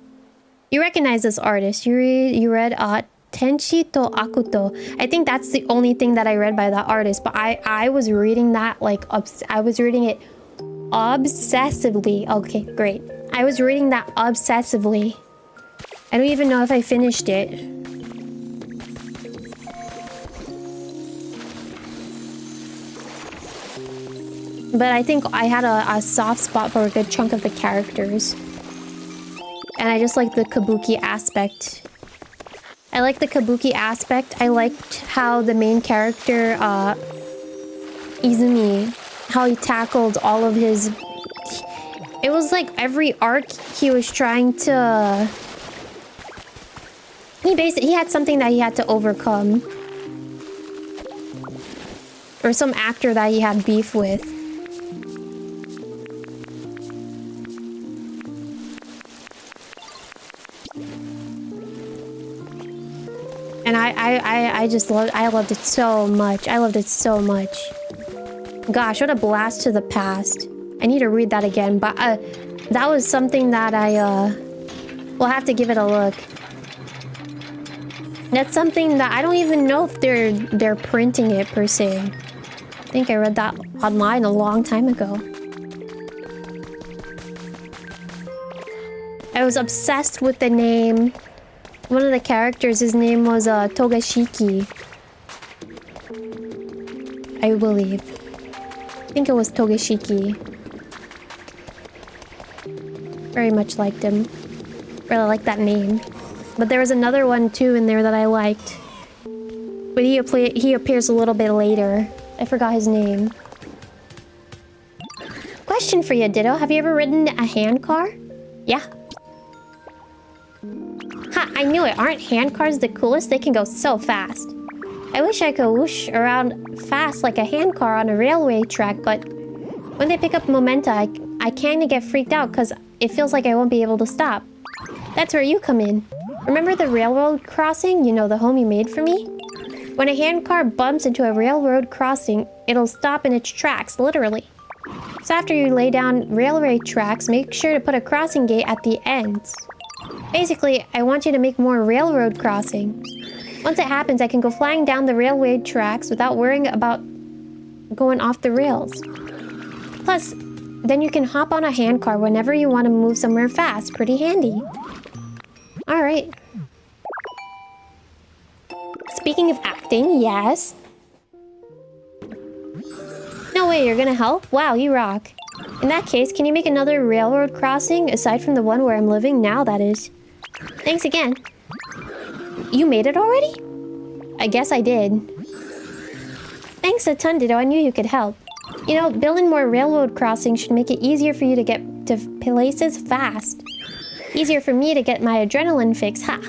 You recognize this artist. You read Tenshi to Akuto. I think that's the only thing that I read by that artist. But I was reading that like... I was reading it obsessively. Okay, great. I was reading that obsessively. I don't even know if I finished it. But I think I had a soft spot for a good chunk of the characters. And I just like the kabuki aspect. I like the kabuki aspect. I liked how the main character, Izumi, how he tackled all of his... It was like every arc he was trying to... He had something that he had to overcome. Or some actor that he had beef with. And I loved it so much. I loved it so much. Gosh, what a blast to the past. I need to read that again, but that was something that I will have to give it a look. That's something that I don't even know if they're printing it per se. I think I read that online a long time ago. I was obsessed with the name. One of the characters, his name was Togashiki. I believe. I think it was Togashiki. Very much liked him. Really liked that name. But there was another one too in there that I liked. But he appears a little bit later. I forgot his name. Question for you, Ditto. Have you ever ridden a hand car? Yeah. Ha! I knew it. Aren't hand cars the coolest? They can go so fast. I wish I could whoosh around fast like a hand car on a railway track, but when they pick up momentum, I kinda get freaked out because it feels like I won't be able to stop. That's where you come in. Remember the railroad crossing? You know, the home you made for me? When a hand car bumps into a railroad crossing, it'll stop in its tracks, literally. So after you lay down railway tracks, make sure to put a crossing gate at the ends. Basically, I want you to make more railroad crossings. Once it happens, I can go flying down the railway tracks without worrying about going off the rails. Plus, then you can hop on a hand car whenever you want to move somewhere fast. Pretty handy. Alright. Speaking of acting, yes. No way, you're gonna help? Wow, you rock. In that case, can you make another railroad crossing, aside from the one where I'm living now, that is? Thanks again. You made it already? I guess I did. Thanks a ton, Ditto. I knew you could help. You know, building more railroad crossings should make it easier for you to get to places fast. Easier for me to get my adrenaline fix, ha!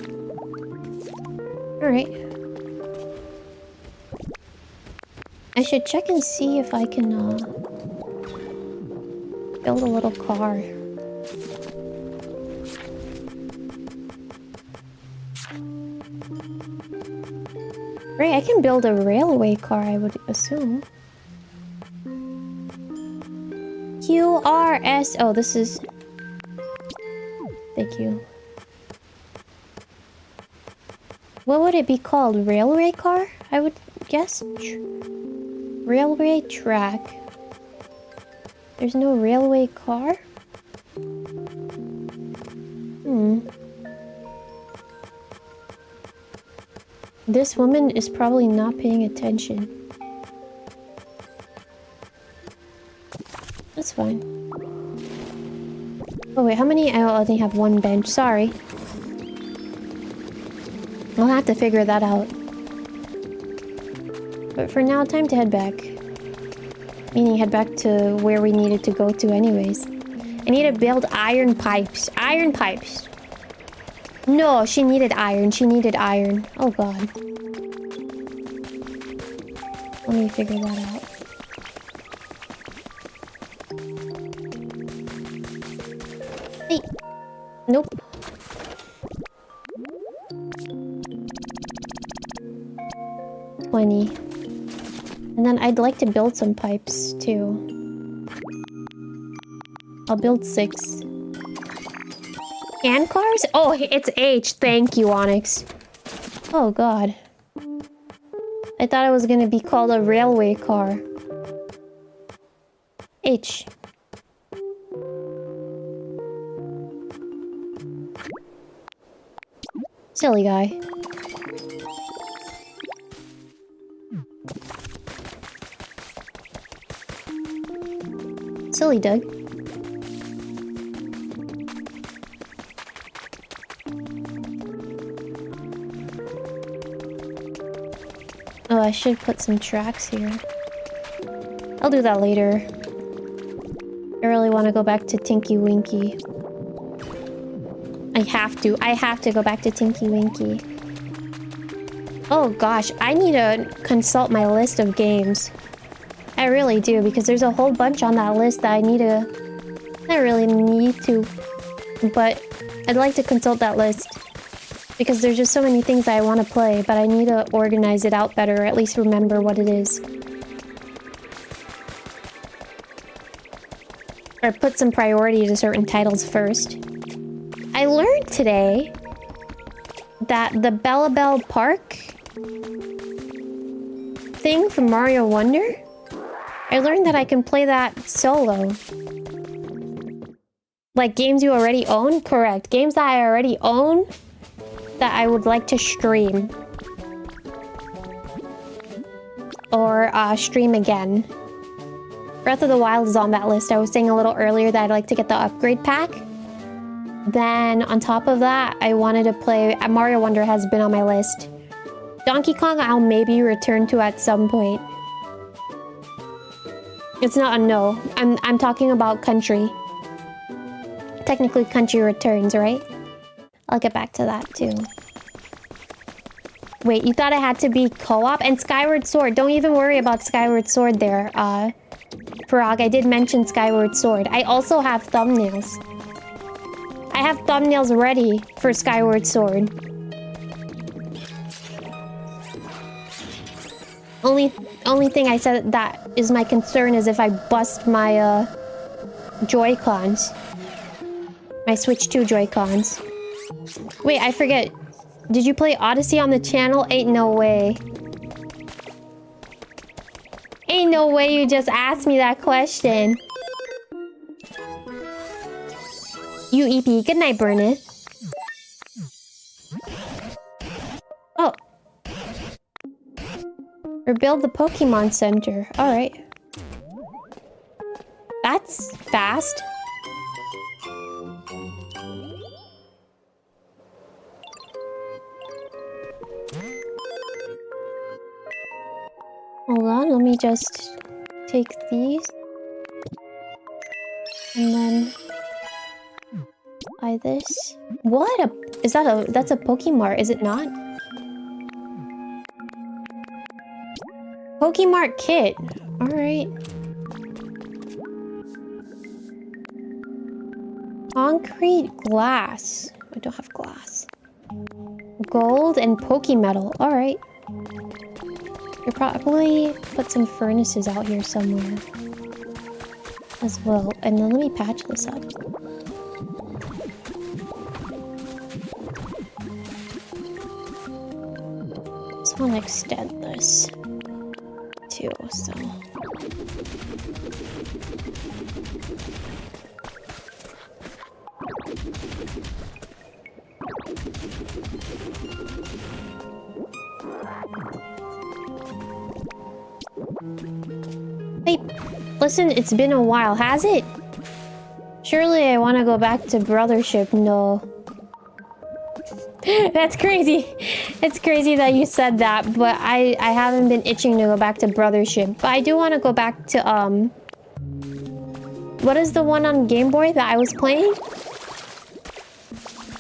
Alright. I should check and see if I can, build a little car. Right, I can build a railway car, I would assume. QRS... Oh, this is... Thank you. What would it be called? Railway car? I would guess? Railway track. There's no railway car? This woman is probably not paying attention. That's fine. Oh wait, how many? I only have one bench. Sorry. I'll have to figure that out. But for now, time to head back. Meaning head back to where we needed to go to anyways. I need to build iron pipes. Iron pipes. No, she needed iron. She needed iron. Oh god. Let me figure that out. Hey. Nope. 20. And then I'd like to build some pipes, too. I'll build 6. Hand cars? Oh, it's H. Thank you, Onyx. Oh, God. I thought it was gonna be called a railway car. H. Silly guy. Silly Doug. Oh, I should put some tracks here. I'll do that later. I really want to go back to Tinky Winky. I have to go back to Tinky Winky. Oh gosh, I need to consult my list of games. I really do, because there's a whole bunch on that list that I really need to, but I'd like to consult that list. Because there's just so many things that I want to play, but I need to organize it out better, or at least remember what it is. Or put some priority to certain titles first. I learned today that the 𝗓𝗡𝗡𝗓 Park thing from Mario Wonder, I learned that I can play that solo. Like games you already own? Correct. Games that I already own that I would like to stream. Or stream again. Breath of the Wild is on that list. I was saying a little earlier that I'd like to get the upgrade pack. Then on top of that, I wanted to play... Mario Wonder has been on my list. Donkey Kong I'll maybe return to at some point. It's not a no. I'm talking about Country. Technically Country returns, right? I'll get back to that too. Wait, you thought it had to be co-op? And Skyward Sword. Don't even worry about Skyward Sword there, Parag. I did mention Skyward Sword. I also have thumbnails. I have thumbnails ready for Skyward Sword. Only thing I said that is my concern is if I bust my, Joy-Cons. My Switch 2 Joy-Cons. Wait, I forget. Did you play Odyssey on the channel? Ain't no way. Ain't no way you just asked me that question. You EP. Good night, Burnett. Oh. Or build the Pokemon Center. Alright. That's fast. Hold on, let me just take these. And then buy this. What is that that's a Pokemart, is it not? Pokemart kit. Alright. Concrete glass. I don't have glass. Gold and Pokemetal. Alright. You'll probably put some furnaces out here somewhere as well. And then let me patch this up. Just want to extend this too, so. Hey, listen, it's been a while, has it? Surely I want to go back to Brothership. No. That's crazy. It's crazy that you said that, but I haven't been itching to go back to Brothership. But I do want to go back to, what is the one on Game Boy that I was playing?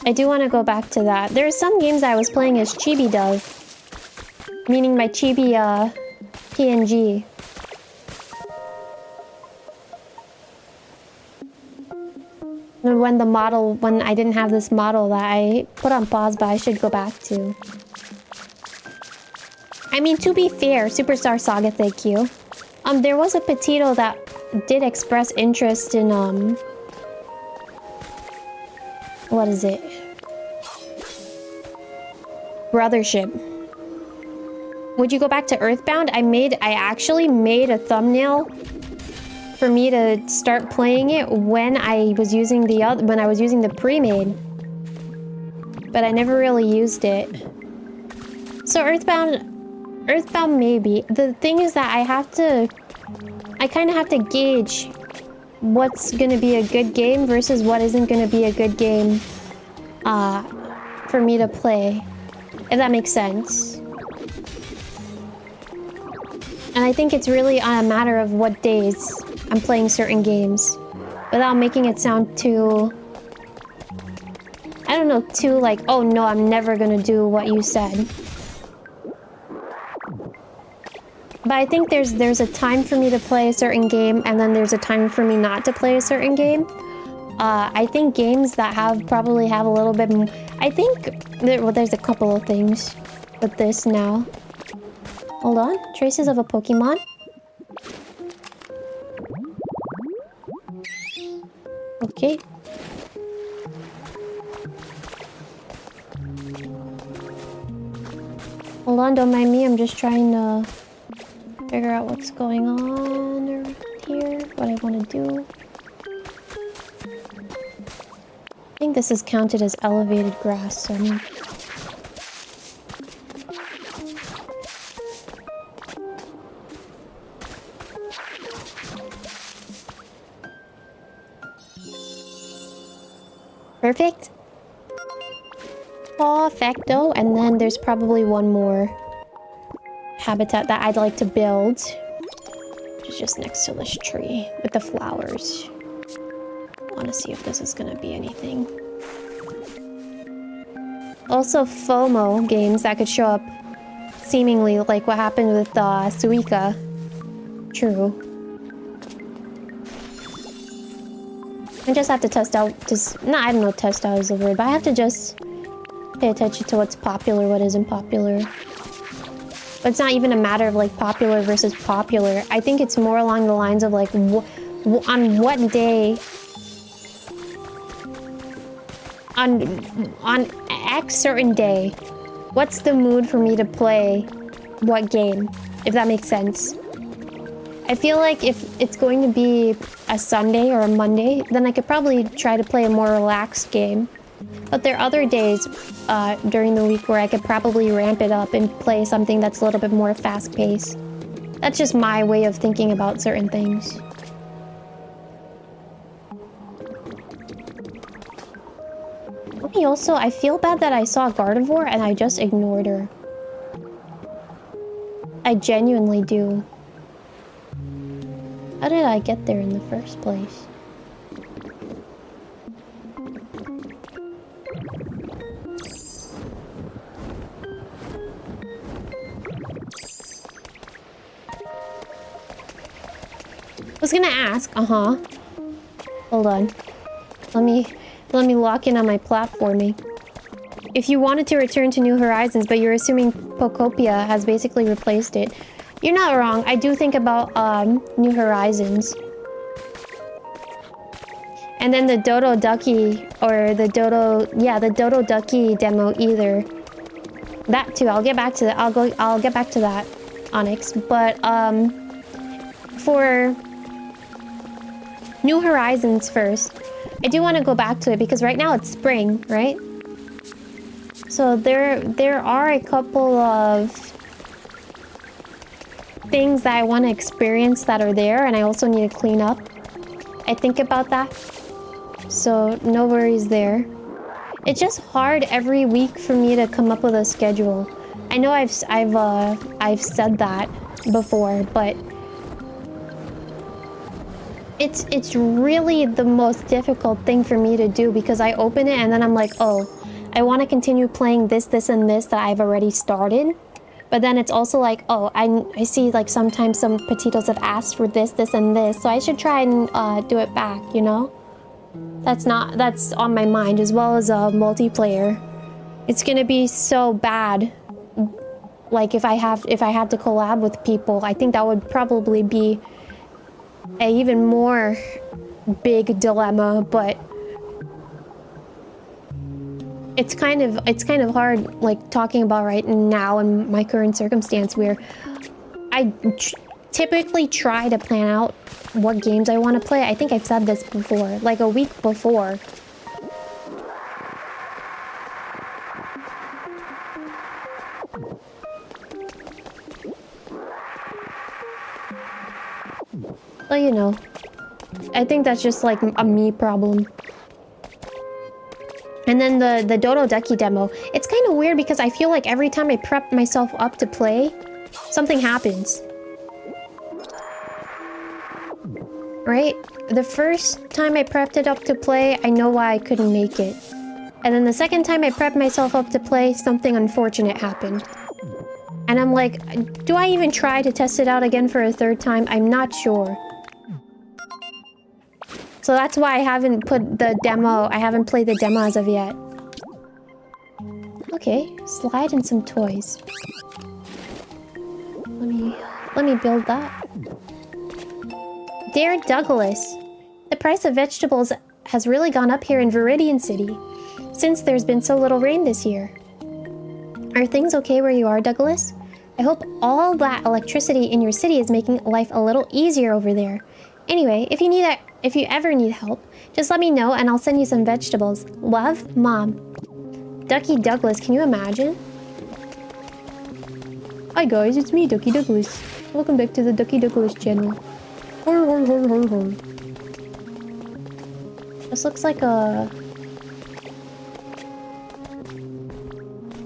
I do want to go back to that. There are some games that I was playing as Chibi-Dove. Meaning my Chibi, PNG. When I didn't have this model that I put on pause, but I should go back to. I mean, to be fair, Superstar Saga, thank you. There was a Petito that did express interest in, what is it? Brothership. Would you go back to Earthbound? I actually made a thumbnail for me to start playing it when I was using the pre-made. But I never really used it. So Earthbound maybe. The thing is that I kind of have to gauge what's gonna be a good game versus what isn't gonna be a good game for me to play. If that makes sense. And I think it's really a matter of what days I'm playing certain games. Without making it sound too... I don't know, too like, oh no, I'm never gonna do what you said. But I think there's a time for me to play a certain game, and then there's a time for me not to play a certain game. I think games that probably have a little bit more... I think there's a couple of things with this now. Hold on. Traces of a Pokemon. Okay. Hold on, don't mind me. I'm just trying to figure out what's going on around here. What I want to do. I think this is counted as elevated grass, so perfect. Perfecto. And then there's probably one more habitat that I'd like to build. Which is just next to this tree with the flowers. I want to see if this is going to be anything. Also FOMO games that could show up seemingly like what happened with Suika. True. I just have to test out, I don't know, test out is the word, but I have to just pay attention to what's popular, what isn't popular. But it's not even a matter of like popular versus popular. I think it's more along the lines of like, on what day, on X certain day, what's the mood for me to play what game, if that makes sense. I feel like if it's going to be a Sunday or a Monday, then I could probably try to play a more relaxed game. But there are other days during the week where I could probably ramp it up and play something that's a little bit more fast-paced. That's just my way of thinking about certain things. Also, I feel bad that I saw Gardevoir and I just ignored her. I genuinely do. How did I get there in the first place? I was gonna ask, Hold on. Let me lock in on my platforming. If you wanted to return to New Horizons, but you're assuming Pokopia has basically replaced it. You're not wrong. I do think about New Horizons. And then the Dodo Duckie or the Dodo Duckie demo either. That too. I'll get back to that. I'll get back to that, Onyx. But for New Horizons first, I do want to go back to it because right now it's spring, right? So there are a couple of things that I want to experience that are there, and I also need to clean up. I think about that, so no worries there. It's just hard every week for me to come up with a schedule. I know I've said that before, but it's really the most difficult thing for me to do because I open it and then I'm like, oh, I want to continue playing this, and this that I've already started. But then it's also like, oh, I see like sometimes some petitos have asked for this, and this, so I should try and do it back, you know? That's on my mind, as well as multiplayer. It's gonna be so bad Like if I had to collab with people, I think that would probably be a even more big dilemma, but it's kind of hard, like, talking about right now in my current circumstance where I typically try to plan out what games I want to play. I think I've said this before, like a week before. Well, you know, I think that's just like a me problem. And then the Dodo Ducky demo. It's kind of weird because I feel like every time I prep myself up to play, something happens. Right? The first time I prepped it up to play, I know why I couldn't make it. And then the second time I prepped myself up to play, something unfortunate happened. And I'm like, do I even try to test it out again for a third time? I'm not sure. So that's why I haven't put the demo, I haven't played the demo as of yet. Okay, slide and some toys. Let me build that. Dear Douglas, the price of vegetables has really gone up here in Viridian City, since there's been so little rain this year. Are things okay where you are, Douglas? I hope all that electricity in your city is making life a little easier over there. Anyway, if you ever need help, just let me know and I'll send you some vegetables. Love, Mom. Ducky Douglas, can you imagine? Hi guys, it's me, Ducky Douglas. Welcome back to the Ducky Douglas channel. This looks like a...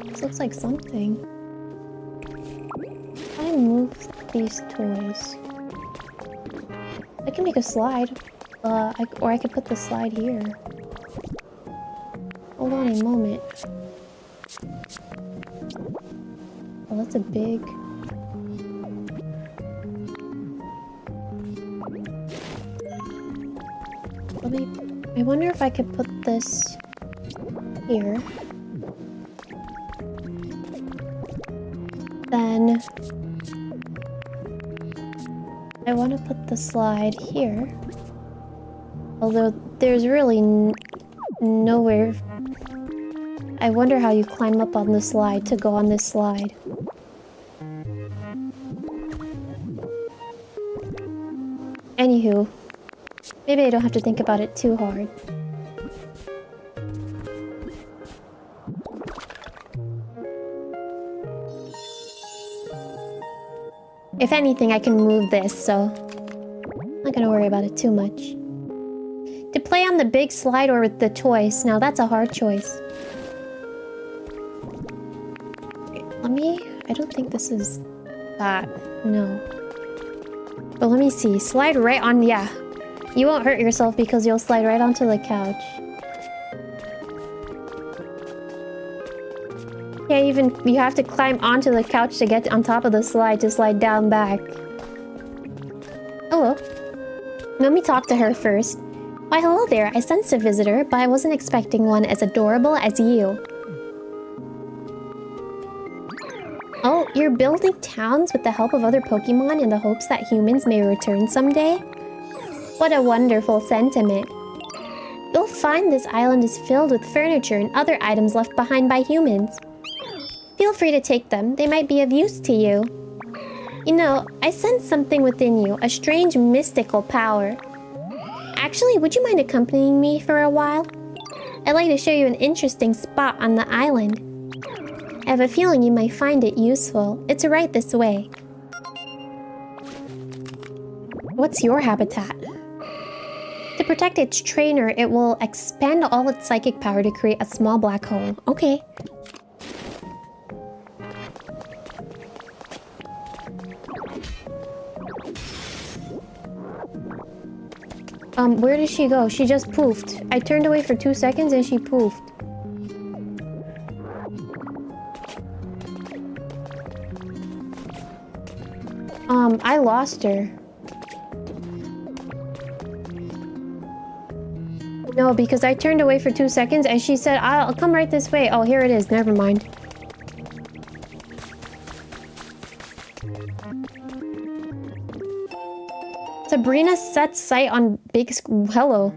This looks like something. I move these toys. I can make a slide. Or I could put the slide here. Hold on a moment. Oh, that's a big... I wonder if I could put this here. Then I want to put the slide here. Although there's really nowhere. I wonder how you climb up on the slide to go on this slide. Anywho, maybe I don't have to think about it too hard. If anything, I can move this, so I'm not gonna worry about it too much. To play on the big slide or with the toys, now that's a hard choice. I don't think this is that, no. But let me see, slide right on, yeah. You won't hurt yourself because you'll slide right onto the couch. Yeah, you have to climb onto the couch to get on top of the slide to slide down back. Hello. Let me talk to her first. Why, hello there. I sensed a visitor, but I wasn't expecting one as adorable as you. Oh, you're building towns with the help of other Pokemon in the hopes that humans may return someday? What a wonderful sentiment. You'll find this island is filled with furniture and other items left behind by humans. Feel free to take them. They might be of use to you. You know, I sense something within you, a strange mystical power. Actually, would you mind accompanying me for a while? I'd like to show you an interesting spot on the island. I have a feeling you might find it useful. It's right this way. What's your habitat? To protect its trainer, it will expend all its psychic power to create a small black hole. Okay. Where did she go? She just poofed. I turned away for 2 seconds and she poofed. I lost her. No, because I turned away for 2 seconds and she said, I'll come right this way. Oh, here it is. Never mind. Sabrina sets sight on hello.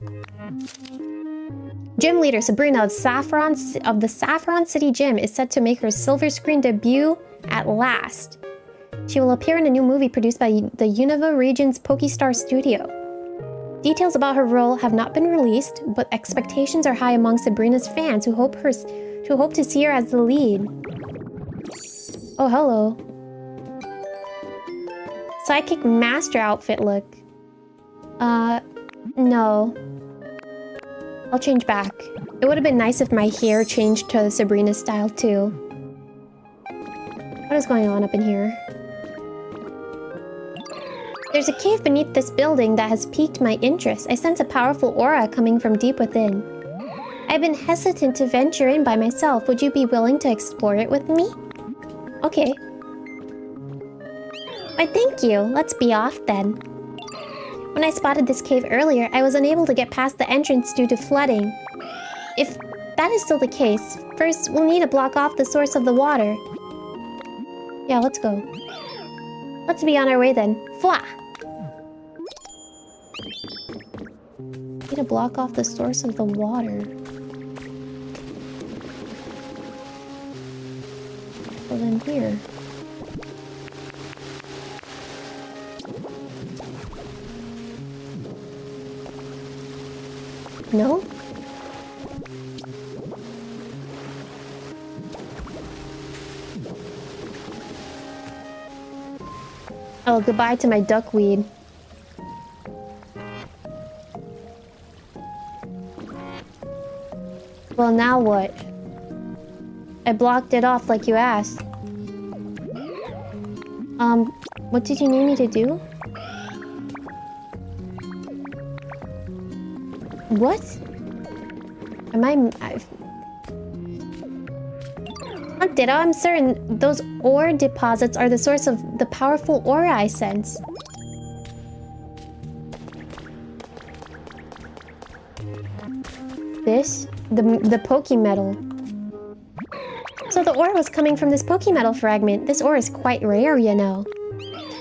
Gym leader Sabrina of the Saffron City Gym is set to make her silver screen debut at last. She will appear in a new movie produced by the Unova region's Pokestar studio. Details about her role have not been released, but expectations are high among Sabrina's fans who hope to see her as the lead. Oh, hello. Psychic master outfit look. No. I'll change back. It would have been nice if my hair changed to Sabrina's style too. What is going on up in here? There's a cave beneath this building that has piqued my interest. I sense a powerful aura coming from deep within. I've been hesitant to venture in by myself. Would you be willing to explore it with me? Okay. Why, thank you. Let's be off then. When I spotted this cave earlier, I was unable to get past the entrance due to flooding. If that is still the case, first we'll need to block off the source of the water. Yeah, let's go. Let's be on our way then. Fwa! Need to block off the source of the water. Well then here. No? Oh, goodbye to my duckweed. Well, now what? I blocked it off like you asked. What did you need me to do? What? Look, Ditto, I'm certain those ore deposits are the source of the powerful aura I sense. This? The Pokemetal. So the ore was coming from this Pokemetal fragment. This ore is quite rare, you know.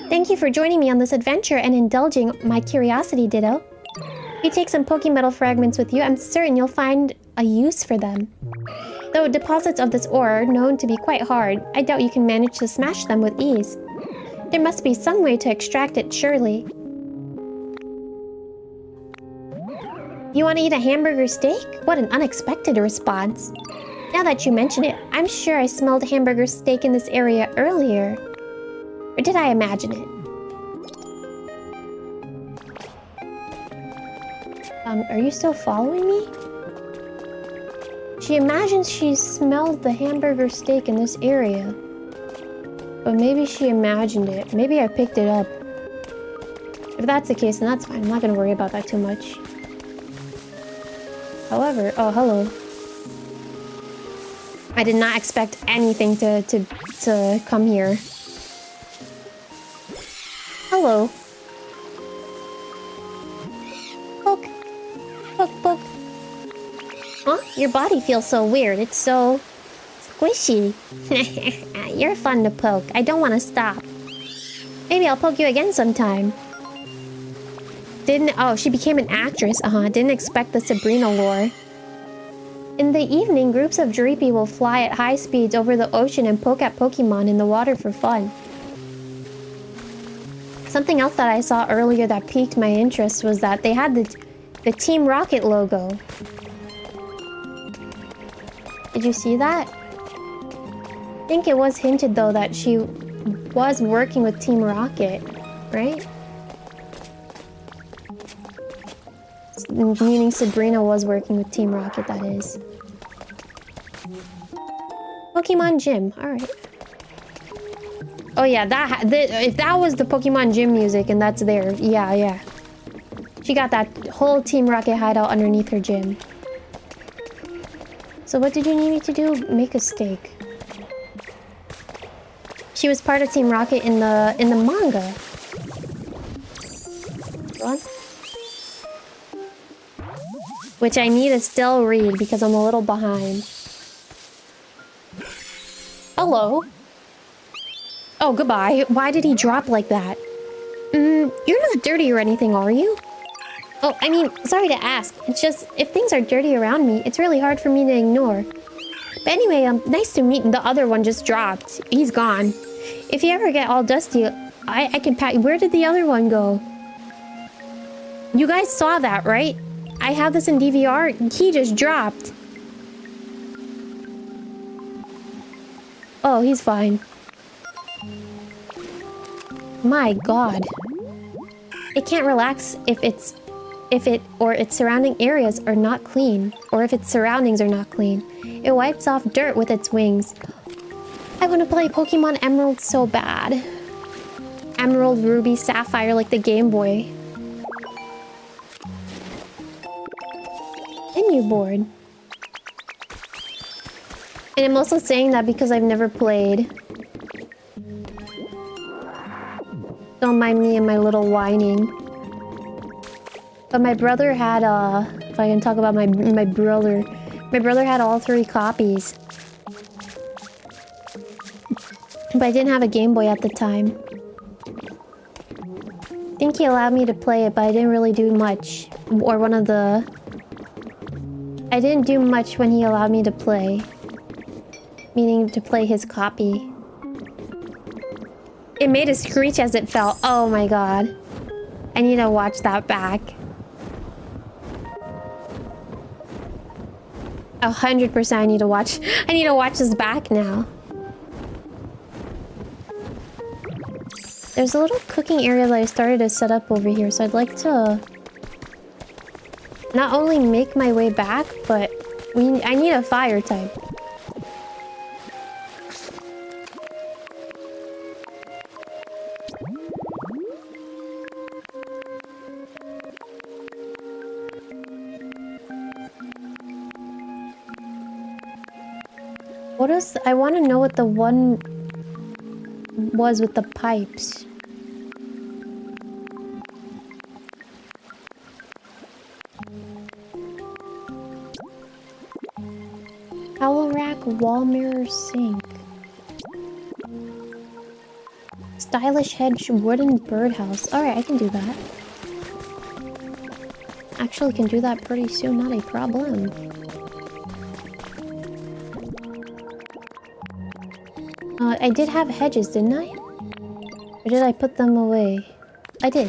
Thank you for joining me on this adventure and indulging my curiosity, Ditto. If you take some Pokemetal fragments with you, I'm certain you'll find a use for them. Though deposits of this ore are known to be quite hard, I doubt you can manage to smash them with ease. There must be some way to extract it, surely. You want to eat a hamburger steak? What an unexpected response. Now that you mention it, I'm sure I smelled hamburger steak in this area earlier. Or did I imagine it? Are you still following me? She imagines she smelled the hamburger steak in this area. But maybe she imagined it. Maybe I picked it up. If that's the case, then that's fine. I'm not gonna worry about that too much. However, oh, hello. I did not expect anything to come here. Hello. Poke. Poke, poke. Huh? Your body feels so weird. It's so squishy. You're fun to poke. I don't want to stop. Maybe I'll poke you again sometime. Oh, she became an actress. Didn't expect the Sabrina lore. In the evening, groups of Dreepy will fly at high speeds over the ocean and poke at Pokemon in the water for fun. Something else that I saw earlier that piqued my interest was that they had the Team Rocket logo. Did you see that? I think it was hinted though that she was working with Team Rocket, right? Meaning Sabrina was working with Team Rocket, that is. Pokemon Gym, alright. Oh yeah, if that was the Pokemon Gym music and that's there, yeah. She got that whole Team Rocket hideout underneath her gym. So what did you need me to do? Make a steak. She was part of Team Rocket in the manga. Go on. Which I need to still read because I'm a little behind. Hello. Oh, goodbye. Why did he drop like that? You're not dirty or anything, are you? Oh, I mean, sorry to ask. It's just, if things are dirty around me, it's really hard for me to ignore. But anyway, nice to meet. The other one just dropped. He's gone. If you ever get all dusty, I can pat. Where did the other one go? You guys saw that, right? I have this in DVR. He just dropped. Oh, he's fine. My god. It can't relax if its surrounding areas are not clean, or if its surroundings are not clean. It wipes off dirt with its wings. I want to play Pokemon Emerald so bad. Emerald, Ruby, Sapphire, like the Game Boy. Menu board. And I'm also saying that because I've never played. Don't mind me and my little whining. But my brother had, if I can talk about my brother. My brother had all 3 copies. But I didn't have a Game Boy at the time. I think he allowed me to play it, but I didn't really do much. Or one of the... I didn't do much when he allowed me to play. Meaning to play his copy. It made a screech as it fell. Oh my god. I need to watch that back. 100% I need to watch this back now. There's a little cooking area that I started to set up over here, so I'd like to not only make my way back, but I need a fire type. What is... I want to know what the one was with the pipes. Towel rack, wall mirror, sink. Stylish hedge, wooden birdhouse. Alright, I can do that. Actually can do that pretty soon, not a problem. I did have hedges, didn't I? Or did I put them away? I did.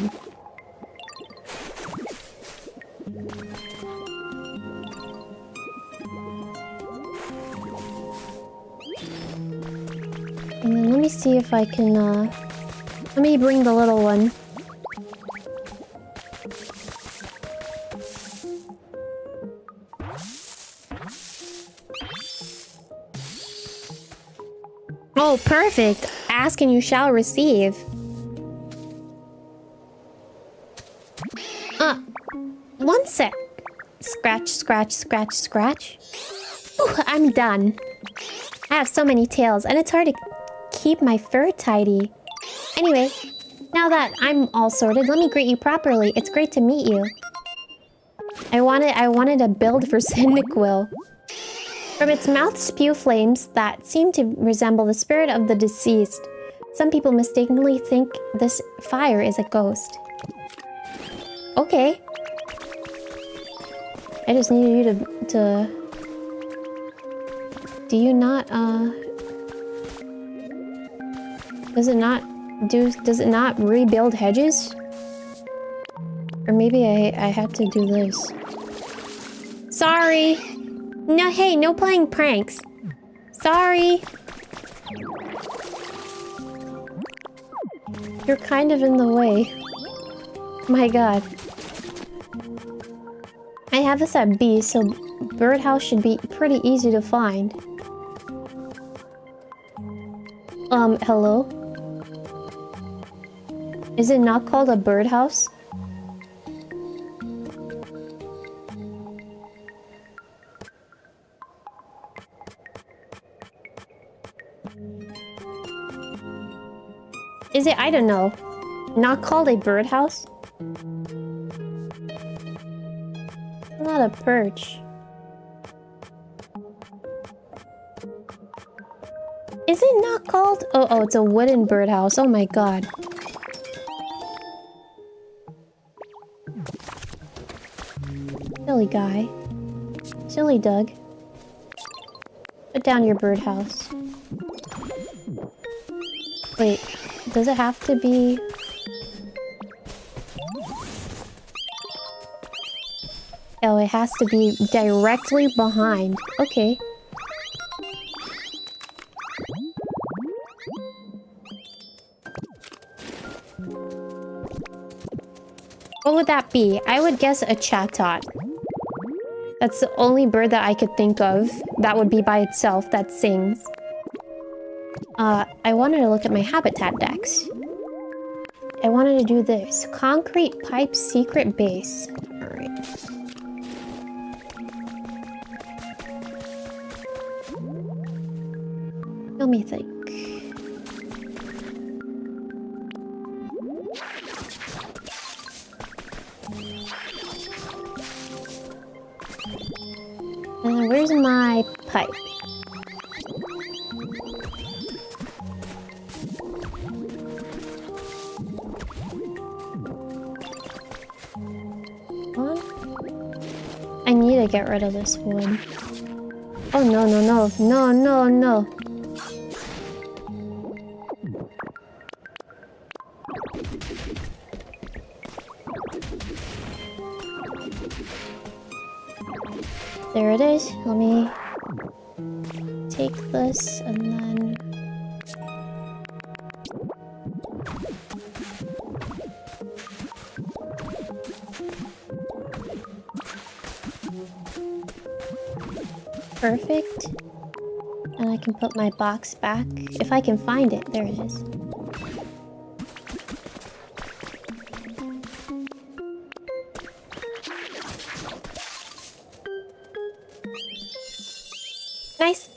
And then let me see if I can, let me bring the little one. Oh, perfect. Ask and you shall receive. One sec. Scratch, scratch, scratch, scratch. Ooh, I'm done. I have so many tails, and it's hard to keep my fur tidy. Anyway, now that I'm all sorted, let me greet you properly. It's great to meet you. I wanted a build for Cyndaquil. From its mouth spew flames that seem to resemble the spirit of the deceased. Some people mistakenly think this fire is a ghost. Okay. I just needed you to... Do you not, Does it not rebuild hedges? Or maybe I had to do this. Sorry! No, hey, no playing pranks. Sorry. You're kind of in the way. My god. I have this at B, so birdhouse should be pretty easy to find. Hello? Is it not called a birdhouse? Is it? I don't know. Not called a birdhouse? Not a perch. Is it not called? Oh, it's a wooden birdhouse. Oh my god. Silly guy. Silly Doug. Put down your birdhouse. Wait, does it have to be... Oh, it has to be directly behind. Okay. What would that be? I would guess a 𝗓𝗓𝗓𝗓. That's the only bird that I could think of that would be by itself that sings. I wanted to look at my habitat decks. I wanted to do this. Concrete pipe secret base. Alright. Let me think. Where's my pipe? What? I need to get rid of this wood. Oh no, no, no. No, no, no. There it is. Let me take this and then... Perfect. And I can put my box back. If I can find it. There it is. Nice.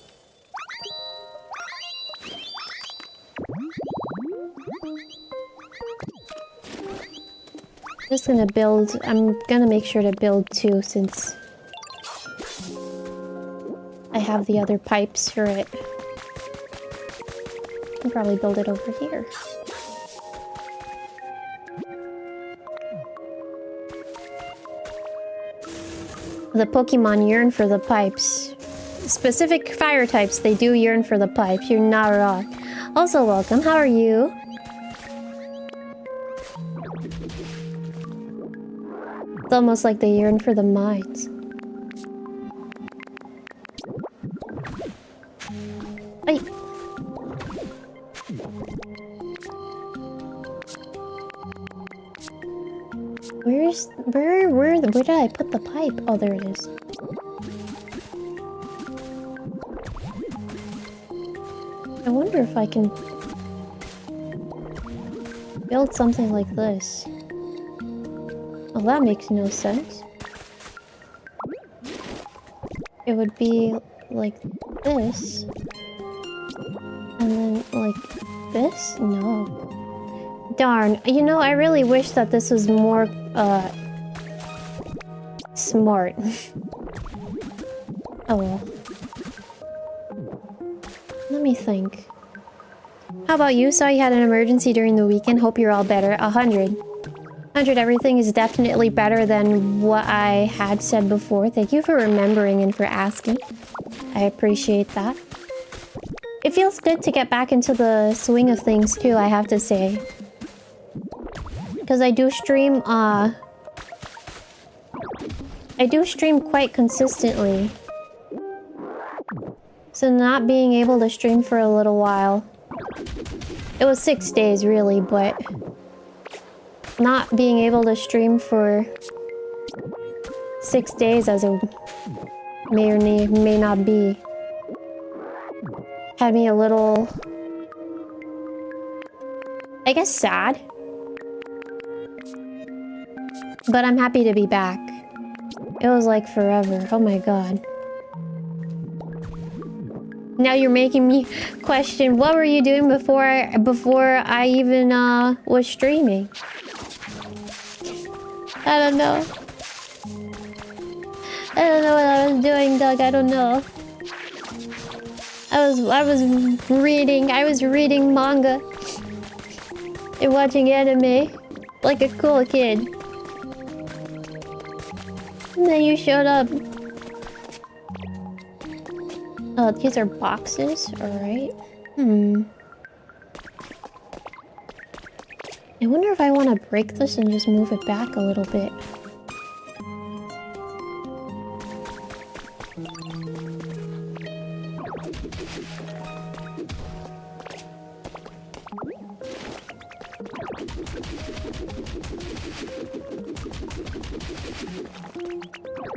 Just gonna build. I'm gonna make sure to build two since I have the other pipes for it. I can probably build it over here. The Pokemon yearn for the pipes. Specific fire types, they do yearn for the pipes. You're not wrong. Also, welcome. How are you? It's almost like they yearn for the mines. Hey. Where did I put the pipe? Oh, there it is. I wonder if I can build something like this. Well, that makes no sense. It would be like this. And then like this? No. Darn. You know, I really wish that this was more, smart. Oh well. Let me think. How about you? Saw you had an emergency during the weekend. Hope you're all better. 100. 100. Everything is definitely better than what I had said before. Thank you for remembering and for asking. I appreciate that. It feels good to get back into the swing of things too, I have to say. Because I do stream quite consistently. So not being able to stream for a little while. It was 6 days really, but not being able to stream for 6 days as it may or may not be had me a little, I guess, sad. But I'm happy to be back. It was like forever. Oh my god. Now you're making me question, what were you doing before I even was streaming? I don't know. I don't know what I was doing, Doug. I don't know. I was reading manga and watching anime like a cool kid. And then you showed up. Oh, these are boxes. Alright. I wonder if I want to break this and just move it back a little bit.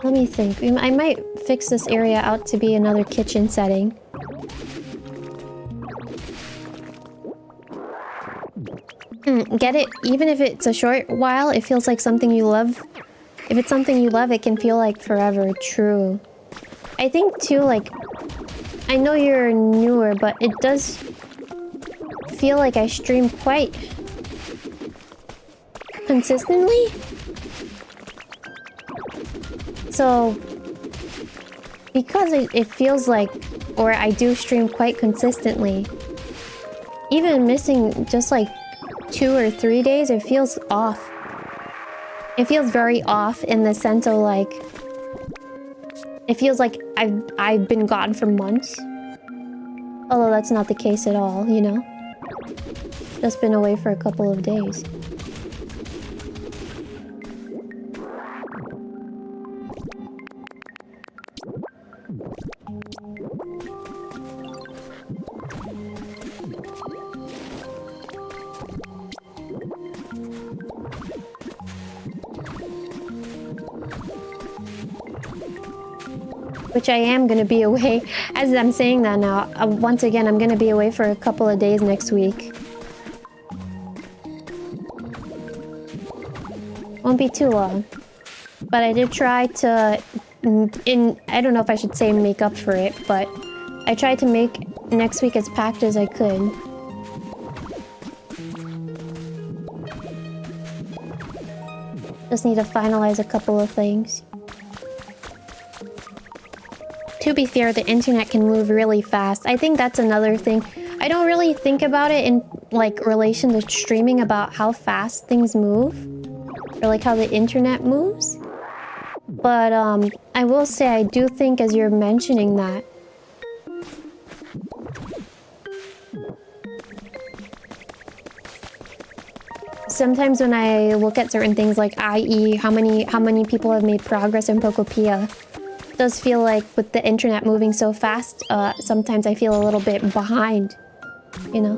Let me think. I might fix this area out to be another kitchen setting. Get it? Even if it's a short while, it feels like something you love. If it's something you love, it can feel like forever. True. I think too, like... I know you're newer, but it does feel like I stream quite consistently. So, because it feels like, or I do stream quite consistently, even missing just like 2 or 3 days, it feels off. It feels very off in the sense of like, it feels like I've been gone for months. Although that's not the case at all, you know? Just been away for a couple of days. Which I am gonna be away. As I'm saying that now, once again, I'm gonna be away for a couple of days next week. Won't be too long. But I did try to... I don't know if I should say make up for it, but... I tried to make next week as packed as I could. Just need to finalize a couple of things. To be fair, the internet can move really fast. I think that's another thing. I don't really think about it in like relation to streaming about how fast things move. Or like how the internet moves. But I will say I do think as you're mentioning that. Sometimes when I look at certain things like i.e. how many people have made progress in Pokopia. Does feel like with the internet moving so fast, sometimes I feel a little bit behind, you know?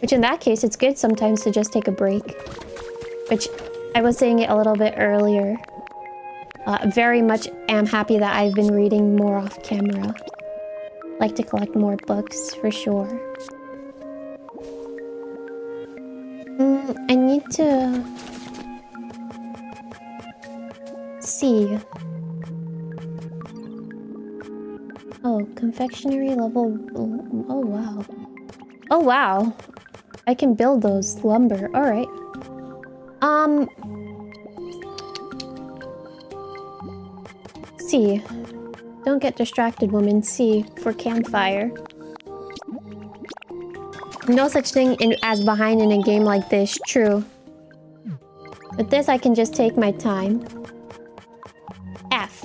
Which in that case, it's good sometimes to just take a break. Which, I was saying it a little bit earlier. Very much am happy that I've been reading more off camera. Like to collect more books, for sure. I need to... see... Oh, confectionery level... Oh, wow. Oh, wow. I can build those. Lumber. Alright. C. Don't get distracted, woman. C. For campfire. No such thing as behind in a game like this. True. With this, I can just take my time. F.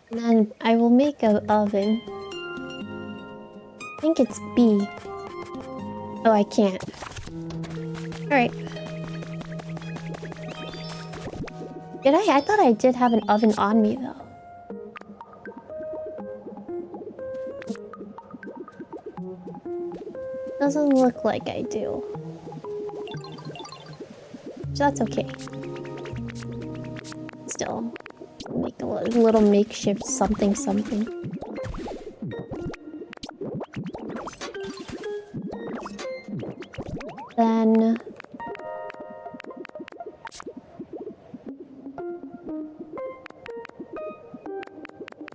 And then I will make an oven. I think it's B. Oh, I can't. Alright. Did I? I thought I did have an oven on me, though. Doesn't look like I do. So that's okay. Still. Make a little makeshift something. Then...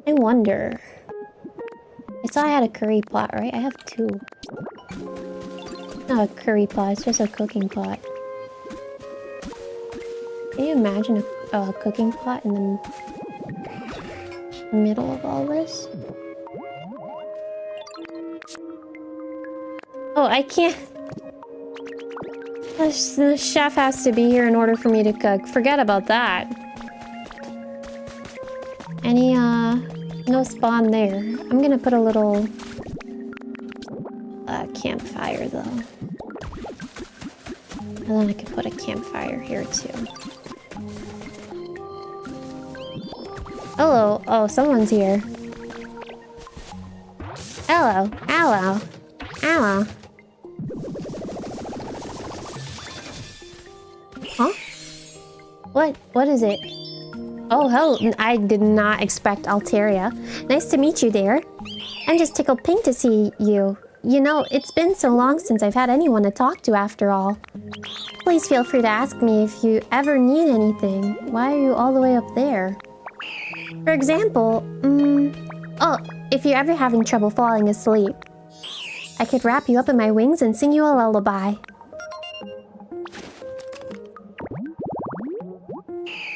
I wonder... I saw I had a curry pot, right? I have 2. Not a curry pot, it's just a cooking pot. Can you imagine a cooking pot in the middle of all this? Oh, I can't... The chef has to be here in order for me to cook. Forget about that. Any, no spawn there. I'm gonna put a little... campfire, though. And then I can put a campfire here, too. Hello. Oh, someone's here. Hello. Hello. Hello. Huh? What is it? Oh, hello. I did not expect Alteria. Nice to meet you there. I'm just tickled pink to see you. You know, it's been so long since I've had anyone to talk to after all. Please feel free to ask me if you ever need anything. Why are you all the way up there? For example, oh, if you're ever having trouble falling asleep, I could wrap you up in my wings and sing you a lullaby.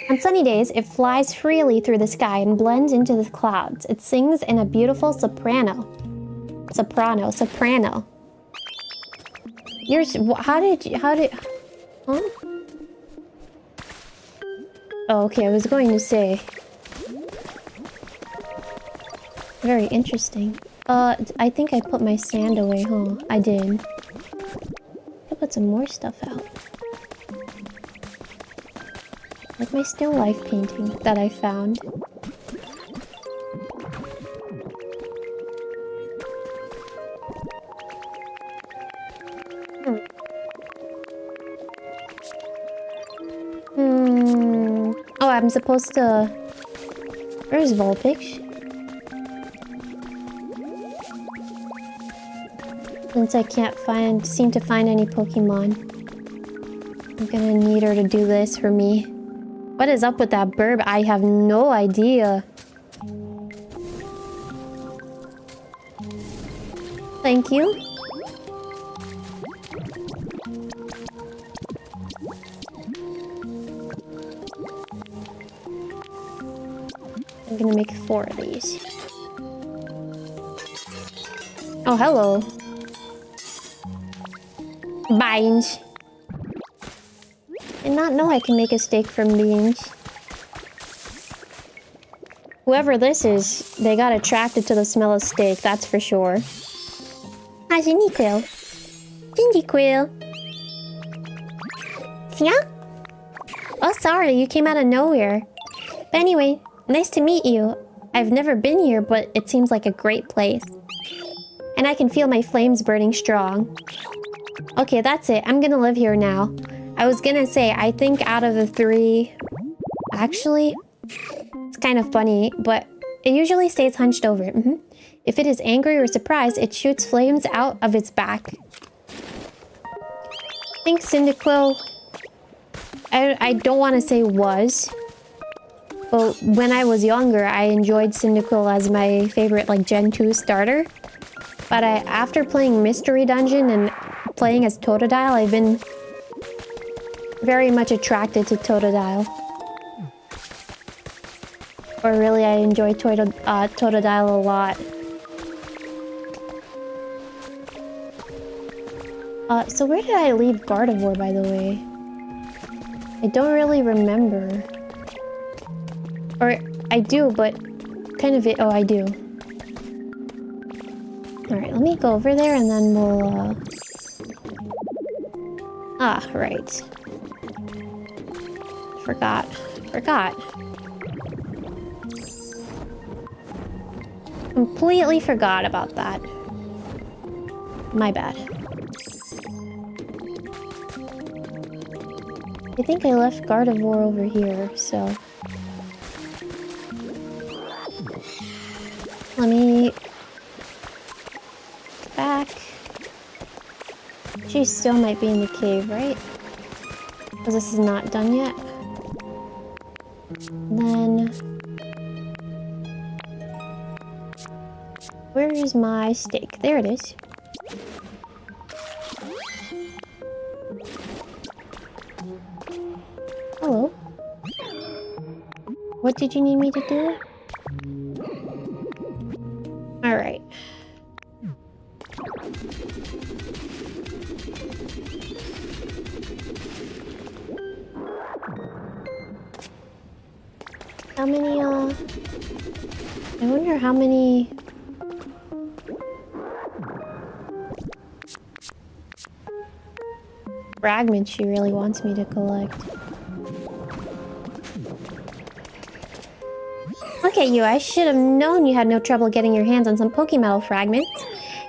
On sunny days, it flies freely through the sky and blends into the clouds. It sings in a beautiful soprano. Soprano. How did... Huh? Oh, okay, I was going to say... Very interesting. I think I put my sand away, huh? I did. I put some more stuff out. Like my still life painting that I found. Oh, I'm supposed to... Where's vtuber? Since I can't seem to find any Pokemon. I'm gonna need her to do this for me. What is up with that burb? I have no idea. Thank you. I'm gonna make 4 of these. Oh, hello. Beans. Did not know I can make a steak from beans. Whoever this is, they got attracted to the smell of steak, that's for sure. Hi, Ginny-Quill. Gingy-Quill. Yeah? Oh, sorry, you came out of nowhere. But anyway, nice to meet you. I've never been here, but it seems like a great place. And I can feel my flames burning strong. Okay, that's it. I'm gonna live here now. I was gonna say, I think out of the 3... Actually, it's kind of funny, but it usually stays hunched over. If it is angry or surprised, it shoots flames out of its back. I think Cyndaquil... I don't want to say was. But when I was younger, I enjoyed Cyndaquil as my favorite, like, Gen 2 starter. But after playing Mystery Dungeon and playing as Totodile, I've been very much attracted to Totodile. Or really, I enjoy Totodile a lot. So where did I leave Gardevoir, by the way? I don't really remember. Or, I do, but kind of it... Oh, I do. Alright, let me go over there and then we'll, Ah, right. Forgot. Completely forgot about that. My bad. I think I left Gardevoir over here, so... Let me... back. She still might be in the cave, right? Because this is not done yet. Then... Where is my steak? There it is. Hello. What did you need me to do? Alright. How many, I wonder how many... fragments she really wants me to collect. Look at you, I should have known you had no trouble getting your hands on some Pokemetal fragments.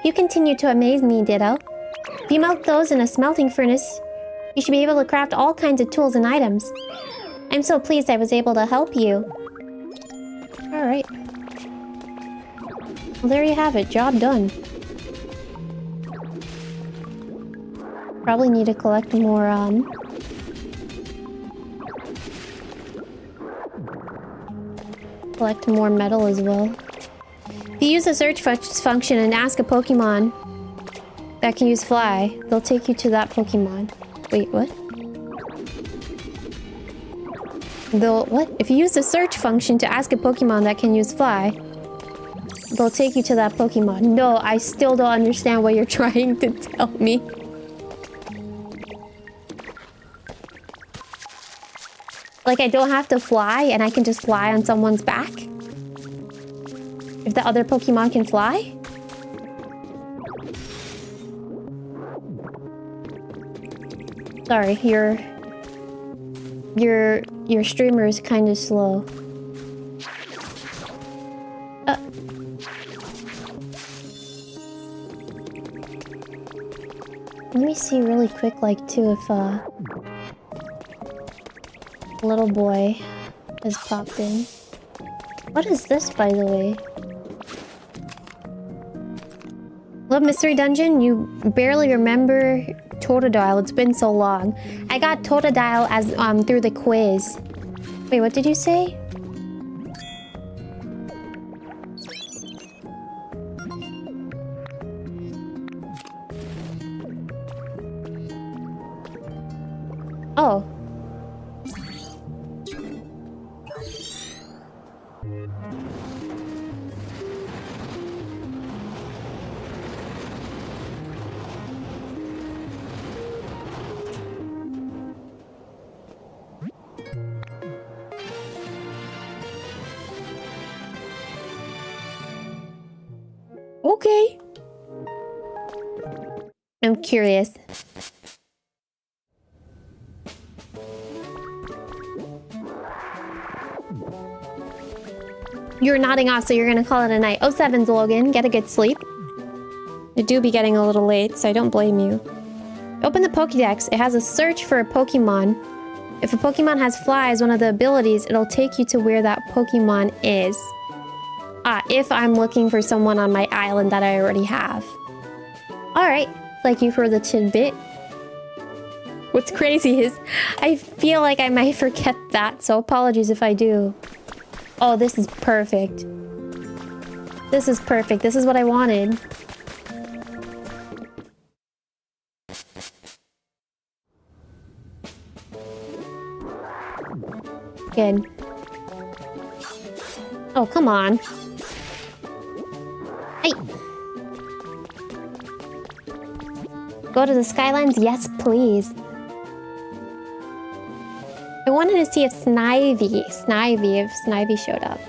You continue to amaze me, Ditto. If you melt those in a smelting furnace, you should be able to craft all kinds of tools and items. I'm so pleased I was able to help you. Alright. Well, there you have it. Job done. Probably need to collect more, collect more metal as well. If you use the search function and ask a Pokemon that can use fly, they'll take you to that Pokemon. Wait, what? What? If you use the search function to ask a Pokemon that can use fly, they'll take you to that Pokemon. No, I still don't understand what you're trying to tell me. Like, I don't have to fly and I can just fly on someone's back? If the other Pokemon can fly? Sorry, your streamer is kind of slow. Let me see really quick, like, too, if, little boy has popped in. What is this, by the way? Love Mystery Dungeon? You barely remember Totodile. It's been so long. I got Totodile as through the quiz. Wait, what did you say? Oh. Okay. I'm curious. You're nodding off, so you're gonna call it a night. 07's Logan, get a good sleep. It do be getting a little late, so I don't blame you. Open the Pokédex. It has a search for a Pokemon. If a Pokemon has fly as one of the abilities, it'll take you to where that Pokemon is. If I'm looking for someone on my island that I already have. Alright, thank you for the tidbit. What's crazy is, I feel like I might forget that, so apologies if I do. Oh, this is perfect. This is perfect. This is what I wanted. Good. Oh, come on. Hey! Go to the Skylands? Yes, please. I wanted to see if Snivy showed up.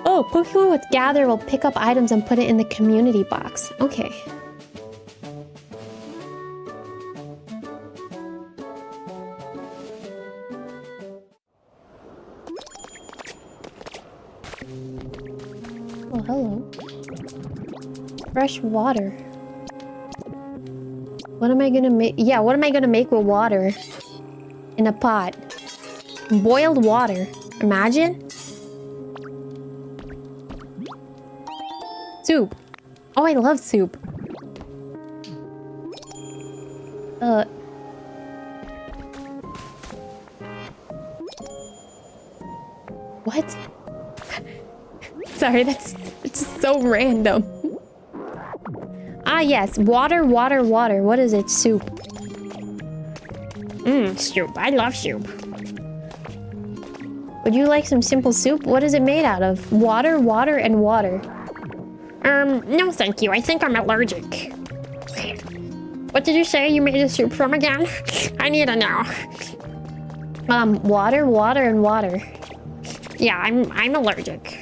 Oh, Pokemon with Gather will pick up items and put it in the community box. Okay. Oh, hello. Fresh water. What am I gonna make? Yeah, what am I gonna make with water? In a pot. Boiled water. Imagine. Soup. Oh, I love soup. What? Sorry, that's just so random. Ah, yes. Water, water, water. What is it? Soup. Soup. I love soup. Would you like some simple soup? What is it made out of? Water, water, and water. No thank you. I think I'm allergic. What did you say you made the soup from again? I need to know. Water, water, and water. Yeah, I'm allergic.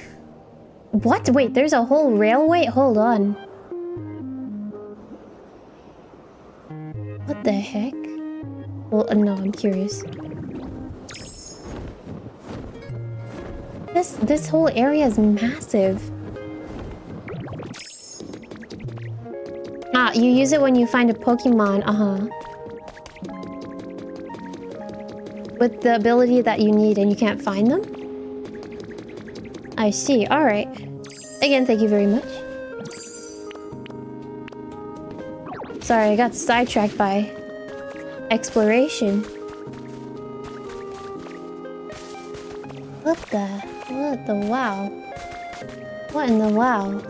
What? Wait, there's a whole railway? Hold on. What the heck? Well, no, I'm curious. This whole area is massive. Ah, you use it when you find a Pokemon, with the ability that you need and you can't find them? I see, alright. Again, thank you very much. Sorry, I got sidetracked by exploration. What the wow? What in the wow?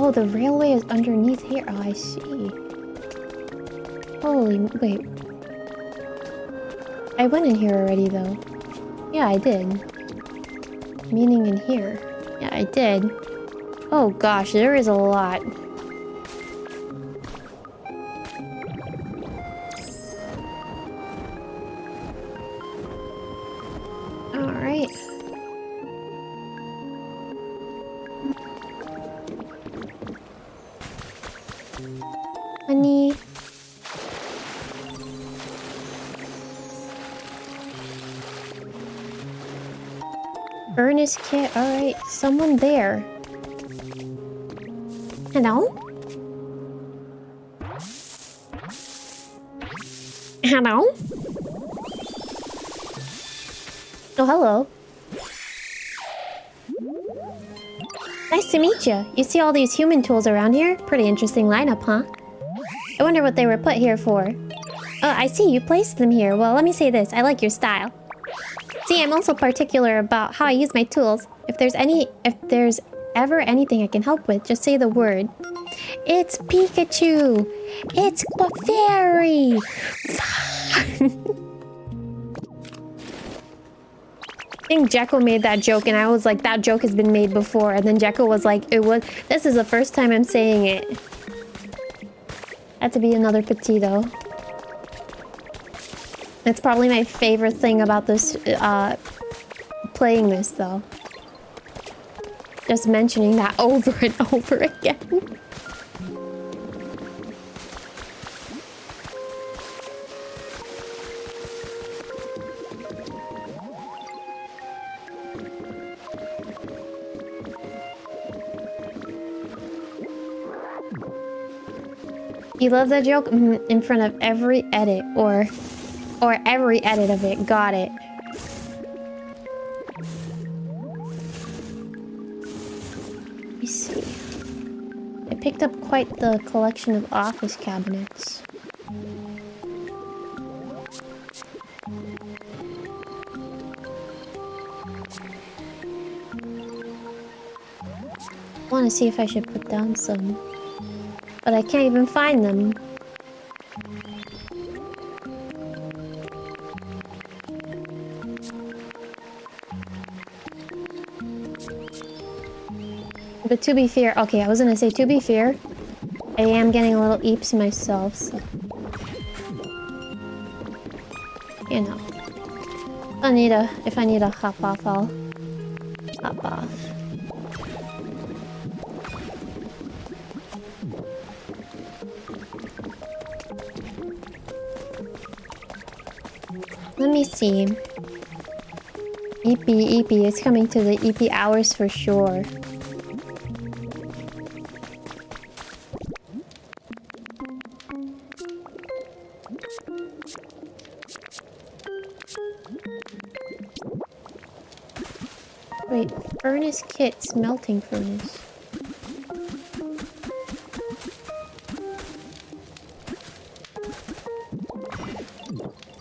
Oh, the railway is underneath here. Oh, I see. Holy, wait. I went in here already, though. Yeah, I did. Meaning in here. Yeah, I did. Oh gosh, there is a lot. Alright. Honey. Ernest kit. Alright, someone there. Hello? Hello? Oh, hello. Nice to meet you. You see all these human tools around here? Pretty interesting lineup, huh? I wonder what they were put here for. Oh, I see. You placed them here. Well, let me say this. I like your style. See, I'm also particular about how I use my tools. If there's ever anything I can help with, just say the word. It's Pikachu! It's Clefairy! I think Jekko made that joke and I was like, that joke has been made before. And then Jekko was like, this is the first time I'm saying it. Had to be another Petito. It's probably my favorite thing about this, playing this though. Just mentioning that over and over again. You love that joke? In front of every edit, or every edit of it. Got it. Let me see. I picked up quite the collection of office cabinets. I want to see if I should put down some. But I can't even find them. But to be fair, okay, I was gonna say to be fair, I am getting a little eeps myself, so. You know. If I need to hop off, I'll hop off. Let me see. EP, it's coming to the EP hours for sure. Wait, furnace kit's melting furnace.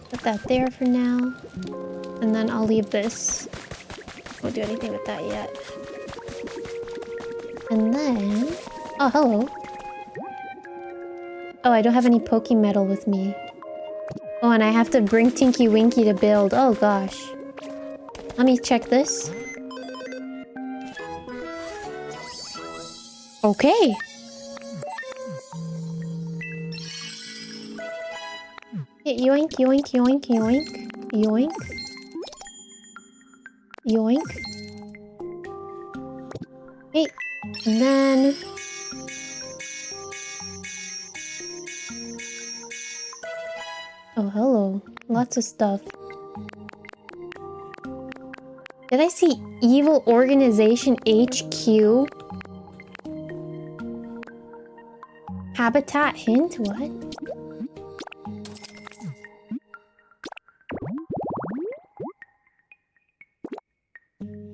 Put that there for now. And then I'll leave this. Won't do anything with that yet. And then... oh, hello. Oh, I don't have any Pokemetal with me. Oh, and I have to bring Tinky Winky to build. Oh, gosh. Let me check this. Okay. Yoink, yoink, yoink, yoink. Yoink. Yoink. Hey, and then... Oh, hello. Lots of stuff. Did I see Evil Organization HQ? Habitat hint? What?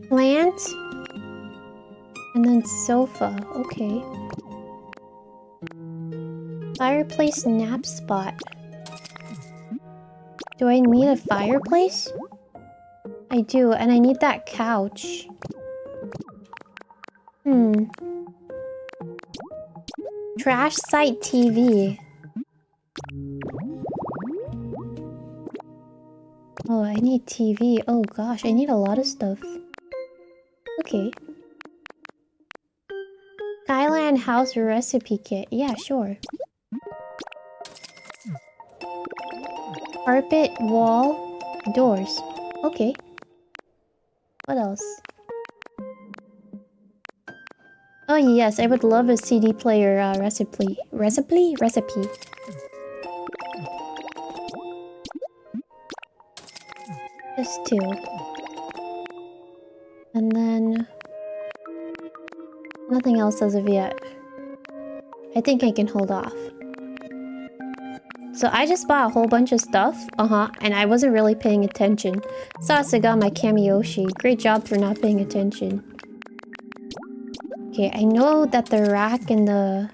Plant? And then sofa. Okay. Fireplace nap spot. Do I need a fireplace? I do, and I need that couch. Trash site TV. Oh, I need TV. Oh gosh, I need a lot of stuff. Okay. Skyland House Recipe Kit. Yeah, sure. Carpet, wall, doors. Okay. What else? Oh yes, I would love a CD player recipe. Recipe? Just 2. And then... nothing else as of yet. I think I can hold off. So I just bought a whole bunch of stuff, and I wasn't really paying attention. Sasaga, my Kamiyoshi, great job for not paying attention. Okay, I know that the rack and the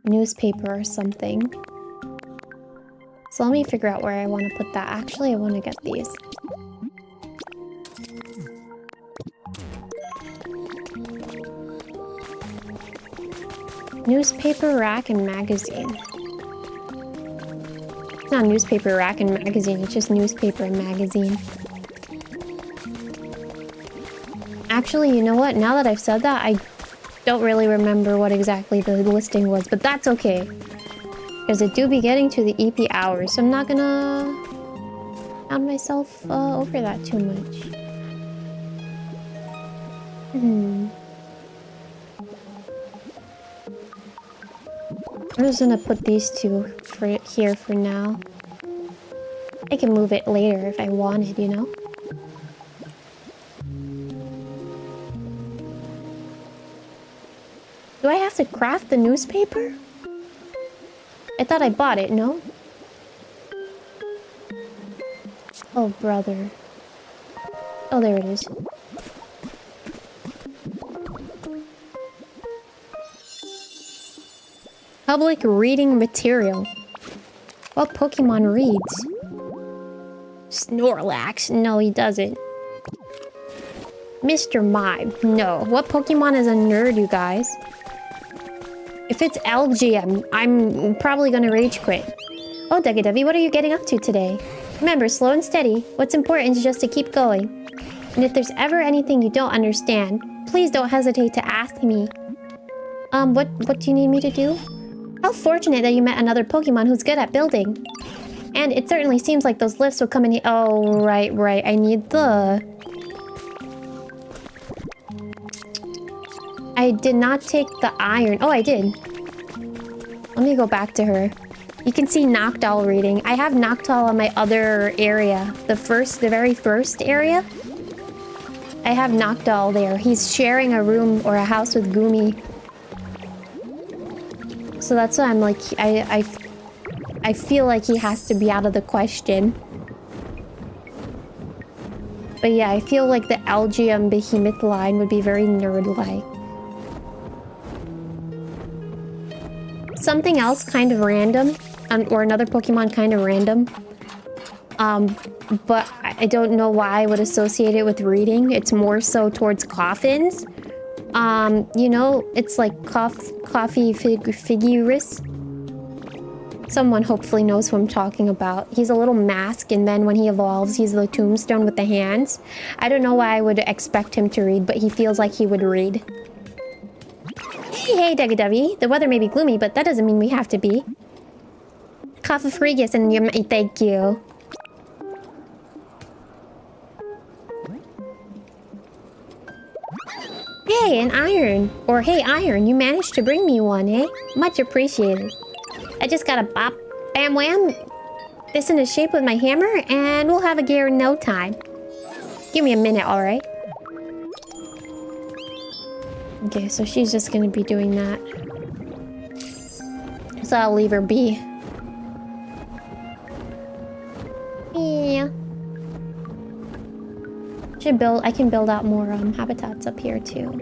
newspaper or something. So let me figure out where I want to put that. Actually, I want to get these. Newspaper, rack, and magazine. It's not newspaper, rack, and magazine. It's just newspaper and magazine. Actually, you know what? Now that I've said that, I don't really remember what exactly the listing was, but that's okay. Because it do be getting to the EP hours, so I'm not gonna pound myself over that too much. I'm just gonna put these two here for now. I can move it later if I wanted, you know? Do I have to craft the newspaper? I thought I bought it, no? Oh, brother. Oh, there it is. Public reading material. What Pokemon reads? Snorlax. No, he doesn't. Mr. Mime. No. What Pokemon is a nerd, you guys? If it's 𝗩𝗪𝗓𝗓𝗓, I'm probably gonna rage quit. Oh, 𝗓𝗓𝗓𝗓𝗓, what are you getting up to today? Remember, slow and steady. What's important is just to keep going. And if there's ever anything you don't understand, please don't hesitate to ask me. What do you need me to do? How fortunate that you met another Pokemon who's good at building. And it certainly seems like those lifts will come in. Oh, right. I need the... I did not take the iron. Oh, I did. Let me go back to her. You can see Noctowl reading. I have Noctowl on my other area. The very first area. I have Noctowl there. He's sharing a room or a house with Gumi. So that's why I'm like, I feel like he has to be out of the question. But yeah, I feel like the 𝗩𝗪𝗓𝗓𝗓𝗓𝗓 line would be very nerd-like. Something else kind of random, or another Pokemon kind of random. But I don't know why I would associate it with reading. It's more so towards coffins. You know, it's like coffee figurus. Someone hopefully knows who I'm talking about. He's a little mask, and then when he evolves, he's the tombstone with the hands. I don't know why I would expect him to read, but he feels like he would read. Hey, 𝗓𝗓𝗓𝗓𝗓𝗓. The weather may be gloomy, but that doesn't mean we have to be. 𝗓𝗡𝗙𝗥𝗠𝗔𝗧𝗜𝗢𝗡 and you thank you. Hey, an iron. Or hey, iron, you managed to bring me one, eh? Much appreciated. I just gotta bop, bam, wham, this into shape with my hammer, and we'll have a gear in no time. Give me a minute, alright? Okay, so she's just gonna be doing that. So I'll leave her be. Yeah. I can build out more habitats up here too.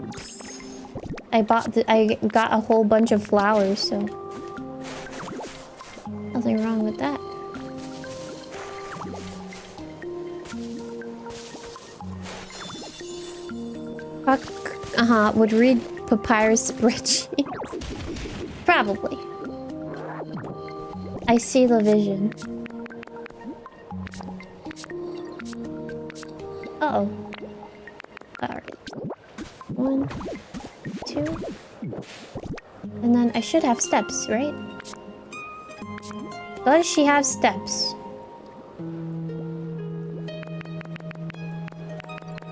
I got a whole bunch of flowers, so nothing wrong with that. Would read papyrus spreadsheet. Probably. I see the vision. Uh-oh. Alright. 1, 2. And then I should have steps, right? Does she have steps?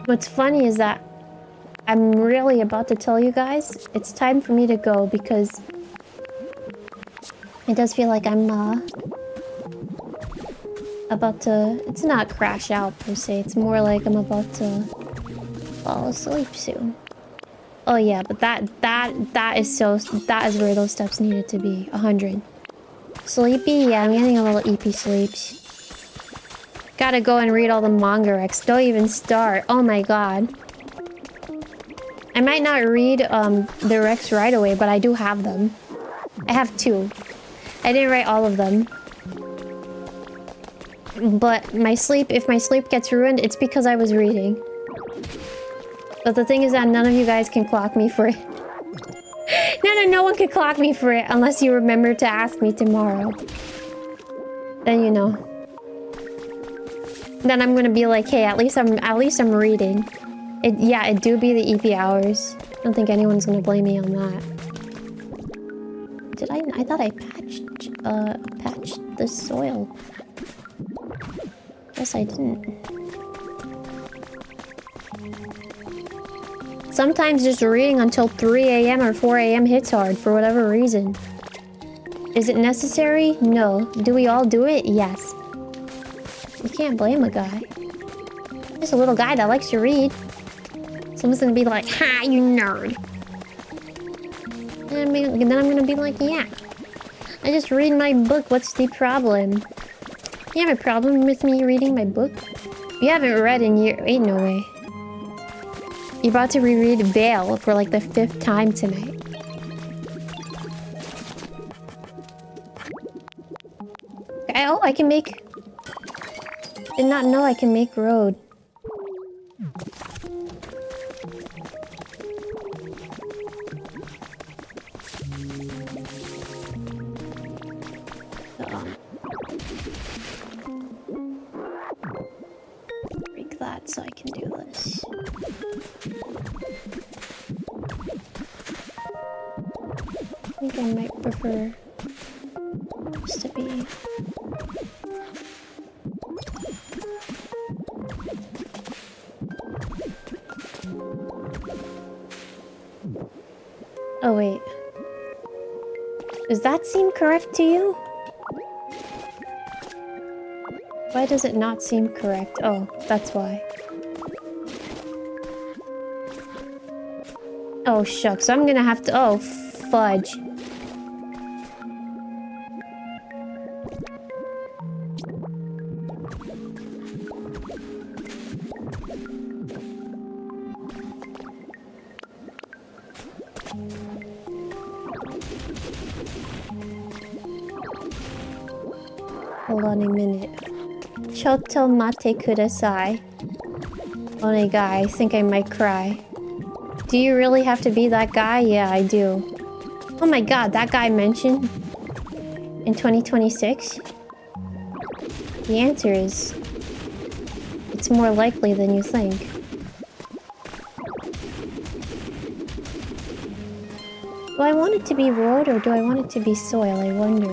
What's funny is that I'm really about to tell you guys it's time for me to go because it does feel like I'm about to... It's not crash out per se, it's more like I'm about to fall asleep soon. Oh yeah, but that is where those steps needed to be. 100. Sleepy? Yeah, I'm getting a little EP sleeps. Gotta go and read all the manga recs. Don't even start. Oh my god. I might not read the recs right away, but I do have them. I have 2. I didn't write all of them. But if my sleep gets ruined, it's because I was reading. But the thing is that none of you guys can clock me for it. No one can clock me for it unless you remember to ask me tomorrow. Then you know. Then I'm gonna be like, hey, at least I'm reading. It do be the EP hours. I don't think anyone's gonna blame me on that. Did I thought I patched the soil. Guess I didn't. Sometimes just reading until 3 AM or 4 AM hits hard for whatever reason. Is it necessary? No. Do we all do it? Yes. You can't blame a guy. Just a little guy that likes to read. Someone's gonna be like, ha, you nerd. And then I'm gonna be like, yeah. I just read my book, what's the problem? You have a problem with me reading my book? You haven't read in years. Ain't no way. You're about to reread 𝗡𝗨 for like the 5th time tonight. Oh, I can make... Did not know I can make road. Break that so I can do this. I think I might prefer this to be... Oh wait. Does that seem correct to you? Why does it not seem correct? Oh, that's why. Oh shucks, I'm gonna have to... Oh, fudge. Hold on a minute. 𝗓𝗡𝗙𝗢𝗥𝗠𝗔𝗧𝗜𝗢𝗡. Oh, guy, I think I might cry. Do you really have to be that guy? Yeah, I do. Oh my god, that guy mentioned in 2026? The answer is... It's more likely than you think. Do I want it to be road or do I want it to be soil? I wonder.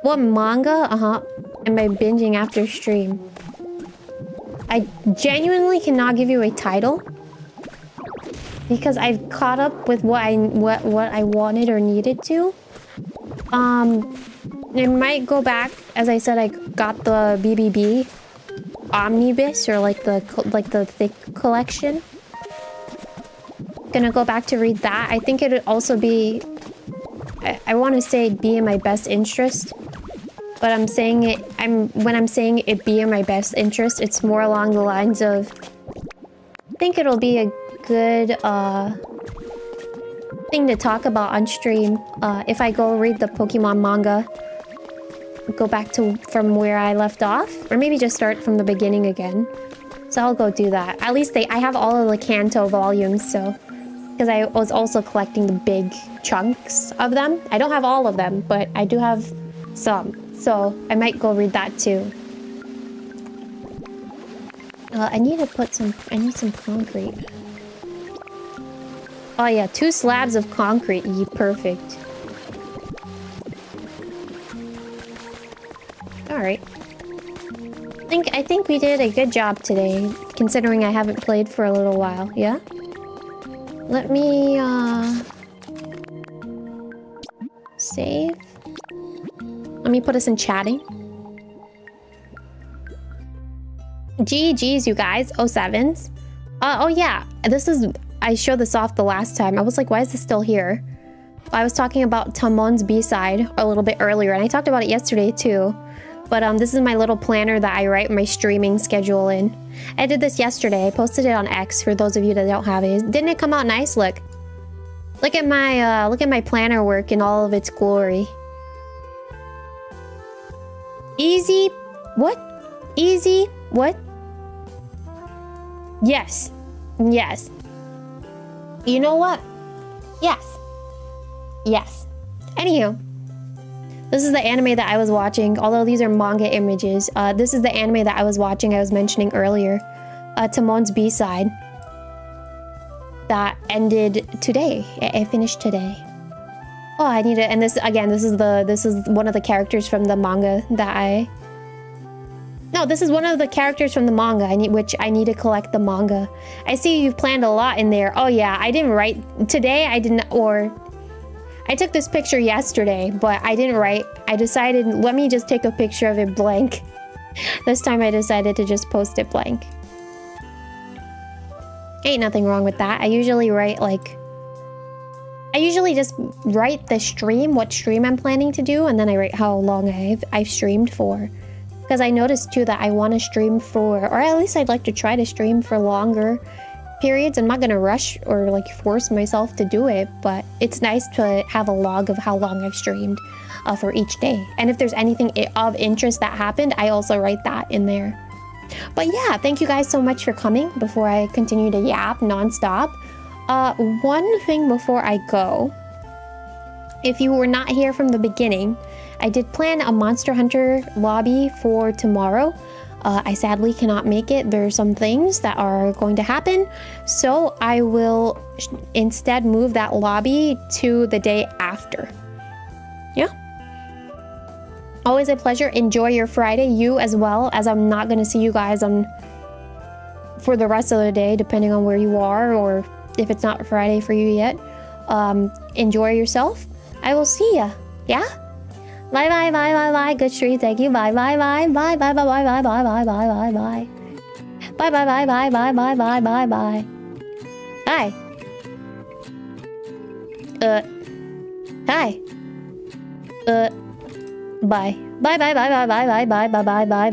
What manga? Am I binging after stream? I genuinely cannot give you a title. Because I've caught up with what I wanted or needed to. It might go back, as I said, I got the BBB omnibus, or like the thick collection. Gonna go back to read that. I think it'd also be, I want to say be in my best interest, but I'm saying it, when I'm saying it be in my best interest, it's more along the lines of, I think it'll be a good thing to talk about on stream if I go read the Pokemon manga, go back to from where I left off, or maybe just start from the beginning again. So I'll go do that. At least I have all of the Kanto volumes, so because I was also collecting the big chunks of them. I don't have all of them, but I do have some, so I might go read that too. I need to put some, I need some concrete. Oh yeah, 2 slabs of concrete. Perfect. Alright. I think we did a good job today, considering I haven't played for a little while. Yeah? Let me, save. Let me put us in chatting. GG's, you guys. 07s. Oh yeah, this is... I showed this off the last time. I was like, why is this still here? I was talking about 𝗏𝗏𝗏's B-side a little bit earlier, and I talked about it yesterday too. But this is my little planner that I write my streaming schedule in. I did this yesterday. I posted it on X for those of you that don't have it. Didn't it come out nice? Look at my planner work in all of its glory. Easy? What? Easy? What? Yes. Yes. You know what? Yes. Yes. Anywho. This is the anime that I was watching, although these are manga images. This is the anime that I was watching, I was mentioning earlier. 𝗏𝗏𝗏's B-side. That ended today. I finished today. Oh, I need to... And this, again, this is one of the characters from the manga that I... No, this is one of the characters from the manga, which I need to collect the manga. I see you've planned a lot in there. Oh yeah, I didn't write... Today, I didn't... Or... I took this picture yesterday, but I didn't write. I decided, let me just take a picture of it blank. This time I decided to just post it blank. Ain't nothing wrong with that. I usually write like... I usually just write the stream, what stream I'm planning to do, and then I write how long I've streamed for. Because I noticed too that I want to stream for, or at least I'd like to try to stream for longer periods. I'm not gonna rush or like force myself to do it, but it's nice to have a log of how long I've streamed for each day. And if there's anything of interest that happened, I also write that in there. But yeah, thank you guys so much for coming before I continue to yap nonstop. One thing before I go, if you were not here from the beginning, I did plan a Monster Hunter lobby for tomorrow. I sadly cannot make it. There are some things that are going to happen, so I will instead move that lobby to the day after. Yeah. Always a pleasure. Enjoy your Friday. You as well, as I'm not going to see you guys for the rest of the day, depending on where you are, or if it's not Friday for you yet. Enjoy yourself. I will see ya. Yeah? Bye bye bye bye bye. Good street. Thank you. Bye bye bye bye bye bye bye bye bye bye bye bye bye. Bye bye bye bye bye bye bye bye bye. Hi. Hi. Bye. Bye bye bye bye bye bye bye bye bye bye.